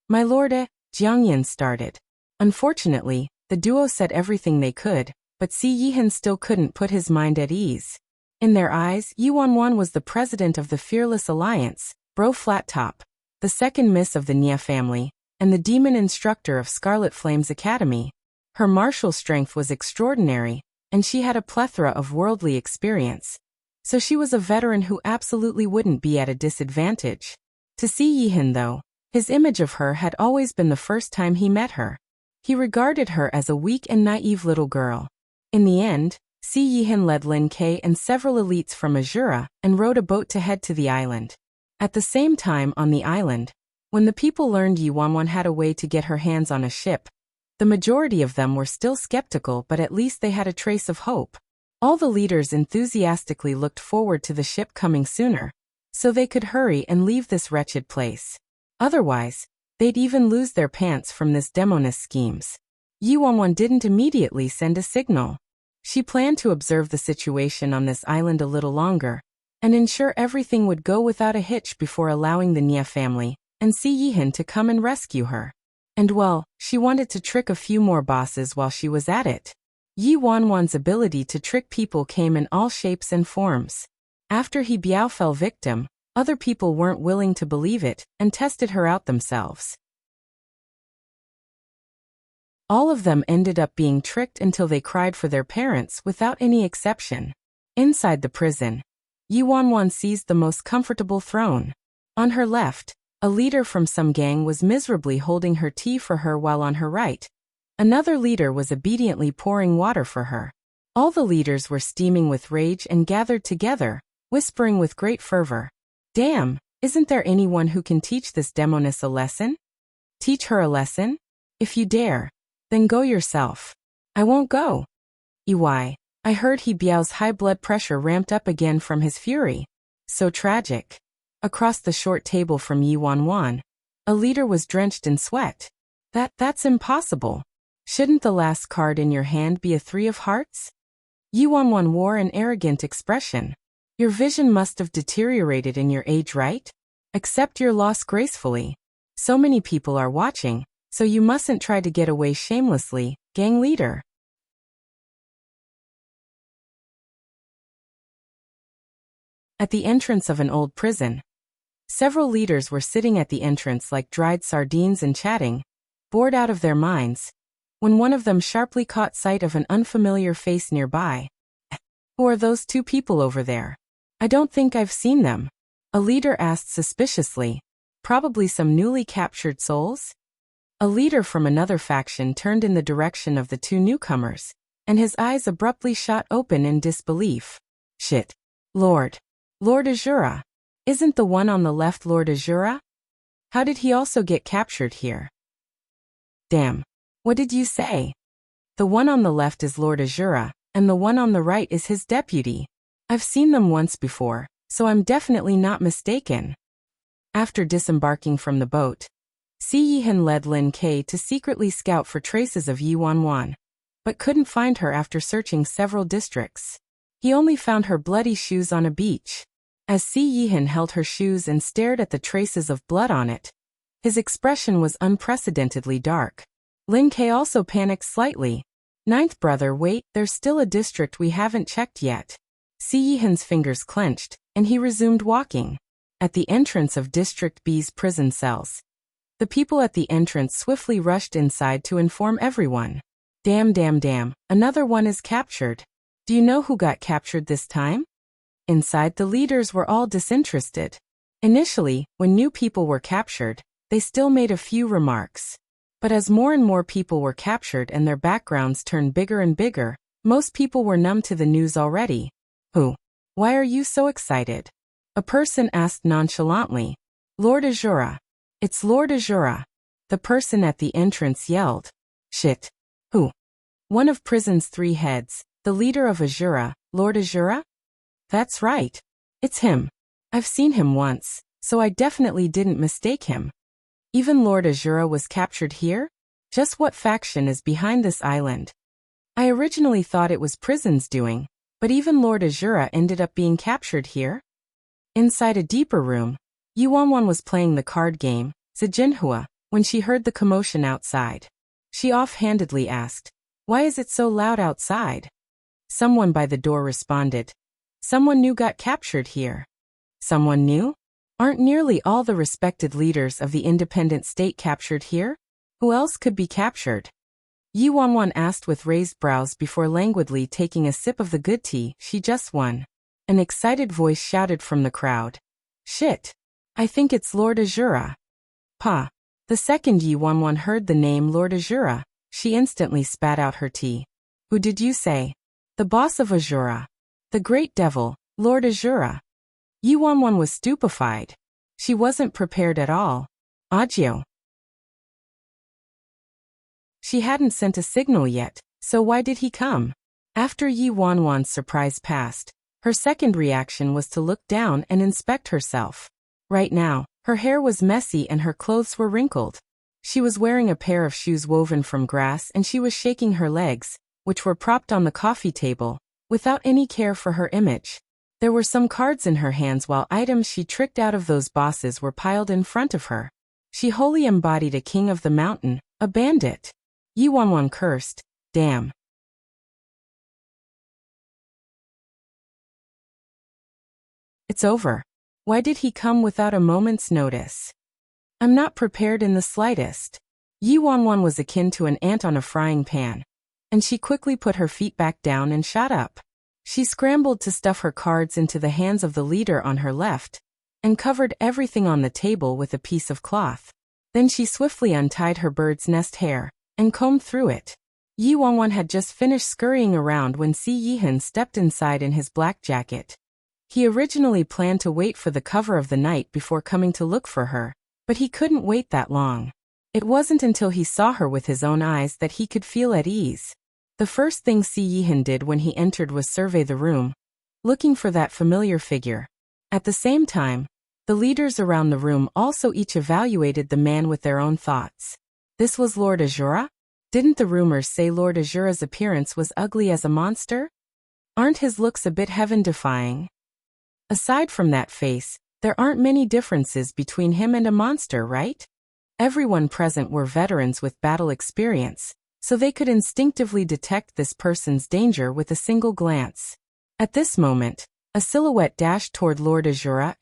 Speaker 1: My lord, Jiang Yin started. Unfortunately, the duo said everything they could, but Si Yihan still couldn't put his mind at ease. In their eyes, Yuanwan was the president of the Fearless Alliance, Bro Flat Top, the second miss of the Nye family, and the demon instructor of Scarlet Flame's Academy. Her martial strength was extraordinary, and she had a plethora of worldly experience. So she was a veteran who absolutely wouldn't be at a disadvantage. To Si Yihan though, his image of her had always been the first time he met her. He regarded her as a weak and naive little girl. In the end, Si Yihan led Lin Ke and several elites from Azura and rowed a boat to head to the island. At the same time on the island, when the people learned Yuanwan had a way to get her hands on a ship, the majority of them were still skeptical, but at least they had a trace of hope. All the leaders enthusiastically looked forward to the ship coming sooner, so they could hurry and leave this wretched place. Otherwise, they'd even lose their pants from this demoness schemes. Yuanwan didn't immediately send a signal. She planned to observe the situation on this island a little longer, and ensure everything would go without a hitch before allowing the Nye family and Si Yihan to come and rescue her. And well, she wanted to trick a few more bosses while she was at it. Yuanwan's ability to trick people came in all shapes and forms. After he Biao fell victim, other people weren't willing to believe it and tested her out themselves. All of them ended up being tricked until they cried for their parents without any exception. Inside the prison, Yuanwan seized the most comfortable throne. On her left, a leader from some gang was miserably holding her tea for her, while on her right, another leader was obediently pouring water for her. All the leaders were steaming with rage and gathered together, whispering with great fervor, Damn, isn't there anyone who can teach this demoness a lesson? Teach her a lesson? If you dare, then go yourself. I won't go. EY, I heard He Biao's high blood pressure ramped up again from his fury. So tragic. Across the short table from Yuanwan, a leader was drenched in sweat. That's impossible. Shouldn't the last card in your hand be a 3 of hearts? Yuanwan wore an arrogant expression. Your vision must have deteriorated in your age, right? Accept your loss gracefully. So many people are watching, so you mustn't try to get away shamelessly, gang leader. At the entrance of an old prison. Several leaders were sitting at the entrance like dried sardines and chatting, bored out of their minds, when one of them sharply caught sight of an unfamiliar face nearby. Who are those two people over there? I don't think I've seen them. A leader asked suspiciously. Probably some newly captured souls? A leader from another faction turned in the direction of the two newcomers, and his eyes abruptly shot open in disbelief. Shit. Lord Azura. Isn't the one on the left Lord Azura? How did he also get captured here? Damn. What did you say? The one on the left is Lord Azura, and the one on the right is his deputy. I've seen them once before, so I'm definitely not mistaken. After disembarking from the boat, Si Yihan led Lin Ke to secretly scout for traces of Yi Wanwan, but couldn't find her after searching several districts. He only found her bloody shoes on a beach. As Si Yihan held her shoes and stared at the traces of blood on it, his expression was unprecedentedly dark. Lin Ke also panicked slightly. Ninth brother, wait, there's still a district we haven't checked yet. Si Yihan's fingers clenched, and he resumed walking. At the entrance of District B's prison cells, the people at the entrance swiftly rushed inside to inform everyone. Damn, another one is captured. Do you know who got captured this time? Inside, the leaders were all disinterested. Initially, when new people were captured, they still made a few remarks. But as more and more people were captured and their backgrounds turned bigger and bigger, most people were numb to the news already. Who? Why are you so excited? A person asked nonchalantly. Lord Azura. It's Lord Azura. The person at the entrance yelled. Shit. Who? One of prison's three heads, the leader of Azura, Lord Azura? That's right. It's him. I've seen him once, so I definitely didn't mistake him. Even Lord Azura was captured here? Just what faction is behind this island? I originally thought it was prison's doing, but even Lord Azura ended up being captured here? Inside a deeper room, Yi Wanwan was playing the card game, Zijinhua, when she heard the commotion outside. She offhandedly asked, "Why is it so loud outside?" Someone by the door responded, "Someone new got captured here." Someone new? Aren't nearly all the respected leaders of the independent state captured here? Who else could be captured? Yi Wanwan asked with raised brows before languidly taking a sip of the good tea she just won. An excited voice shouted from the crowd. Shit. I think it's Lord Azura. Pa. The second Yi Wanwan heard the name Lord Azura, she instantly spat out her tea. Who did you say? The boss of Azura. The great devil, Lord Azura. Yi Wanwan was stupefied. She wasn't prepared at all. Audio. She hadn't sent a signal yet, so why did he come? After Yi Wanwan's surprise passed, her second reaction was to look down and inspect herself. Right now, her hair was messy and her clothes were wrinkled. She was wearing a pair of shoes woven from grass and she was shaking her legs, which were propped on the coffee table, without any care for her image. There were some cards in her hands while items she tricked out of those bosses were piled in front of her. She wholly embodied a king of the mountain, a bandit. Yi Wanwan cursed, damn. It's over. Why did he come without a moment's notice? I'm not prepared in the slightest. Yi Wanwan was akin to an ant on a frying pan, and she quickly put her feet back down and shot up. She scrambled to stuff her cards into the hands of the leader on her left, and covered everything on the table with a piece of cloth. Then she swiftly untied her bird's nest hair, and combed through it. Yi Wanwan had just finished scurrying around when Si Yihan stepped inside in his black jacket. He originally planned to wait for the cover of the night before coming to look for her, but he couldn't wait that long. It wasn't until he saw her with his own eyes that he could feel at ease. The first thing Si Yihan did when he entered was survey the room, looking for that familiar figure. At the same time, the leaders around the room also each evaluated the man with their own thoughts. This was Lord Azura? Didn't the rumors say Lord Azura's appearance was ugly as a monster? Aren't his looks a bit heaven-defying? Aside from that face, there aren't many differences between him and a monster, right? Everyone present were veterans with battle experience, so they could instinctively detect this person's danger with a single glance. At this moment, A silhouette dashed toward Lord Azura.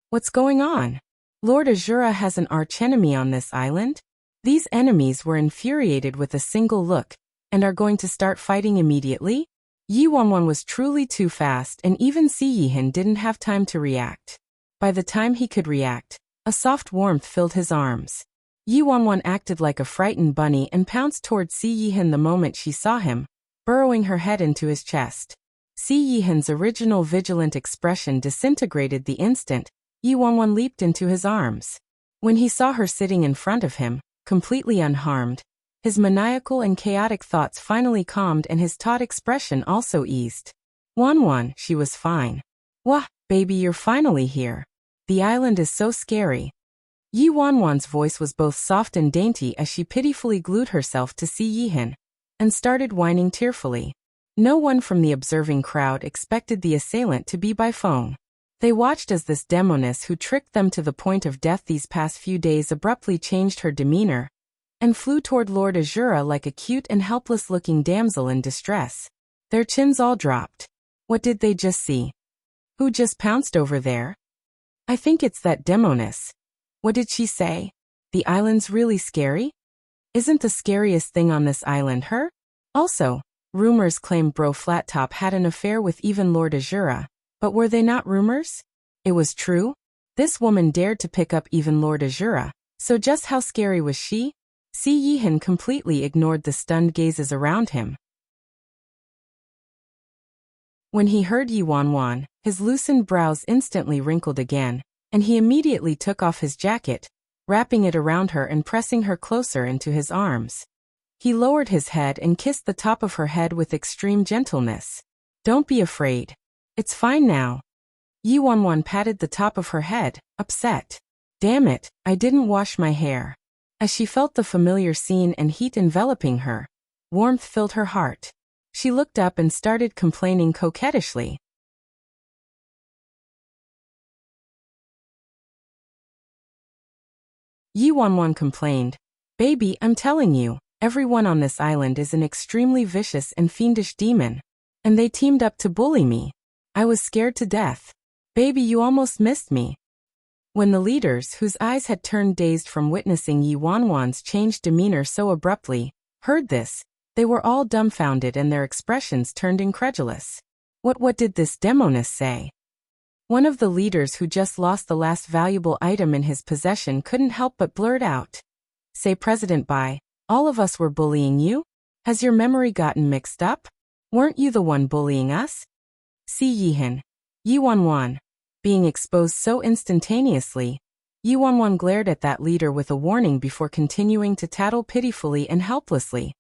Speaker 1: What's going on? Lord Azura has an archenemy on this island? These enemies were infuriated with a single look, and are going to start fighting immediately? Yi Wanwan was truly too fast, and even Si Yihan didn't have time to react. By the time he could react, a soft warmth filled his arms. Yi Wanwan acted like a frightened bunny and pounced toward Si Yihan the moment she saw him, burrowing her head into his chest. Si Yihan's original vigilant expression disintegrated the instant Yi Wanwan leaped into his arms. When he saw her sitting in front of him, completely unharmed, his maniacal and chaotic thoughts finally calmed and his taut expression also eased. Wanwan, she was fine. Wah, baby, you're finally here. The island is so scary. Yi Wanwan's voice was both soft and dainty as she pitifully glued herself to Si Yihan and started whining tearfully. No one from the observing crowd expected the assailant to be Bai Feng. They watched as this demoness who tricked them to the point of death these past few days abruptly changed her demeanor and flew toward Lord Azura like a cute and helpless-looking damsel in distress. Their chins all dropped. What did they just see? Who just pounced over there? I think it's that demoness. What did she say? The island's really scary? Isn't the scariest thing on this island her? Also, rumors claimed Bro Flattop had an affair with even Lord Azura, but were they not rumors? It was true? This woman dared to pick up even Lord Azura, so just how scary was she? Si Yihan completely ignored the stunned gazes around him. When he heard Yi Wanwan, his loosened brows instantly wrinkled again, and he immediately took off his jacket, wrapping it around her and pressing her closer into his arms. He lowered his head and kissed the top of her head with extreme gentleness. Don't be afraid. It's fine now. Yi Wanwan patted the top of her head, upset. Damn it, I didn't wash my hair. As she felt the familiar scene and heat enveloping her, warmth filled her heart. She looked up and started complaining coquettishly. Yi Wanwan complained, Baby, I'm telling you, everyone on this island is an extremely vicious and fiendish demon, and they teamed up to bully me. I was scared to death. Baby, you almost missed me. When the leaders, whose eyes had turned dazed from witnessing Yi Wanwan's changed demeanor so abruptly, heard this, they were all dumbfounded and their expressions turned incredulous. What did this demoness say? One of the leaders who just lost the last valuable item in his possession couldn't help but blurt out. Say, President Bai, all of us were bullying you? Has your memory gotten mixed up? Weren't you the one bullying us? Si Yihan. Yi Wanwan. Being exposed so instantaneously, Yi Wanwan glared at that leader with a warning before continuing to tattle pitifully and helplessly.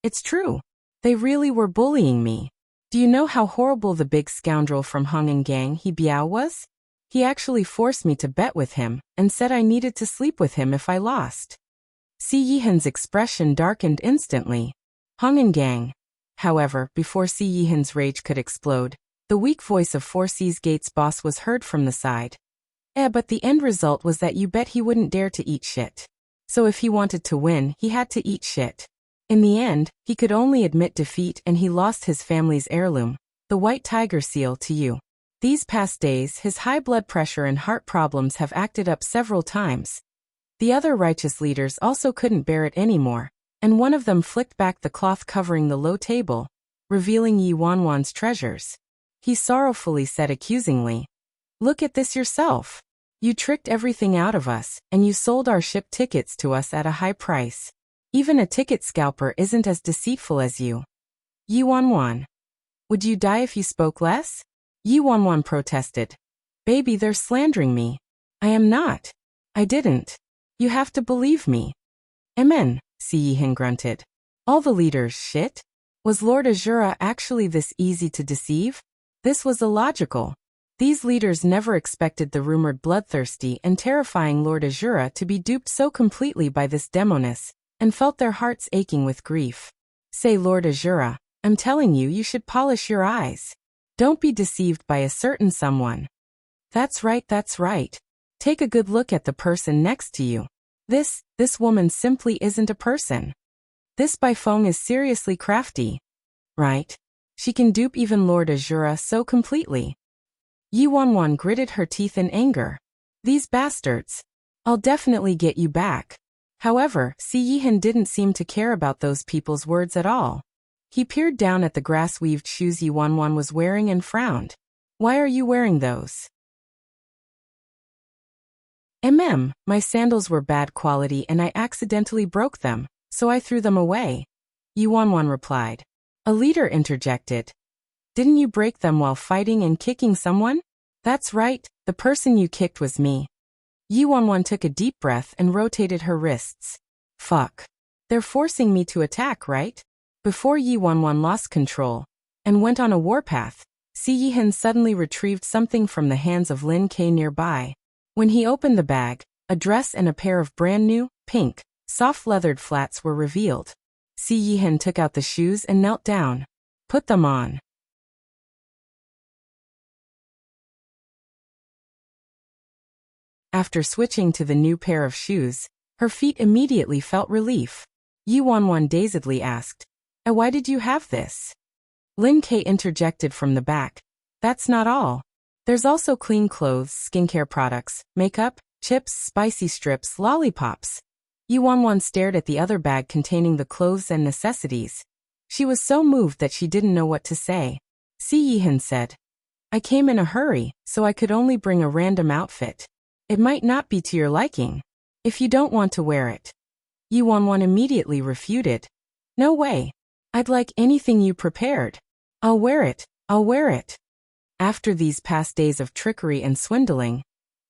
Speaker 1: It's true. They really were bullying me. Do you know how horrible the big scoundrel from Hong'an Gang He Biao was? He actually forced me to bet with him, and said I needed to sleep with him if I lost. Si Yihan's expression darkened instantly. Hong'an Gang. However, before Si Yihan's rage could explode, the weak voice of Four Seas Gate's boss was heard from the side. But the end result was that you bet he wouldn't dare to eat shit. So if he wanted to win, he had to eat shit. In the end, he could only admit defeat and he lost his family's heirloom, the white tiger seal, to you. These past days, his high blood pressure and heart problems have acted up several times. The other righteous leaders also couldn't bear it anymore, and one of them flicked back the cloth covering the low table, revealing Yi Wanwan's treasures. He sorrowfully said accusingly, Look at this yourself. You tricked everything out of us, and you sold our ship tickets to us at a high price. Even a ticket scalper isn't as deceitful as you. Yi Wanwan. Would you die if you spoke less? Yi Wanwan protested. Baby, they're slandering me. I am not. I didn't. You have to believe me. Amen, Si Yihan grunted. All the leaders, shit? Was Lord Azura actually this easy to deceive? This was illogical. These leaders never expected the rumored bloodthirsty and terrifying Lord Azura to be duped so completely by this demoness, and felt their hearts aching with grief. Say, Lord Azura, I'm telling you, you should polish your eyes. Don't be deceived by a certain someone. That's right, that's right. Take a good look at the person next to you. This woman simply isn't a person. This Bai Feng is seriously crafty. Right? She can dupe even Lord Azura so completely. Yi Wanwan gritted her teeth in anger. These bastards. I'll definitely get you back. However, Si Yihan didn't seem to care about those people's words at all. He peered down at the grass-weaved shoes Yi Wanwan was wearing and frowned. Why are you wearing those? My sandals were bad quality and I accidentally broke them, so I threw them away. Yi Wanwan replied. A leader interjected. Didn't you break them while fighting and kicking someone? That's right, the person you kicked was me. Yi Wanwan took a deep breath and rotated her wrists. Fuck. They're forcing me to attack, right? Before Yi Wanwan lost control and went on a warpath, Si Yihan suddenly retrieved something from the hands of Lin Ke nearby. When he opened the bag, a dress and a pair of brand new, pink, soft-leathered flats were revealed. Si Yihan took out the shoes and knelt down. Put them on. After switching to the new pair of shoes, her feet immediately felt relief. Yi Wanwan dazedly asked, why did you have this? Lin Ke interjected from the back. That's not all. There's also clean clothes, skincare products, makeup, chips, spicy strips, lollipops. Yi Wanwan stared at the other bag containing the clothes and necessities. She was so moved that she didn't know what to say. Si Yihan said, I came in a hurry, so I could only bring a random outfit. It might not be to your liking. If you don't want to wear it. Yi Wanwan immediately refuted. No way. I'd like anything you prepared. I'll wear it. I'll wear it. After these past days of trickery and swindling,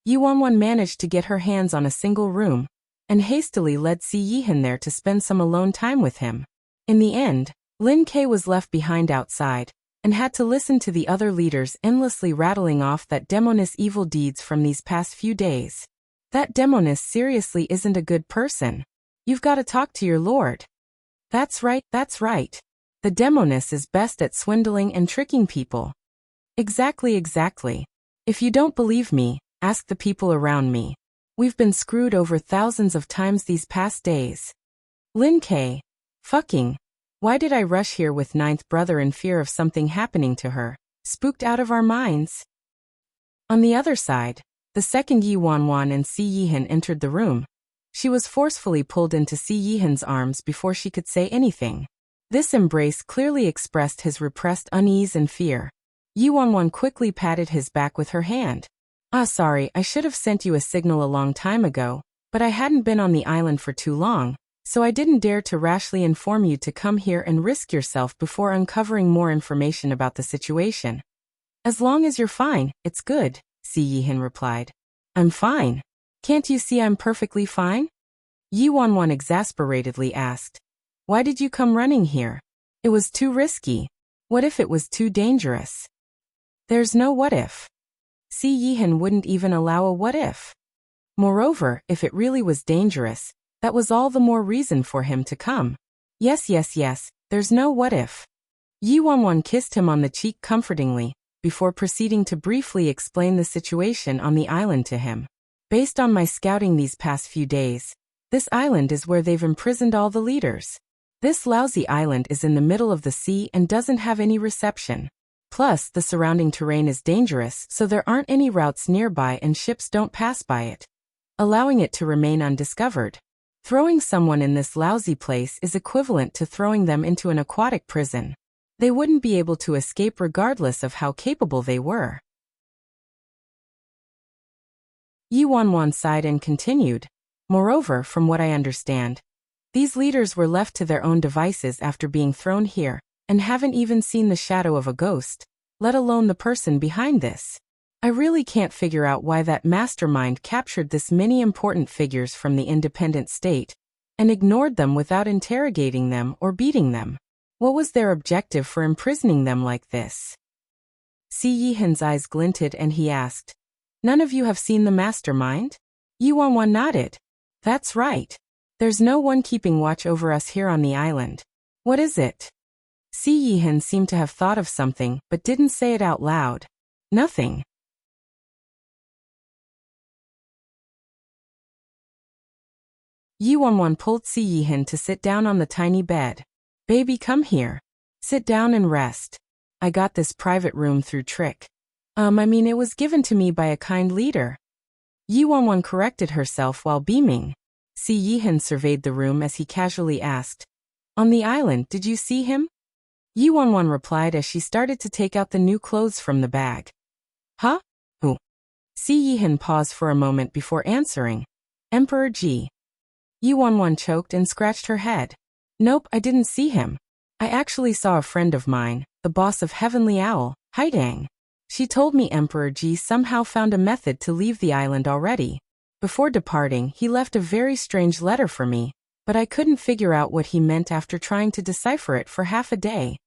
Speaker 1: Yi Wanwan managed to get her hands on a single room and hastily led Si Yihan there to spend some alone time with him. In the end, Lin Ke was left behind outside and had to listen to the other leaders endlessly rattling off that demoness evil deeds from these past few days. That demoness seriously isn't a good person. You've got to talk to your lord. That's right, that's right. The demoness is best at swindling and tricking people. Exactly, exactly. If you don't believe me, ask the people around me. We've been screwed over thousands of times these past days. Lin Ke. Fucking. Why did I rush here with ninth brother in fear of something happening to her? Spooked out of our minds? On the other side, the second Yi Wanwan and Si Yihan entered the room. She was forcefully pulled into Si Yihan's arms before she could say anything. This embrace clearly expressed his repressed unease and fear. Yi Wanwan quickly patted his back with her hand. Sorry, I should have sent you a signal a long time ago, but I hadn't been on the island for too long, so I didn't dare to rashly inform you to come here and risk yourself before uncovering more information about the situation. As long as you're fine, it's good, Si Yihan replied. I'm fine. Can't you see I'm perfectly fine? Yi Wanwan exasperatedly asked. Why did you come running here? It was too risky. What if it was too dangerous? There's no what if. Si Yihan wouldn't even allow a what if. Moreover, if it really was dangerous, that was all the more reason for him to come. Yes, there's no what if. Yi Wanwan kissed him on the cheek comfortingly, before proceeding to briefly explain the situation on the island to him. Based on my scouting these past few days, this island is where they've imprisoned all the leaders. This lousy island is in the middle of the sea and doesn't have any reception. Plus, the surrounding terrain is dangerous, so there aren't any routes nearby and ships don't pass by it, allowing it to remain undiscovered. Throwing someone in this lousy place is equivalent to throwing them into an aquatic prison. They wouldn't be able to escape regardless of how capable they were. Yi Wanwan sighed and continued. Moreover, from what I understand, these leaders were left to their own devices after being thrown here, and haven't even seen the shadow of a ghost, let alone the person behind this. I really can't figure out why that mastermind captured this many important figures from the independent state, and ignored them without interrogating them or beating them. What was their objective for imprisoning them like this? Si Yihan's eyes glinted and he asked, None of you have seen the mastermind? Yi Wanwan nodded. That's right. There's no one keeping watch over us here on the island. What is it? Si Yihan seemed to have thought of something, but didn't say it out loud. Nothing. Yi Wanwan pulled Si Yihan to sit down on the tiny bed. Baby, come here. Sit down and rest. I got this private room through trick. It was given to me by a kind leader. Yi Wanwan corrected herself while beaming. Si Yihan surveyed the room as he casually asked, "On the island, did you see him?" Yi Wanwan replied as she started to take out the new clothes from the bag. Huh? Who? Si Yihan paused for a moment before answering. Emperor Ji. Yi Wanwan choked and scratched her head. Nope, I didn't see him. I actually saw a friend of mine, the boss of Heavenly Owl, Haidang. She told me Emperor Ji somehow found a method to leave the island already. Before departing, he left a very strange letter for me, but I couldn't figure out what he meant after trying to decipher it for half a day.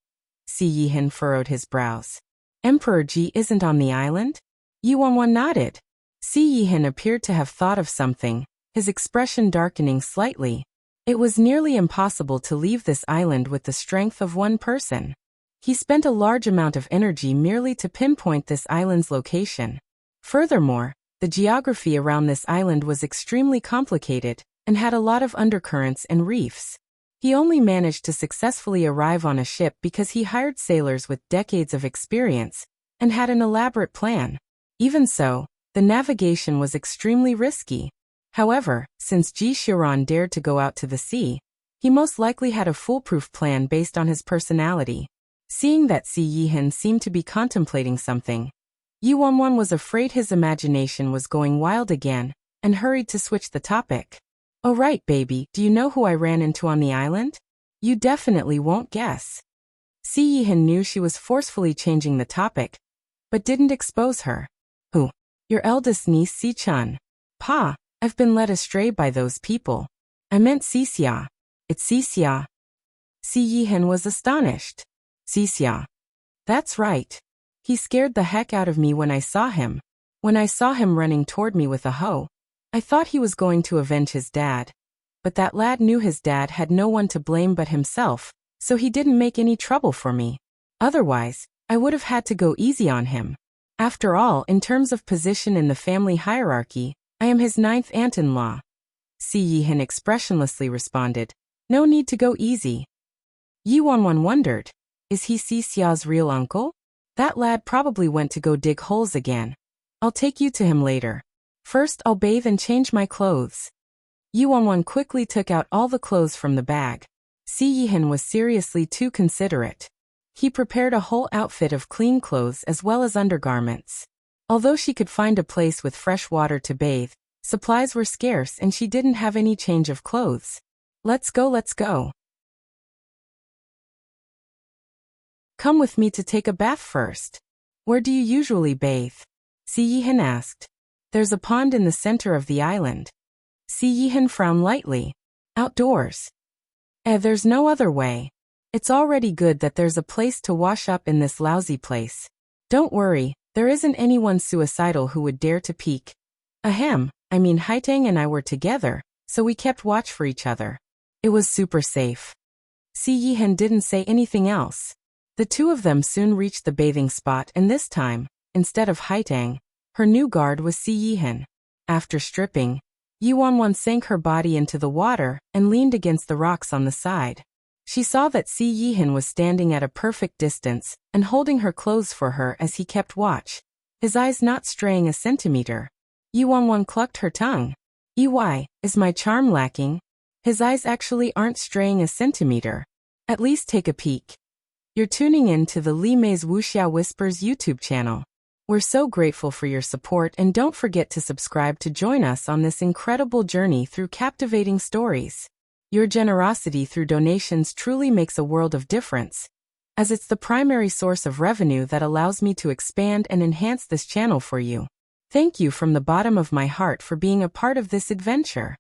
Speaker 1: Si Yihan furrowed his brows. Emperor Ji isn't on the island? Yi Wanwan nodded. Si Yihan appeared to have thought of something, his expression darkening slightly. It was nearly impossible to leave this island with the strength of one person. He spent a large amount of energy merely to pinpoint this island's location. Furthermore, the geography around this island was extremely complicated and had a lot of undercurrents and reefs. He only managed to successfully arrive on a ship because he hired sailors with decades of experience and had an elaborate plan. Even so, the navigation was extremely risky. However, since Ji Xiran dared to go out to the sea, he most likely had a foolproof plan based on his personality. Seeing that Si Yihan seemed to be contemplating something, Yi Wanwan was afraid his imagination was going wild again and hurried to switch the topic. Oh right, baby, do you know who I ran into on the island? You definitely won't guess. Si Yihan knew she was forcefully changing the topic, but didn't expose her. Who? Your eldest niece Si Chun. Pa, I've been led astray by those people. I meant Xia. It's Xia. Si Yihan was astonished. Xia. That's right. He scared the heck out of me when I saw him. When I saw him running toward me with a hoe, I thought he was going to avenge his dad. But that lad knew his dad had no one to blame but himself, so he didn't make any trouble for me. Otherwise, I would have had to go easy on him. After all, in terms of position in the family hierarchy, I am his 9th aunt-in-law. Si Yihan expressionlessly responded, No need to go easy. Yi Wanwan wondered, is he Xia's real uncle? That lad probably went to go dig holes again. I'll take you to him later. First, I'll bathe and change my clothes. Yi Wanwan quickly took out all the clothes from the bag. Si Yihan was seriously too considerate. He prepared a whole outfit of clean clothes as well as undergarments. Although she could find a place with fresh water to bathe, supplies were scarce and she didn't have any change of clothes. Let's go, let's go. Come with me to take a bath first. Where do you usually bathe? Si Yihan asked. There's a pond in the center of the island. Si Yihan frowned lightly. Outdoors. There's no other way. It's already good that there's a place to wash up in this lousy place. Don't worry, there isn't anyone suicidal who would dare to peek. Haitang and I were together, so we kept watch for each other. It was super safe. Si Yihan didn't say anything else. The two of them soon reached the bathing spot and this time, instead of Haitang, her new guard was Si Yihan. After stripping, Yi Wanwan sank her body into the water and leaned against the rocks on the side. She saw that Si Yihan was standing at a perfect distance and holding her clothes for her as he kept watch, his eyes not straying a centimeter. Yi Wanwan clucked her tongue. EY, is my charm lacking? His eyes actually aren't straying a centimeter. At least take a peek. You're tuning in to the Li Mei's Wuxia Whispers YouTube channel. We're so grateful for your support and don't forget to subscribe to join us on this incredible journey through captivating stories. Your generosity through donations truly makes a world of difference, as it's the primary source of revenue that allows me to expand and enhance this channel for you. Thank you from the bottom of my heart for being a part of this adventure.